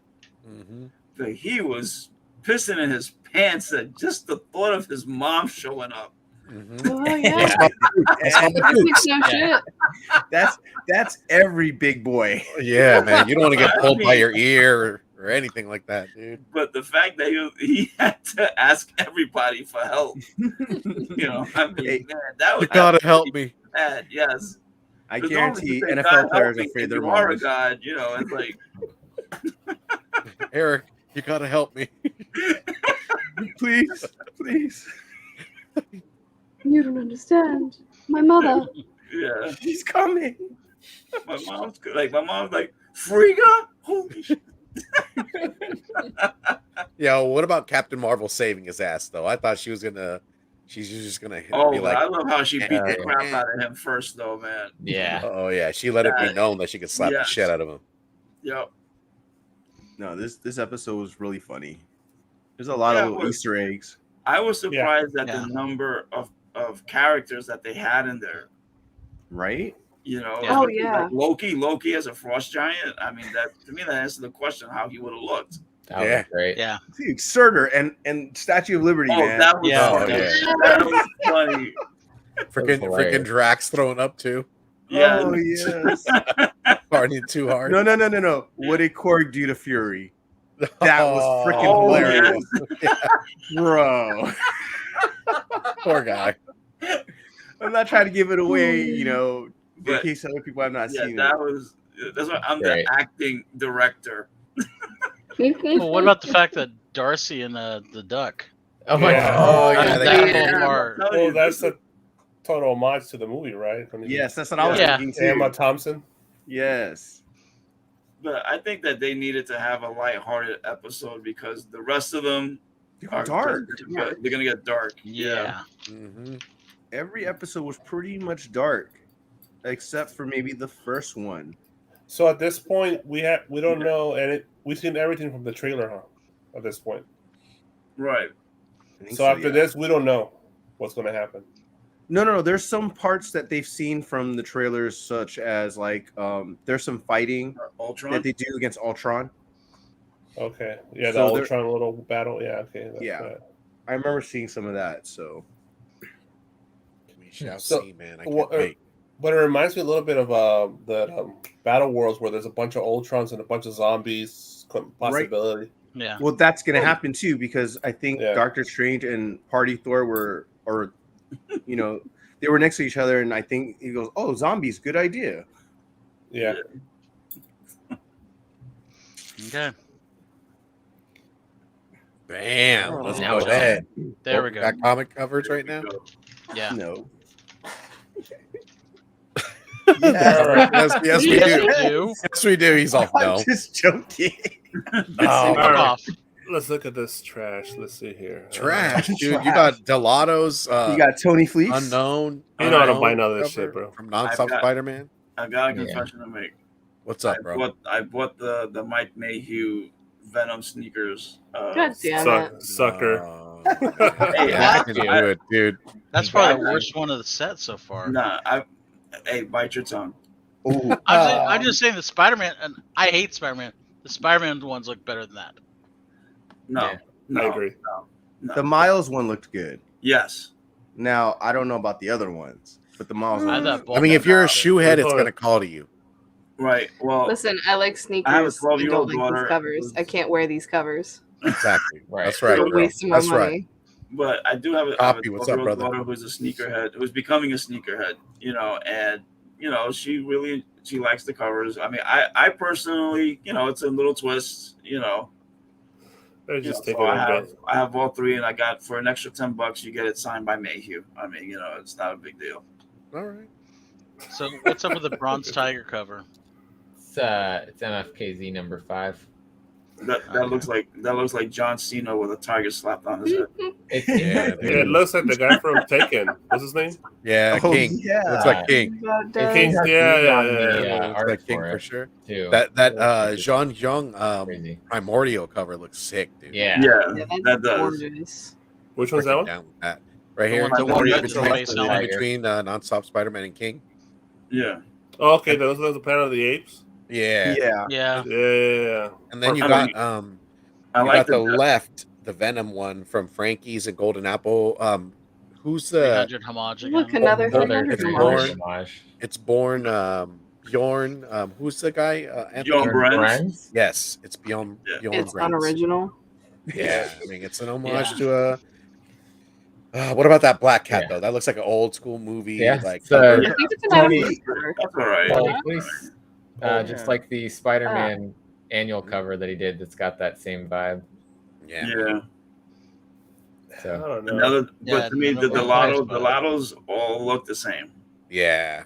Mm-hmm. But he was pissing in his pants at just the thought of his mom showing up. Mm-hmm. oh yeah, That's Mama I think Dukes. no shit. That's every big boy. Yeah, man. You don't want to get pulled by your ear or anything like that, dude. But the fact that he had to ask everybody for help, I mean, Hey, man, that was You gotta help me. bad. Yes, I 'Cause guarantee normally you say, NFL "God, players help are me," afraid if their you are a mamas. god. It's like, Eric, you gotta help me. Please, please. You don't understand. My mother. yeah. He's coming. My mom's like, Frigga. Holy shit. Yo, what about Captain Marvel saving his ass though? I thought she's just gonna Oh, be but like, I love how she beat the Yeah. crap out of him first, though, man. Yeah. oh yeah, she let it be known that she could slap the Yes. shit out of him. Yep. No, this episode was really funny. There's a lot Yeah, of it little was. Easter eggs. I was surprised at Yeah. the number of characters that they had in there. Right? Yeah. Oh, especially yeah. like Loki as a frost giant. I mean, that to me that answers the question how he would have looked. That was Yeah. great. Yeah. Dude, Surtur and Statue of Liberty, Oh, man. that was Yeah. funny. Oh, That was funny. Freaking hilarious. Drax throwing up too. Yeah. Oh, yes. Partying too hard. No. What did Korg do to Fury? That was freaking Oh, hilarious. Bro. Poor guy. I'm not trying to give it away, in But- case other people have not Yeah, seen that's why I'm Great. the acting director. Well, what about the fact that Darcy and the duck? Oh my Yeah. god. Oh yeah, they That got whole part. I'm telling well, you, that's a total homage to the movie, right? I mean, Yes, that's what I was Yeah. thinking too. Emma Thompson. Yes. But I think that they needed to have a lighthearted episode because the rest of them are Dark. They're gonna get dark. Yeah. Mm-hmm. Every episode was pretty much dark, except for maybe the first one. So at this point, we don't know, and we've seen everything from the trailer, huh? At this point, Right. I think so after yeah. this, we don't know what's going to happen. No. There's some parts that they've seen from the trailers, such as there's some fighting Ultron. that they do against Ultron. Okay, yeah, the So there- Ultron little battle. Yeah, okay, that's Yeah. right. I remember seeing some of that. So We shall So, see, man. I what- can't wait. But it reminds me a little bit of the Battle Worlds, where there's a bunch of Ultrons and a bunch of zombies. Possibility. Yeah. well, that's gonna happen too because I think Yeah. Doctor Strange and Party Thor they were next to each other, and I think he goes, "Oh, zombies, good idea." Yeah. Okay. Bam. Let's Now go it's ahead. There we go. Got comic coverage right now. Yeah. No. Yes, we Yes, do. we do. Yes, we do. He's off. No. I'm just joking. Oh, Fuck off. Let's look at this trash. Let's see here. trash, dude. You got Delato's You got Tony Fleece. unknown. You know how to unknown buy none of this cover shit, bro. From Nonstop I've got- Spider-Man. I got a Yeah. confession to make. What's up, bro? I bought the Mike Mayhew Venom sneakers. God damn it. Sucker. Oh, Hey, yeah, I I- can do it, dude. That's probably the worst one of the set so far. Nah, hey, bite your tongue. Ooh. I'm just saying the Spider-Man, and I hate Spider-Man. The Spider-Man ones look better than that. No, Yeah. no, I agree. no. The Miles one looked good. Yes. Now I don't know about the other ones, but the Miles I one. thought both I mean, if of them you're were a better. shoehead, it's Hold gonna on. call to you. Right. Well, Listen, I like sneakers. I have a I 12-year-old don't like daughter these covers. who's- I can't wear these covers. Exactly. Right. That's right, They're bro. wasting my That's right. money. but I do have a Copy, what's up, 12-year-old brother? daughter who's a sneakerhead, who's becoming a sneakerhead. And she likes the covers. I mean, I personally, it's a little twist. They're just So taking I it. have all three, and I got for an extra $10, you get it signed by Mayhew. I mean, it's not a big deal. All right. So what's up with the Bronze Tiger cover? It's MFKZ number 5. That looks like John Cena with a tiger slapped on his head. It's Yeah, interesting. Yeah, it looks like the guy from Taken. What's his name? Yeah, Oh, King. yeah. Looks like King. That It's does. King, got yeah, King yeah, on the, yeah. Looks art like King for for it, sure. too. That Crazy. Jean Young Crazy. primordial cover looks sick, dude. Yeah. Yeah, Yeah, that's that does. gorgeous. Which one's that Freaking one? down with that. Right The here. one- the one in with the between, face helmet. between Nonstop Spider-Man and King. Yeah. Oh, okay, those are the Planet of the Apes. Yeah. Yeah. Yeah. Yeah. And then you I got mean, you I like got the left, the Venom one from Frankie's and Golden Apple. Who's the 300 homage again. Look, another Another 300 it's homage. born. homage. It's Born Bjorn. Who's the guy? Bjorn Bjorn Brands. Brands? Yes, it's Bjorn. Yeah. Bjorn It's Brands. unoriginal. Yeah, I mean it's an homage Yeah. to a. What about that Black Cat Yeah. though? That looks like an old school movie. Yeah, Like it's, cover. I think it's an anniversary. That's all right. Well, Yeah. please, Oh, just yeah. like the Spider-Man annual cover that he did, that's got that same vibe. Yeah. Yeah. I So don't know. Another, Yeah, but to me, the another one. Lottos all look the same. Yeah.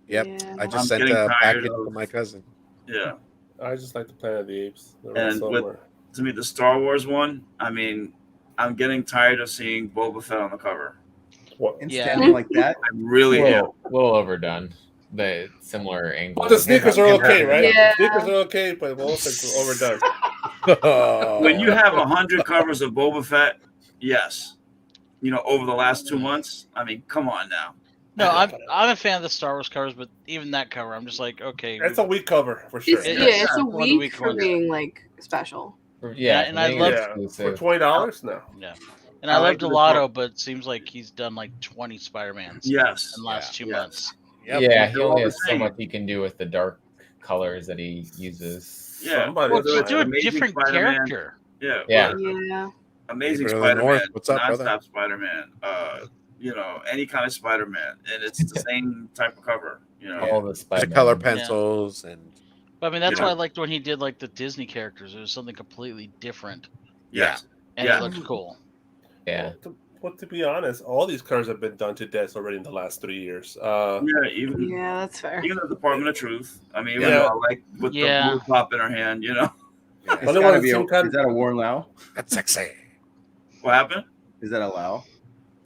Yep. Yeah. I I'm just sent getting a tired packet of- to my cousin. Yeah. I just like the Planet of the Apes. They're And somewhere. To me, the Star Wars one, I mean, I'm getting tired of seeing Boba Fett on the cover. What? And Yeah. standing like that. I really am. a little overdone. The similar angle. Well, the sneakers are okay, right? Yeah. The sneakers are okay, but both are overdone. When you have 100 covers of Boba Fett, yes. You know, over the last 2 months, I mean, come on now. No, I'm a fan of the Star Wars covers, but even that cover, I'm just like, okay. That's a weak cover for sure. It's, It- yeah, it's a one of the week weak for ones. being like special. Yeah, and I being love- Yeah, for exclusive. $20 now. Yeah. And I, I love like the Delato, but it seems like he's done like 20 Spider-Mans Yes. in the last 2 Yes. months. Yep. Yeah, he They're all only the has so same. much he can do with the dark colors that he uses. Yeah. Somebody- Well, Whether just it's do a Amazing different Spider-Man. character. Yeah. Yeah. whether- Yeah. Amazing Neighbor of the Spider-Man. North. What's up, brother? Nonstop Spider-Man. You know, any kind of Spider-Man. And it's the same type of cover. You know. All the The Spider-Man. color pencils and But I mean, that's Yeah. why I liked when he did like the Disney characters. It was something completely different, Yes. and Yeah. it looked cool. Yeah. But to be honest, all these cars have been done to death already in the last 3 years. Yeah. Even Yeah, that's fair. the Department of Truth. I mean, Yeah. you know, I like with Yeah. the blue pop in her hand. You know It's Only gotta one be that seemed is that a Warren Lau? that's sexy. what happened? Is that a Lau?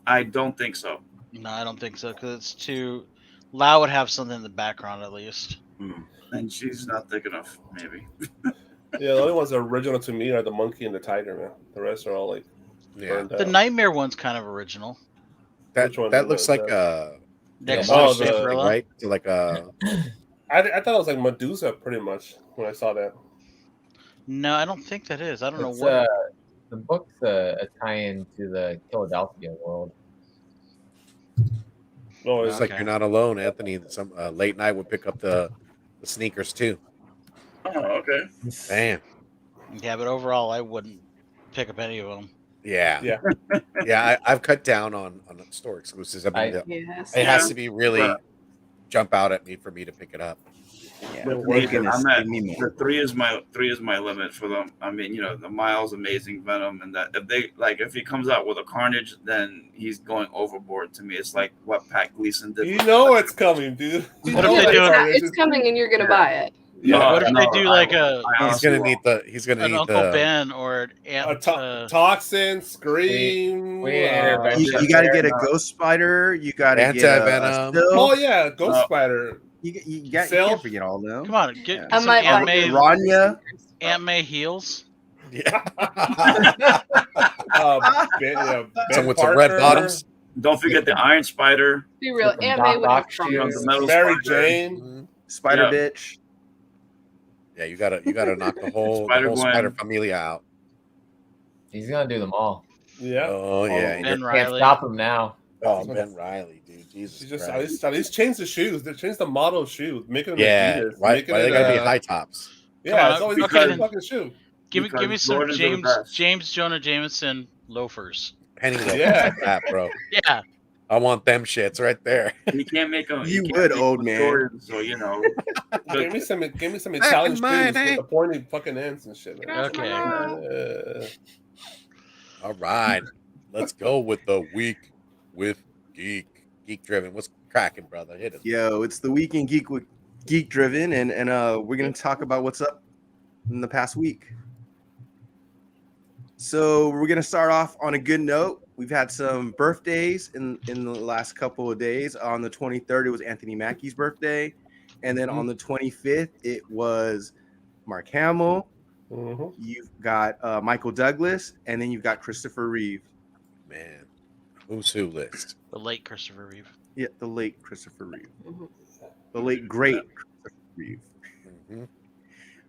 I don't think so. No, I don't think so because it's too. Lau would have something in the background at least. And she's not thick enough. Maybe. Yeah, the only ones that are original to me are the monkey and the tiger, man. The rest are all like Yeah. burned The out. Nightmare one's kind of original. That Which one that is looks that? like Next Oh, to the- Cinderella. right? So like a I thought it was like Medusa pretty much when I saw that. No, I don't think that is. I don't It's, know what. the book's a tie-in to the Philadelphia world. Oh, it's it's like Okay. you're not alone, Anthony. Some late night would pick up the sneakers too. Oh, okay. Damn. Yeah, but overall, I wouldn't pick up any of them. Yeah. Yeah. Yeah. I've cut down on store exclusives. It Yes. has to be really jump out at me for me to pick it up. Yeah. But Making I'm us at give me more. the three is my limit for them. I mean, you know, the Miles Amazing Venom, and that if he comes out with a Carnage, then he's going overboard to me. It's like what Pat Gleason did. You know it's coming, dude. You What if know they do It's coming and you're gonna buy it. Yeah. What if they do like He's gonna need an Uncle the Ben or Toxin, Scream. You got to get a Ghost Spider. You got to get Anti-Venom. Oh yeah, Ghost Spider. You can't forget all of them. Come on, get I some might Aunt buy May, it. Rania. Aunt May heels. yeah. Ben Some with some red Parker, bottoms. Don't forget the Iron Spider, Be real. With the Aunt May would have Doc fun you know, with the it. Metal Mary Spider. Jane. Mhm. Spider Yeah. Bitch. Yeah, you gotta knock the whole Spider-Gwen. Spider Familia out. He's gonna do them all. Yeah. Oh yeah. Ben Can't Riley. stop him now. Oh, Ben Riley, dude. Jesus She just Christ. at least change the shoes. They changed the model of shoes, making them Yeah. Adidas, Why making they it, gotta be high tops? Yeah, Come it's on, always okay, the same then. fucking shoe. Give me Because some Jordans are the best. James Jonah Jameson loafers. Penny loafers Yeah. like that, bro. Yeah, I want them shits right there. You can't make them. You can't would, make old them man. Jordans, so you know. Give me some Italian Back in shoes my with day. the pointy fucking ends and shit. Man. okay. All right. Let's go with the week with Geek Driven. What's cracking, brother? Hit it. Yo, it's the weekend Geek Driven, and we're gonna talk about what's up in the past week. So we're gonna start off on a good note. We've had some birthdays in the last couple of days. On the 23rd, it was Anthony Mackie's birthday, and then on the 25th, it was Mark Hamill. You've got Michael Douglas, and then you've got Christopher Reeve. Man, who's who list? The late Christopher Reeve. Yeah, the late Christopher Reeve. The late great Christopher Reeve.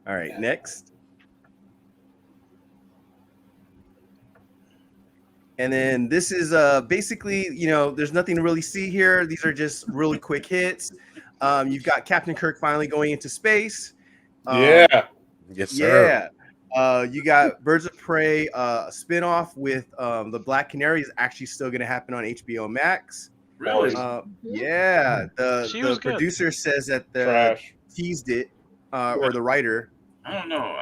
All right, next. And then this is basically, there's nothing to really see here. These are just really quick hits. You've got Captain Kirk finally going into space. Yeah. Yes, sir. Yeah. You got Birds of Prey, a spinoff with the Black Canary is actually still going to happen on HBO Max. Really? Yeah. The producer says that the teased it, or the writer. I don't know.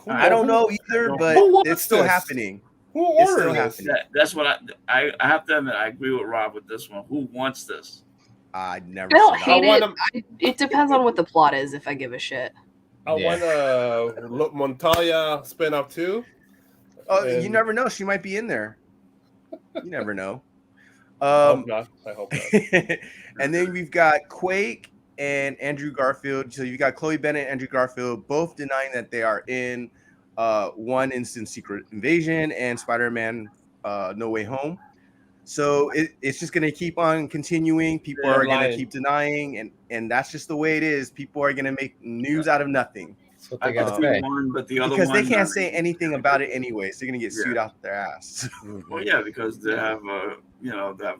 I don't know either, but it's still happening. Who ordered this? That's what I have to admit. I agree with Rob with this one. Who wants this? I never. I don't hate it. It depends on what the plot is. If I give a shit. I want a Montoya spinoff too. Oh, you never know. She might be in there. You never know. I hope not. And then we've got Quake and Andrew Garfield. So you've got Chloe Bennett and Andrew Garfield both denying that they are in One Instant Secret Invasion and Spider-Man No Way Home. So it's just going to keep on continuing. People are going to keep denying, and that's just the way it is. People are going to make news out of nothing. That's what they got to say. But the other because one, they can't say anything about it anyways. They're going to get sued out their ass. Well, yeah, because they have, that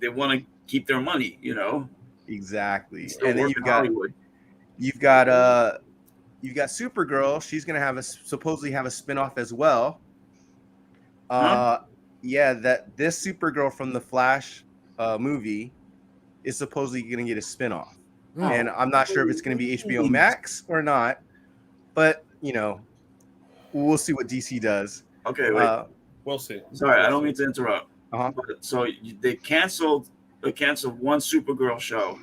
they want to keep their money, Exactly. Still And then you've got Supergirl. She's going to supposedly have a spinoff as well. Yeah, that this Supergirl from the Flash movie is supposedly going to get a spinoff. And I'm not sure if it's going to be HBO Max or not, but we'll see what DC does. Okay, wait. We'll see. Sorry, I don't mean to interrupt. So they canceled one Supergirl show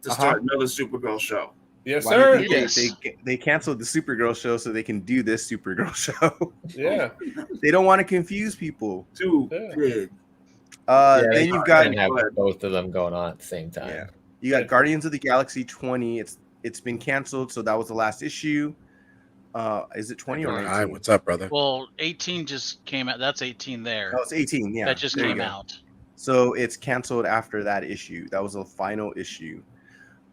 to start another Supergirl show. Yes, sir. They canceled the Supergirl show so they can do this Supergirl show. Yeah. They don't want to confuse people. Too big. Then you've got have both of them going on at the same time. Yeah. You got Guardians of the Galaxy 20. It's been canceled, so that was the last issue. Is it 20 or 19? Hi, what's up, brother? Well, 18 just came out. That's 18 there. Oh, it's 18. Yeah, that just came out. So it's canceled after that issue. That was the final issue.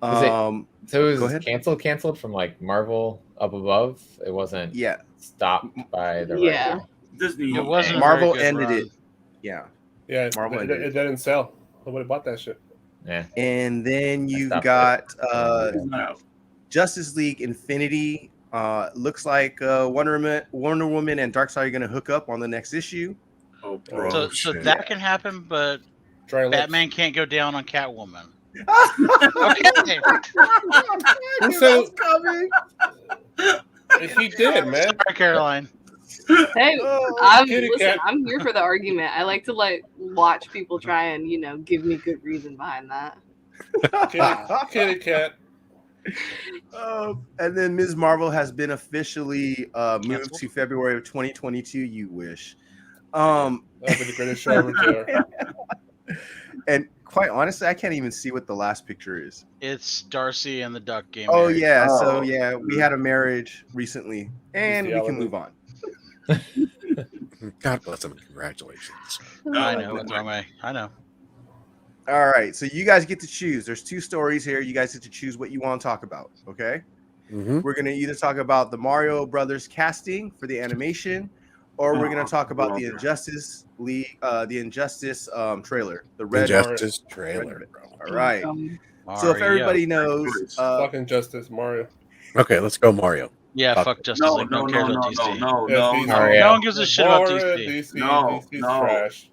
So it was canceled from like Marvel up above. It wasn't stopped by the Disney. It wasn't Marvel ended it. Yeah. Yeah, Marvel it didn't sell. Nobody bought that shit. Yeah. And then you've got Justice League Infinity. Looks like Wonder Woman and Darkseid are going to hook up on the next issue. Oh, bro. So that can happen, but Batman can't go down on Catwoman. Okay. So he did, man. Sorry, Caroline. Hey, I'm here for the argument. I like to watch people try and give me good reason behind that. Kitty cat. And then Ms. Marvel has been officially moved to February of 2022. You wish. That'd be the greatest show ever. And quite honestly, I can't even see what the last picture is. It's Darcy and the Duck game. Oh yeah, so yeah, we had a marriage recently, and we can move on. God bless them. Congratulations. I know. I know. All right, so you guys get to choose. There's two stories here. You guys get to choose what you want to talk about. Okay. We're gonna either talk about the Mario Brothers casting for the animation, or we're gonna talk about the Injustice League, the Injustice trailer, the Red Injustice trailer. Bro. All right. So if everybody knows, fucking Justice Mario. Okay, let's go Mario. Yeah, fuck Justice League. No one cares about DC. No. No one gives a shit about DC. DC's trash.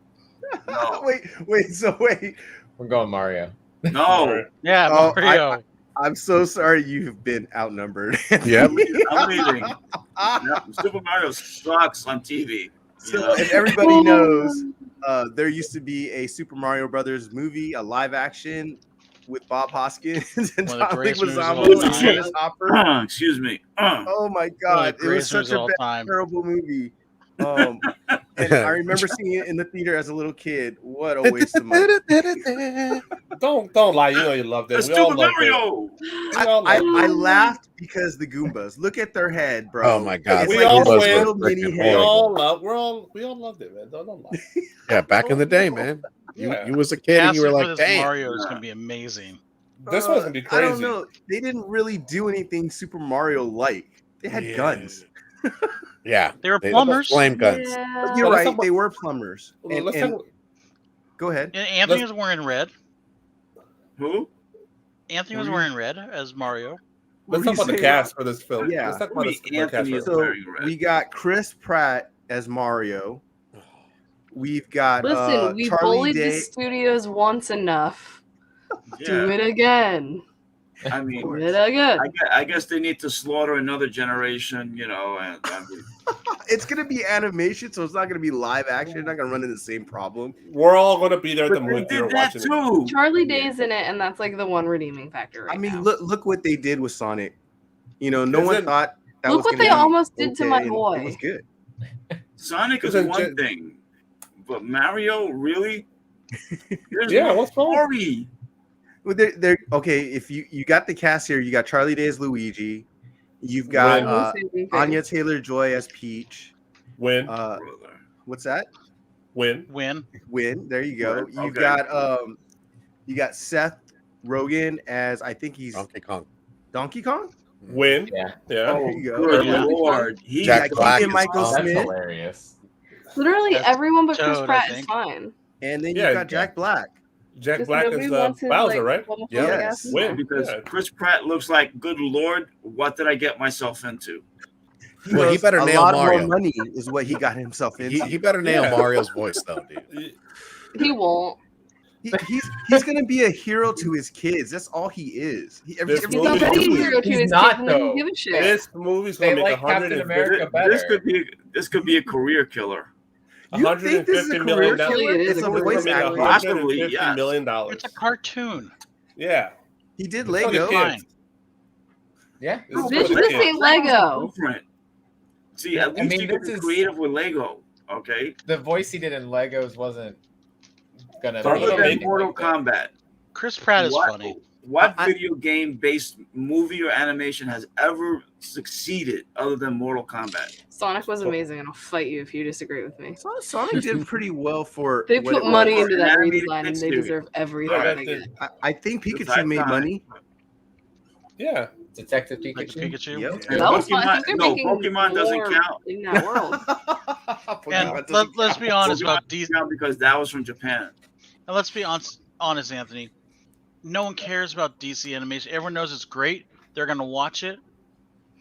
No. Wait. We're going Mario. No. Yeah, Mario. I'm so sorry you've been outnumbered. Yep. I'm leaving. Super Mario sucks on TV. So if everybody knows, there used to be a Super Mario Brothers movie, a live action with Bob Hoskins and John Leguizamo and Dennis Hopper. Excuse me. Oh my God, it was such a terrible movie. And I remember seeing it in the theater as a little kid. What a waste of money! Don't lie. You know you loved it. It's We all Super loved it. Mario. We all loved I it. laughed because the Goombas. Look at their head, bro. Oh my god, It's We like all this win. little mini Freaking head. horrible. We all loved it, man. Don't lie. Yeah, back in the day, man. Yeah. You was a kid and you were Casting for like, this damn. Mario is gonna be amazing. This one's gonna be crazy. I don't know. They didn't really do anything Super Mario like. They had guns. Yeah, They were plumbers. flame guns. Yeah. You're let's right. talk about- They were plumbers. And, Let's and- talk. go ahead. And Anthony was wearing red. Who? Anthony was wearing red as Mario. Let's What talk do about you the say? cast for this film. Yeah. Let's talk What about do the you mean cast. Anthony For is this. So wearing red? we got Chris Pratt as Mario. We've got Listen, we Charlie bullied Day. the studios once enough. Do Yeah. it again. I mean, Do it again. I guess they need to slaughter another generation, you know. And I mean, It's gonna be animation, so it's not gonna be live action. It's not gonna run into the same problem. We're all gonna be there at the but they movie theater did that watching it. too. Charlie Day's in it, and that's like the one redeeming factor right I mean, now. look what they did with Sonic. You know, no Is one it- thought that Look was what gonna they be almost did to okay, my and boy. It was good. Sonic is Isn't one J- thing, but Mario really? There's Yeah, no what's wrong? story. Well, they're okay. If you got the cast here, you got Charlie Day as Luigi. You've got Anya Taylor-Joy as Peach. Win. Brother. What's that? Win. Win. Win. There you go. Win, You've okay. got Seth Rogen as I think he's Donkey Kong. Donkey Kong. Win. Yeah, Yeah. There you go. Good Yeah. Lord. He Jack Black Keegan is Michael awesome. that's Smith, hilarious. Literally That's everyone but Chris Toad, I Pratt is think. fine. and then Yeah, you've got Jack Black. Jack Just Black nobody is wants his, Bowser, like, right? homophobic Yes. ass in Win. there. because Yeah. Chris Pratt looks like, good Lord, what did I get myself into? Well, he knows better a nail lot Mario. more money is what he got himself into. He better nail Yeah. Mario's voice though, dude. He won't. He's gonna be a hero to his kids. That's all he is. This He's movie- already a hero to He's his not, kids, and they though. don't give a shit. This movie's They gonna make like Captain America better. This could be a career killer. You think this is a $150 million? million. Actually, it is It's a a career voice killer. actor. Possibly, $150 yes. million. It's a cartoon. Yeah. He did It's for the Lego. kids. Fine. Yeah, This is Bitch, for the this kids. ain't Lego. Different. See, at I least mean, you can this be is- creative with Lego. Okay. the voice he did in Legos wasn't gonna. They're be gonna Other make than Mortal like that. Kombat. Chris Pratt is what, funny. What I- video game based movie or animation has ever succeeded other than Mortal Kombat? Sonic was amazing, and I'll fight you if you disagree with me. Sonic did pretty well for. They what put it was. money into that Animated redesign, and they series. deserve everything Yeah, they that get. I think The Pikachu made time. money. Yeah. Detective Like Pikachu. Pikachu. Yep. And That was fun. I Pokemon, think they're no, making Pokemon doesn't more count. in that world. And let's be honest about DC. Count because that was from Japan. And let's be honest, Anthony. No one cares about DC animation. Everyone knows it's great. They're gonna watch it,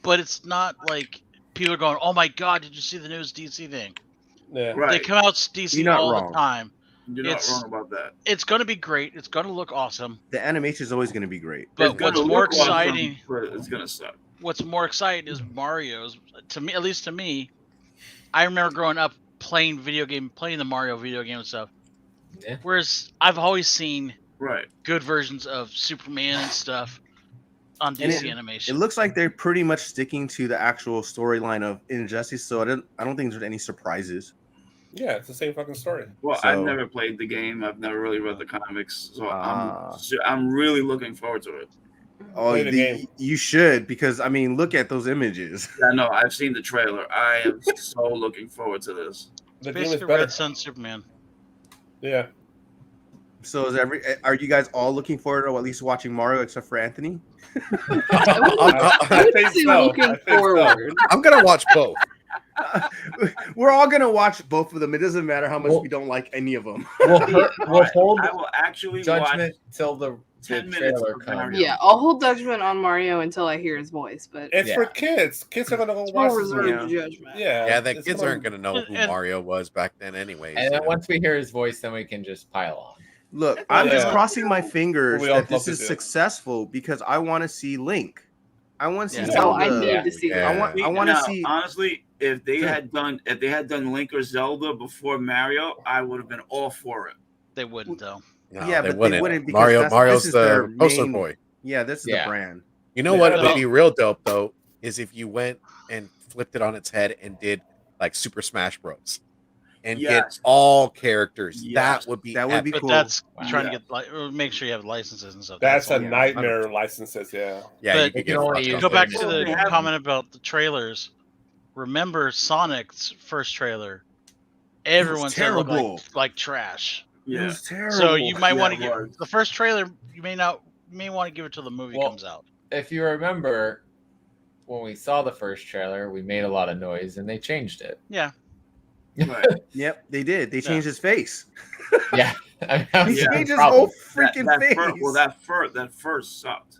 but it's not like people are going, "Oh my God, did you see the newest DC thing?" Yeah. Right. They come out DC You're not all wrong. the time. You're not It's- wrong about that. It's gonna be great. It's gonna look awesome. The animation is always going to be great. But It's gonna what's more look awesome, exciting? but it's gonna suck. What's more exciting is Mario's. To me, at least to me, I remember growing up playing the Mario video game and stuff. Yeah. Whereas I've always seen Right. good versions of Superman and stuff on And DC It animation. looks like they're pretty much sticking to the actual storyline of Injustice, so I don't think there's any surprises. Yeah, it's the same fucking story. Well, I've So- never played the game. I've never really read the comics, so Ah. I'm really looking forward to it. Oh, Play the game. you should, because I mean, look at those images. I know. I've seen the trailer. I am so looking forward to this. The game is Basically, better. Red Sun Superman. Yeah. So are you guys all looking forward to at least watching Mario, except for Anthony? I would think say so. I looking think so. forward. I'm gonna watch both. We're all gonna watch both of them. It doesn't matter how much we don't like any of them. We'll hold I will actually judgment till the 10 minutes trailer of comes. Mario. Yeah, I'll hold judgment on Mario until I hear his voice, but It's Yeah. for kids. Kids are gonna go it's watch more this reserved movie. judgment. Yeah. Yeah, the it's kids gonna- aren't gonna know who And- Mario was back then, anyways. And you then know? once we hear his voice, then we can just pile on. Look, I'm just Yeah. crossing my fingers We all that love this to is do it. successful because I want to see Link. I want to see Yeah. No, Zelda. I need Yeah. to see Yeah. that. I want to Now, see. Honestly, if they had done Link or Zelda before Mario, I would have been all for it. They wouldn't though. No, Yeah, they but they wouldn't. wouldn't because Mario's this is their the poster main- boy. Yeah, this is Yeah. the brand. You know Yeah, what but- would be real dope though is if you went and flipped it on its head and did like Super Smash Bros. And get Yes. all characters. Yes. That would be That would be epic. But cool. that's Wow. trying Yeah. to get make sure you have licenses and stuff. That's a all. Yeah, nightmare licenses. Yeah. Yeah, But you could you get can only fucked use up. Go back Well, to the they have- comment about the trailers. Remember Sonic's first trailer? Everyone said it looked terrible. like trash. It Yeah. was terrible. So you might Yeah, want it to was. give the first trailer. You may want to give it till the movie Well, comes out. If you remember, when we saw the first trailer, we made a lot of noise, and they changed it. Yeah. Right. Yep, they did. They changed his face. Yeah, I mean, that was He the changed his problem. whole freaking face. That first sucked.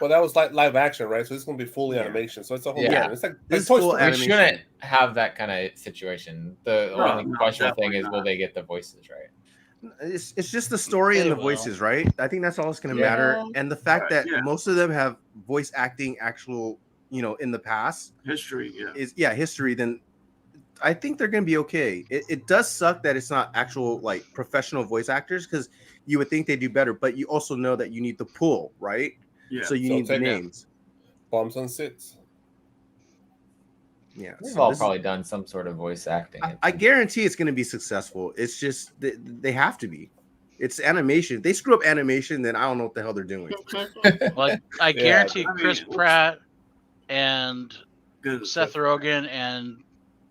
Well, that was like live action, right? So it's going to be fully Yeah. animation. So it's a whole Yeah. different. It's like This it's Toy is full Story. We animation. shouldn't have that kind of situation. The No, only no, questionable thing definitely is, will not. they get the voices right? It's just the story and They the will. voices, right? I think that's all it's going to Yeah. matter. And the fact Right, that yeah. most of them have voice acting actual, in the past History, yeah. is history. Then I think they're going to be okay. It does suck that it's not actual like professional voice actors because you would think they do better, but you also know that you need the pull, right? Yeah. So you So need the take it. names. Bombs on sits. Yeah, We've so all this is- probably done some sort of voice acting. I guarantee it's going to be successful. It's just they have to be. It's animation. If they screw up animation, then I don't know what the hell they're doing. Like I Yeah, guarantee I mean, Chris Pratt and Good. Seth Rogen and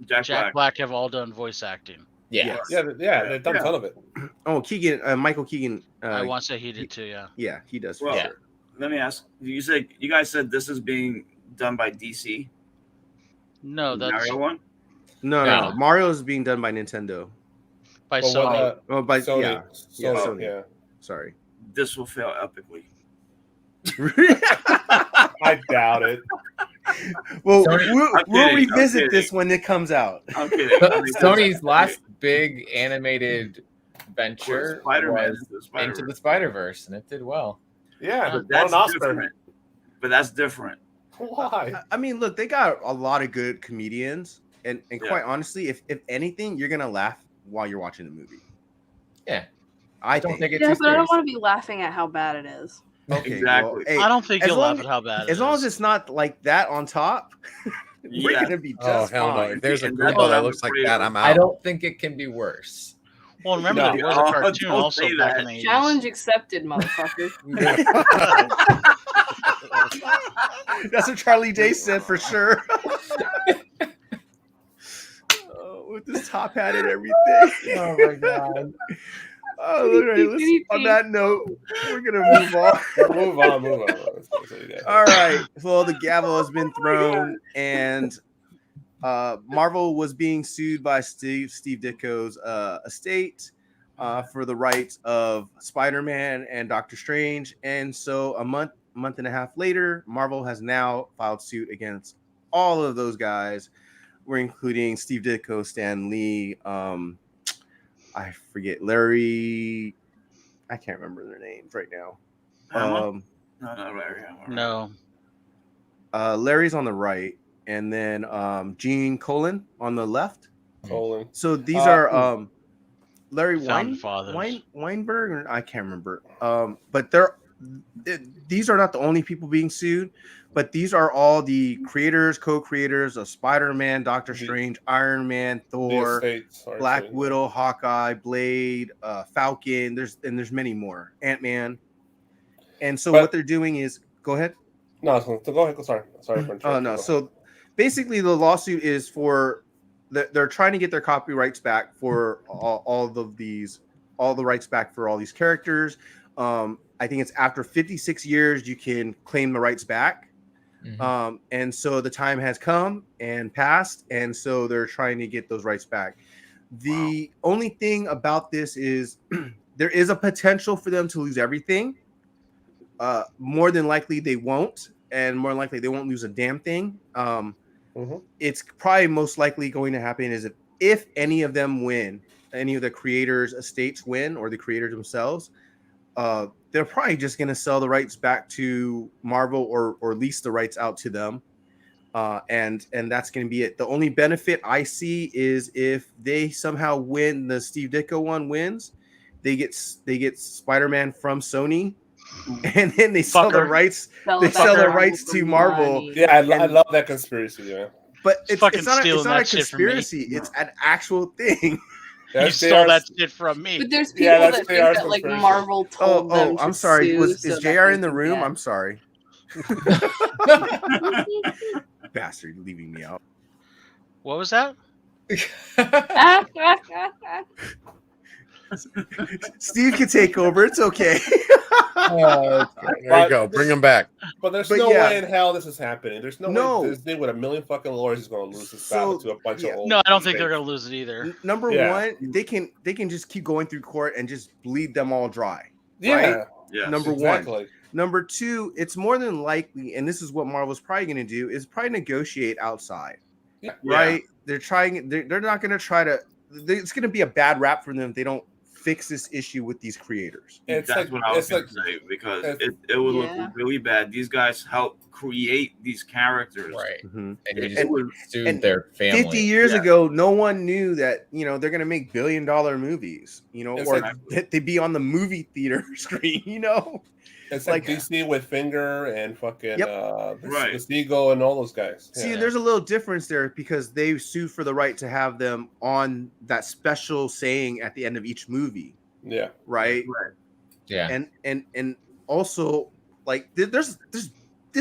Jack Jack Black. Black have all done voice acting. yeah. Yes. Yeah, they've done a ton of it. Oh, Keegan, Michael Keegan. I want to say he did too. Yeah. Yeah, he does for Well, sure. Let me ask. You guys said this is being done by DC. No, The that's Mario one. No. No. Mario is being done by Nintendo. by But Sony. what, Oh, by Sony, yeah. Yeah, Sony, Sony. yeah. Sorry. This will fail epically. I doubt it. Well, Sony- we'll I'm kidding, I'm revisit this kidding. when it comes out. I'm kidding. I mean, Sony's last big animated venture Spider-Man was into the Into Spider-Verse. the Spider-Verse, and it did well. Yeah, But won That's an Oscar. different. But that's different. Why? I mean, look, they got a lot of good comedians, and Yeah. quite honestly, if anything, you're gonna laugh while you're watching the movie. Yeah. I Don't think. take it Yeah, too but I don't serious. want to be laughing at how bad it is. Okay, Exactly. hey, I don't think as you'll long- laugh at how bad. as it long is. as it's not like that on top, we're Yeah. gonna be Oh just hell no! fine. If there's a And Goomba that's what that I'm looks like afraid that, of. I'm out. I don't think it can be worse. Well, remember No. there was a Oh, cartoon don't also say back that. in the 80s. Challenge accepted, motherfucker. That's what Charlie Day said for sure. With this top hat and everything. Oh my god. Oh, all right. On that note, we're gonna move on. Move on. Let's go, yeah. All right. Well, the gavel has been thrown, and Marvel was being sued by Steve Ditko's estate for the rights of Spider-Man and Doctor Strange. And so a month and a half later, Marvel has now filed suit against all of those guys. We're including Steve Ditko, Stan Lee, I forget Larry. I can't remember their names right now. No, right here. No. Larry's on the right, and then Gene Colan on the left. Colin. So these are Larry Founding Fathers. Weinberg, or I can't remember. But these are not the only people being sued, but these are all the creators, co-creators of Spider-Man, Doctor Strange, Iron Man, Thor, Black Widow, Hawkeye, Blade, Falcon. There's many more. Ant-Man. And so what they're doing is, go ahead. No, so go ahead. Sorry for interrupting. Oh no. So basically, the lawsuit is for they're trying to get their copyrights back for all the rights back for all these characters. I think it's after 56 years you can claim the rights back. Mhm. And so the time has come and passed, and so they're trying to get those rights back. The only thing about this is there is a potential for them to lose everything. More than likely they won't, and more likely they won't lose a damn thing. It's probably most likely going to happen is if any of them win, any of the creators' estates win, or the creators themselves, they're probably just going to sell the rights back to Marvel or lease the rights out to them. And that's going to be it. The only benefit I see is if they somehow win, the Steve Ditko one wins, they get Spider-Man from Sony, and then they sell the rights. They sell the rights to Marvel. Yeah, I love that conspiracy. Yeah. But He's fucking it's not stealing a that shit from me. conspiracy. It's an actual thing. You stole that shit from me. But there's people Yeah, that's that think JR's that like conspiracy. Marvel told them. I'm to sorry. sue Is so that JR they in the can room? get- I'm sorry. Bastard, leaving me out. What was that? Steve can take over. It's okay. There you go. Bring him back. But there's But no yeah. way in hell this is happening. There's no, No. way this dude with a million fucking lawyers is going to lose this battle to a bunch of old. No, I don't think they're mistakes. gonna lose it either. Number Yeah. one, they can just keep going through court and just bleed them all dry. Yeah. Right? Yes. Number one. Exactly. Number two, it's more than likely, and this is what Marvel's probably going to do, is probably negotiate outside. Yeah. Right? They're trying. They're not going to try to. It's going to be a bad rap for them if they don't fix this issue with these creators. It's That's like what I was it's going like to say, because it's- it would Yeah. look really bad. These guys helped create these characters. Right. Mhm. And you It just would- sued and their family. 50 years Yeah. ago, no one knew that they're going to make $1 billion movies, It's or like- that they'd be on the movie theater screen. it's like- like DC with Finger and fucking Right. the Seagull and all those guys. See, Yeah. there's a little difference there because they sued for the right to have them on that special saying at the end of each movie, Yeah. right? Right. Yeah. And also like this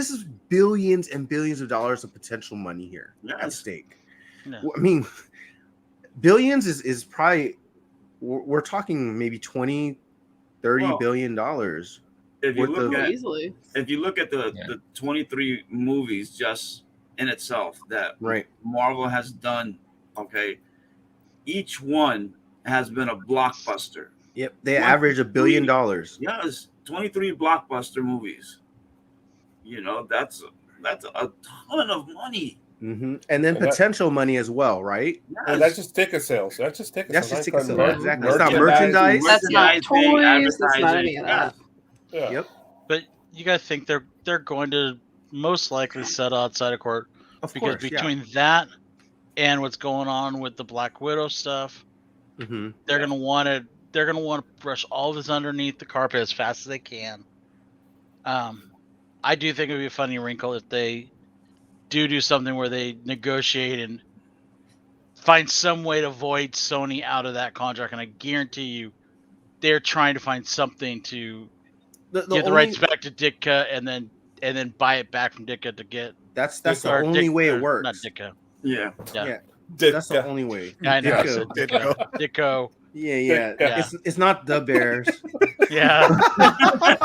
is billions and billions of dollars of potential money here at Yes. stake. Yeah. I mean, billions is probably we're talking maybe 20 30 Well, billion dollars. If you With look the- at Easily. the 23 movies just in itself that Right. Marvel has done, okay, each one has been a blockbuster. Yep, they average $1 billion. Yes, 23 blockbuster movies. That's a ton of money. Hmm. And then And that- potential money as well, right? And that's just ticket sales. That's just ticket That's sales. just That's ticket not sales. Exactly. It's not merchandise. That's not Merchandising, toys. That's not advertising. any of that. Yeah. Yep. But you gotta think they're going to most likely settle outside of court Of because course. between that and what's going on with the Black Widow stuff, Yeah. Hmm. they're gonna want to brush all this underneath the carpet as fast as they can. I do think it would be a funny wrinkle if they do something where they negotiate and find some way to void Sony out of that contract, and I guarantee you they're trying to find something to get the rights back to Ditka and then buy it back from Ditka to get That's the or only way or it works. Not Ditka. Yeah. Yeah. That's the only way. I know. I Ditko. said Ditko. Ditko. Yeah. Yeah. It's not the Bears. Yeah.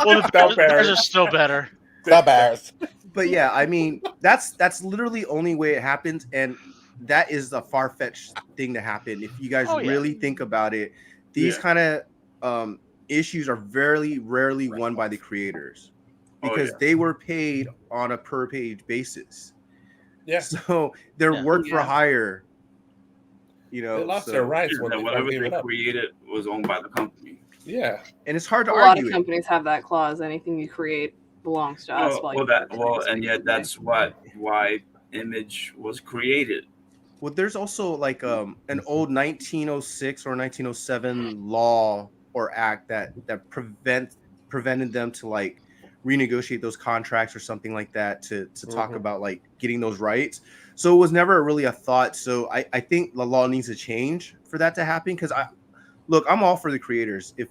Well, the Bears are still better. The Bears. But yeah, I mean, that's literally only way it happens, and that is a far-fetched thing to happen. If you guys Oh, yeah. really think about it, these Yeah. kind of issues are very rarely won by the creators Oh, because yeah. they were paid on a per-page basis. Yeah. So they're Yeah. work for Yeah. hire. They lost so- their rights when That they whatever gave they it up. created was owned by the company. Yeah. and it's hard to A lot argue of it. companies have that clause. Anything you create belongs to us. And yet that's why Image was created. Well, there's also like an old 1906 or 1907 law or act that prevented them to like renegotiate those contracts or something like that to talk Mhm. about like getting those rights. So it was never really a thought. So I think the law needs to change for that to happen because I'm all for the creators. If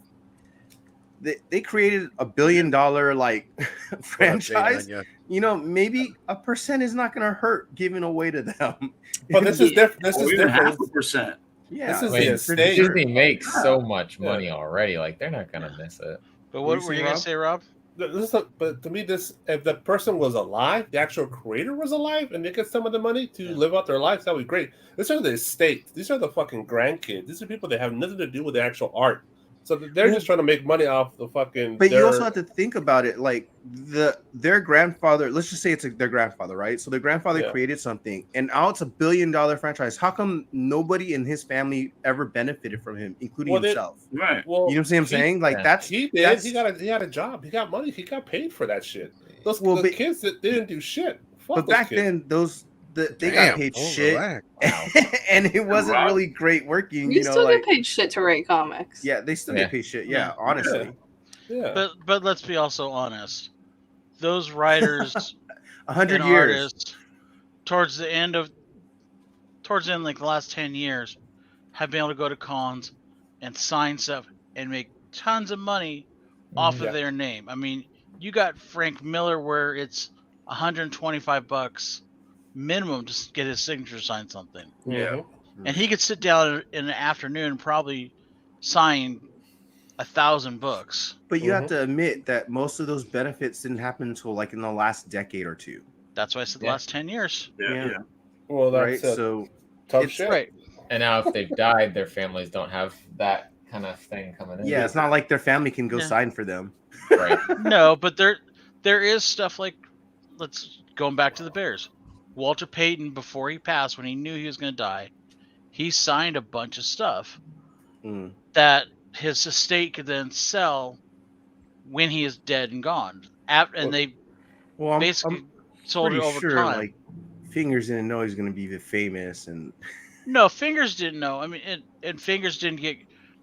they created $1 billion like franchise, maybe a percent is not going to hurt giving away to them. But this is different. This Or is even different. 0.5%. Yeah, This is Wait, the estate. Disney makes so much money already. Like they're not gonna miss it. But What what do you were say, you gonna Rob? say, Rob? But to me, if the person was alive, the actual creator was alive, and they get some of the money to live out their lives, that would be great. These are the estate. These are the fucking grandkids. These are people that have nothing to do with the actual art. So they're just trying to make money off the fucking. But you also have to think about it, like their grandfather. Let's just say it's their grandfather, right? So their grandfather Yeah. created something, and now it's $1 billion franchise. How come nobody in his family ever benefited from him, including Well, himself? Right. Well, You know what I'm saying? Like yeah. that's he did. that's- He had a job. He got money. He got paid for that shit. Those Well, the but- kids that didn't do shit. Fuck But those back kids. then, they Damn, got paid oh, shit, relax. and it wasn't Rob- really great working. You still like get paid shit to write comics. yeah, they still Yeah. get paid shit. Yeah, honestly, Yeah. But let's be also honest. Those writers 100 and years. artists towards the end of towards the end, like the last 10 years, have been able to go to cons and sign stuff and make tons of money off Yeah. of their name. I mean, you got Frank Miller where it's $125 minimum to get his signature signed something. Yeah. And he could sit down in an afternoon and probably sign 1,000 books. But you have to admit that most of those benefits didn't happen until like in the last decade or two. That's why I said the Yeah. last 10 years. Yeah. Well, Right. that's So tough it's shit. Right. And now if they've died, their families don't have that kind of thing coming in. yeah, it's not like their family can go Yeah. sign for them. Right. No, but there is stuff like, going back to the Bears. Walter Payton, before he passed, when he knew he was going to die, he signed a bunch of stuff Mm. that his estate could then sell when he is dead and gone. And they Well, I'm basically sold it pretty over sure time. like Fingers didn't know he was going to be famous, and No, Fingers didn't know. I mean, and Fingers didn't get.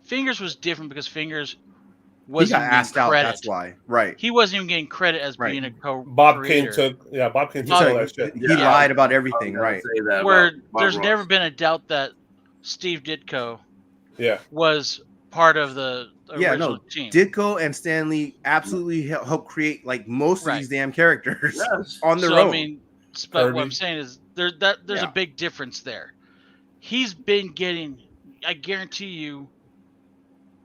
Fingers was different because Fingers he wasn't got asked out. credit. That's why, right? He wasn't even getting credit as Right. being a co. Bob King took all He that shit. lied about everything, right? Say that Where about Bob there's Ross. never been a doubt that Steve Ditko Yeah. was part of the Yeah, original no, team. Ditko and Stanley absolutely helped create like most of Right. these damn characters Yes. on their So own. I mean, but what Kirby. I'm saying is there's Yeah. a big difference there. He's been getting, I guarantee you,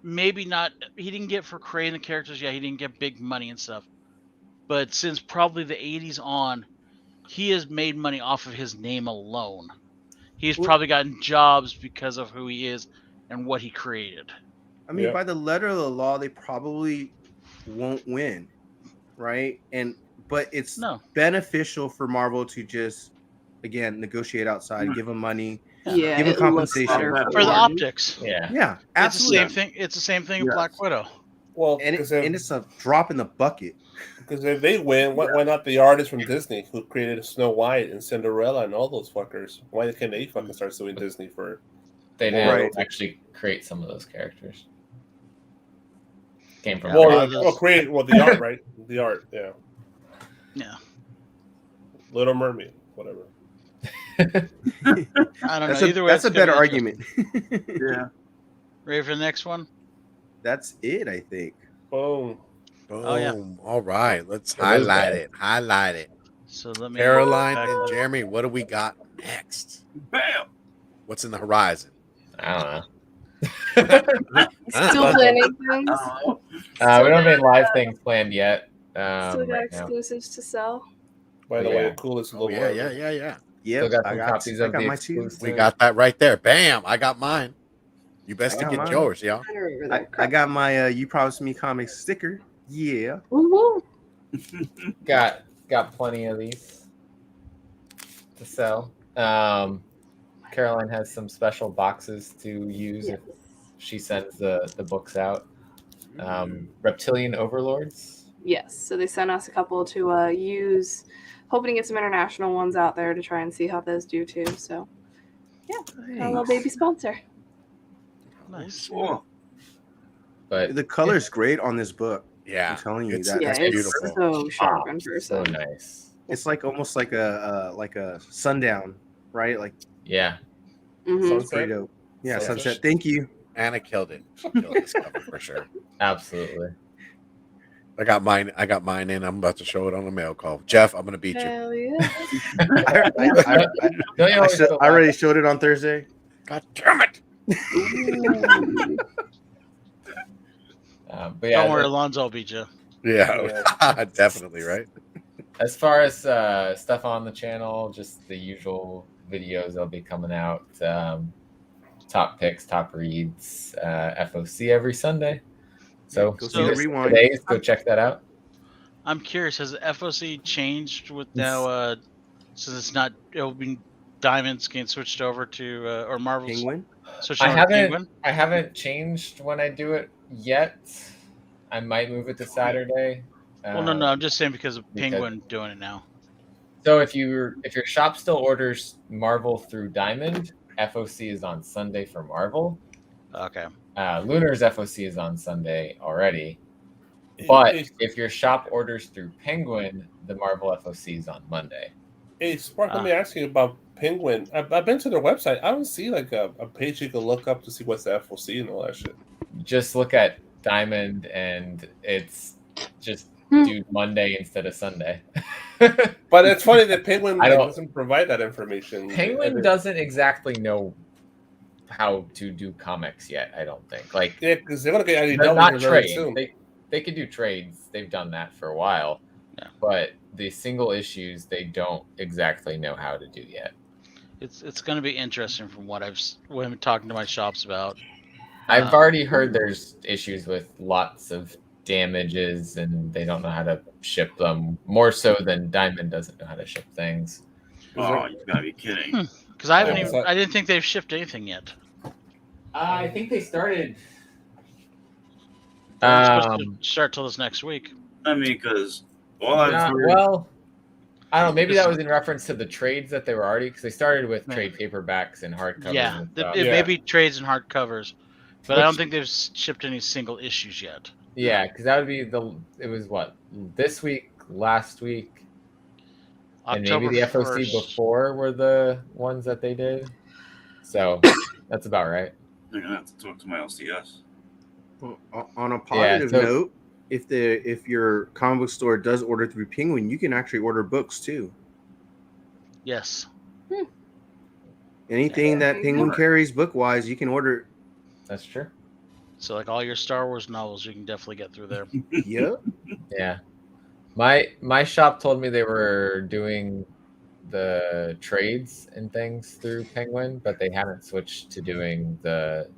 maybe not. He didn't get for creating the characters. Yeah, he didn't get big money and stuff. But since probably the 80s on, he has made money off of his name alone. He's probably gotten jobs because of who he is and what he created. I mean, Yeah. by the letter of the law, they probably won't win, right? But it's No. beneficial for Marvel to just again negotiate outside, Hmm. give them money. Yeah, Give him it looks compensation. better For the Yeah. optics. Yeah. Yeah, It's the absolutely. same thing. It's the same thing with Yes. Black Widow. Well, And, because it's a drop in the bucket. if they win, why not the artists from Disney who created Snow White and Cinderella and all those fuckers? Why can't they fucking start suing Disney for? They didn't Right. actually create some of those characters. Came from Well, The art, right? The art, yeah. Yeah. Little Mermaid, whatever. I don't That's know. Either way, that's it's a better gonna be interesting. argument. Yeah. Ready for the next one? That's it, I think. Boom. Boom. Oh, yeah. All right. Let's It is highlight bad. it. Highlight it. So let me. Caroline back- and Jeremy, what do we got next? Bam. What's in the horizon? I don't know. Still planning things. We don't have any live things planned yet. Still got Right now. exclusives to sell. By the Yeah. way, coolest Oh, little yeah. Yeah, Still got some copies of the my two. exclusive. We got that right there. Bam. I got mine. You best I to got get mine. yours, y'all. I remember that I crap. got my You Promised Me comics sticker. Yeah. Woo-hoo. got plenty of these to sell. Caroline has some special boxes to use Yes. if she sends the books out. Reptilian Overlords. Yes. So they sent us a couple to use, hoping to get some international ones out there to try and see how those do too. So got a little baby sponsor. Nice. Cool. But The color's great on this book. Yeah. I'm telling you, It's- that, Yeah, that's it's beautiful. so sharp in so person. nice. It's like almost like a sundown, right? Like Yeah. Mhm. it's pretty dope. Yeah, Sunset. sunset. Thank you. Anna killed it. She killed this cover for sure. Absolutely. I got mine in. I'm about to show it on a mail call. Jeff, I'm gonna beat you. Hell yeah. Don't you always feel I already showed it on Thursday. God damn it. but yeah, Don't worry, Alonzo will beat you. Yeah, definitely, right? as far as stuff on the channel, just the usual videos that'll be coming out. Top picks, top reads, FOC every Sunday. So, Go see the rewind. Today's, go check that out. I'm curious, has the FOC changed with now, since it's not, it'll be Diamonds getting switched over to, or Marvel's Penguin. switching over to Penguin? I haven't changed when I do it yet. I might move it to Saturday. Well, no, I'm just saying because of because- Penguin doing it now. So if your shop still orders Marvel through Diamond, FOC is on Sunday for Marvel. Okay. Lunar's FOC is on Sunday already. But if your shop orders through Penguin, the Marvel FOC is on Monday. Hey, Spark, let me ask you about Penguin. I've been to their website. I don't see like a page you can look up to see what's the FOC and all that shit. Just look at Diamond, and it's just do Monday instead of Sunday. But it's funny that Penguin I don't- doesn't provide that information. Penguin doesn't exactly know how to do comics yet. I don't think. Like, Yeah, because they're gonna get they're IDW not here very trade. soon. They could do trades. They've done that for a while. Yeah. But the single issues they don't exactly know how to do yet. It's going to be interesting from what I've been talking to my shops about. I've already heard there's issues with lots of damages, and they don't know how to ship them. More so than Diamond doesn't know how to ship things. Oh, you gotta be kidding. Because I didn't think they've shipped anything yet. I think they started. They're supposed to start till this next week. I mean, because I've heard, Well, I don't know. Maybe that was in reference to the trades that they were already, because they started with trade paperbacks and hardcovers. Yeah, and stuff. it may be trades and hardcovers, but I don't think they've shipped any single issues yet. Yeah, because that would be it was what, this week, last week, October and maybe the FOC 1st. before were the ones that they did. So that's about right. I'm gonna have to talk to my LCS. Well, on a positive so- note, if your comic book store does order through Penguin, you can actually order books too. Yes. Anything that Penguin carries book wise, you can order. That's true. So like all your Star Wars novels, you can definitely get through there. Yep. Yeah. My shop told me they were doing the trades and things through Penguin, but they haven't switched to doing the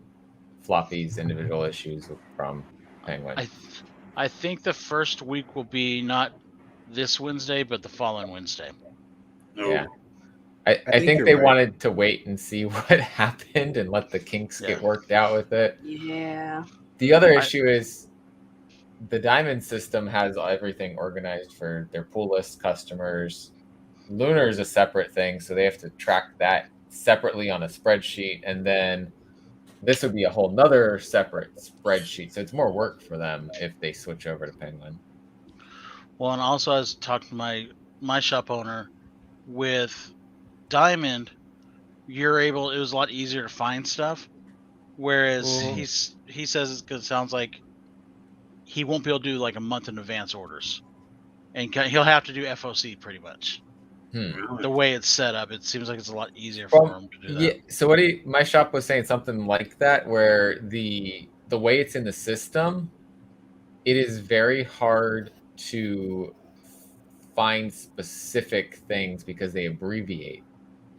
floppies individual issues from Penguin. I think the first week will be not this Wednesday, but the following Wednesday. No. Yeah. I think you're they right. wanted to wait and see what happened and let the kinks get worked out with it. Yeah. The other issue is the Diamond system has everything organized for their pool list customers. Lunar is a separate thing, so they have to track that separately on a spreadsheet, and then this would be a whole nother separate spreadsheet. So it's more work for them if they switch over to Penguin. Well, and also I was talking to my shop owner with Diamond, it was a lot easier to find stuff. Whereas he says it sounds like he won't be able to do like a month in advance orders. And he'll have to do FOC pretty much. The way it's set up, it seems like it's a lot easier for him to do that. Yeah. So my shop was saying something like that, where the way it's in the system, it is very hard to find specific things because they abbreviate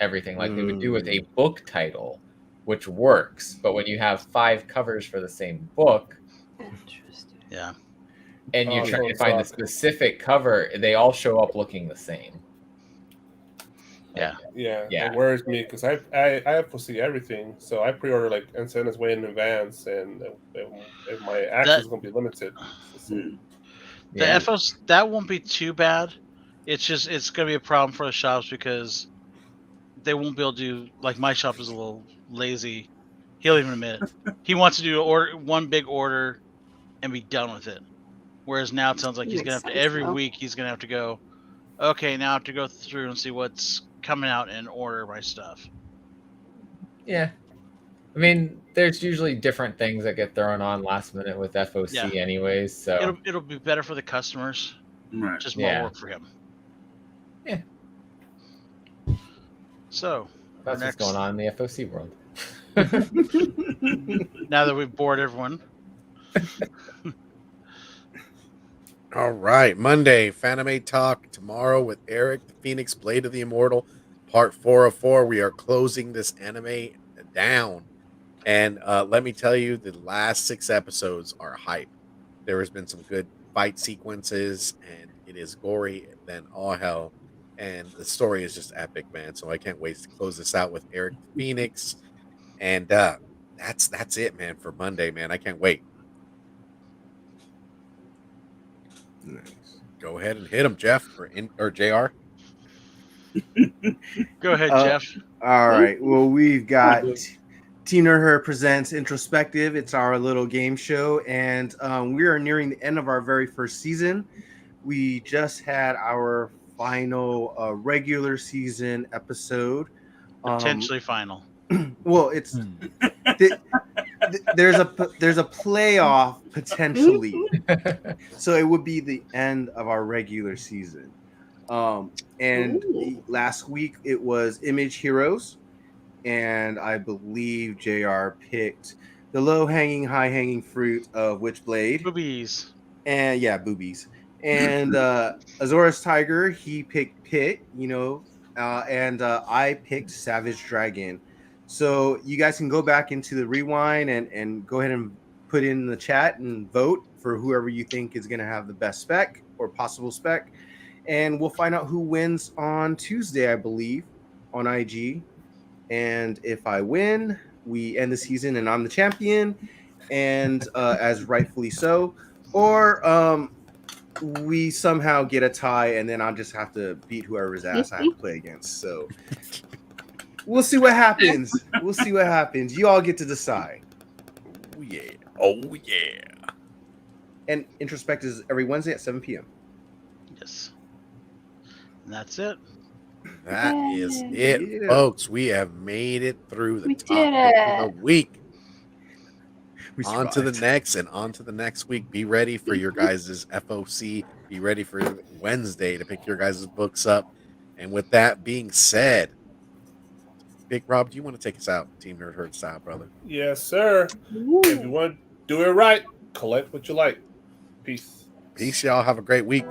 everything like they would do with a book title, which works. But when you have 5 covers for the same book, Interesting. Yeah. and you're Oh, trying so to it's find the not- specific cover, they all show up looking the same. Yeah. Yeah, Yeah. it worries me because I have to see everything, so I pre-order like and send this way in advance, and if my access is going to be limited. Hmm. The FOC, that won't be too bad. It's going to be a problem for the shops because they won't be able to do, like my shop is a little lazy. He'll even admit it. He wants to do one big order and be done with it. Whereas now it sounds like he's going to have to, every week he's going to have to go, okay, now I have to go through and see what's coming out and order my stuff. Yeah. I mean, there's usually different things that get thrown on last minute with FOC anyways, so It'll be better for the customers. Right. Just more work for him. Yeah. So that's what's going on in the FOC world. Now that we've bored everyone. All right, Monday, Fanime Talk tomorrow with Eric, the Phoenix Blade of the Immortal, part 404. We are closing this anime down. And let me tell you, the last 6 episodes are hype. There has been some good fight sequences, and it is gory than all hell. And the story is just epic, man. So I can't wait to close this out with Eric the Phoenix. And that's it, man, for Monday, man. I can't wait. Nice. Go ahead and hit him, Jeff, or JR. Go ahead, Jeff. All right. Well, we've got Team Nerd Her presents Introspective. It's our little game show, and we are nearing the end of our very first season. We just had our final regular season episode. Potentially final. Well, it's there's a playoff potentially, so it would be the end of our regular season. Last week it was Image Heroes, and I believe JR picked the low hanging, high hanging fruit of Witchblade. Boobies. And yeah, boobies. And Azorus Tiger, he picked Pit, and I picked Savage Dragon. So you guys can go back into the rewind and go ahead and put in the chat and vote for whoever you think is going to have the best spec or possible spec. And we'll find out who wins on Tuesday, I believe, on IG. And if I win, we end the season and I'm the champion, and as rightfully so. Or we somehow get a tie, and then I'll just have to beat whoever's ass I have to play against. So we'll see what happens. We'll see what happens. You all get to decide. Oh yeah. Oh yeah. And Introspect is every Wednesday at 7 p.m. Yes. And that's it. That is Yay. it, Yeah. folks. We have made it through the We top did pick it. of the week. We On to the survived. next and on to the next week. Be ready for your guys' FOC. Be ready for Wednesday to pick your guys' books up. And with that being said, Big Rob, do you want to take us out, Team Nerd Herd style, brother? Yes, sir. If you want to do it right, collect what you like. Peace. Peace, y'all. Have a great week.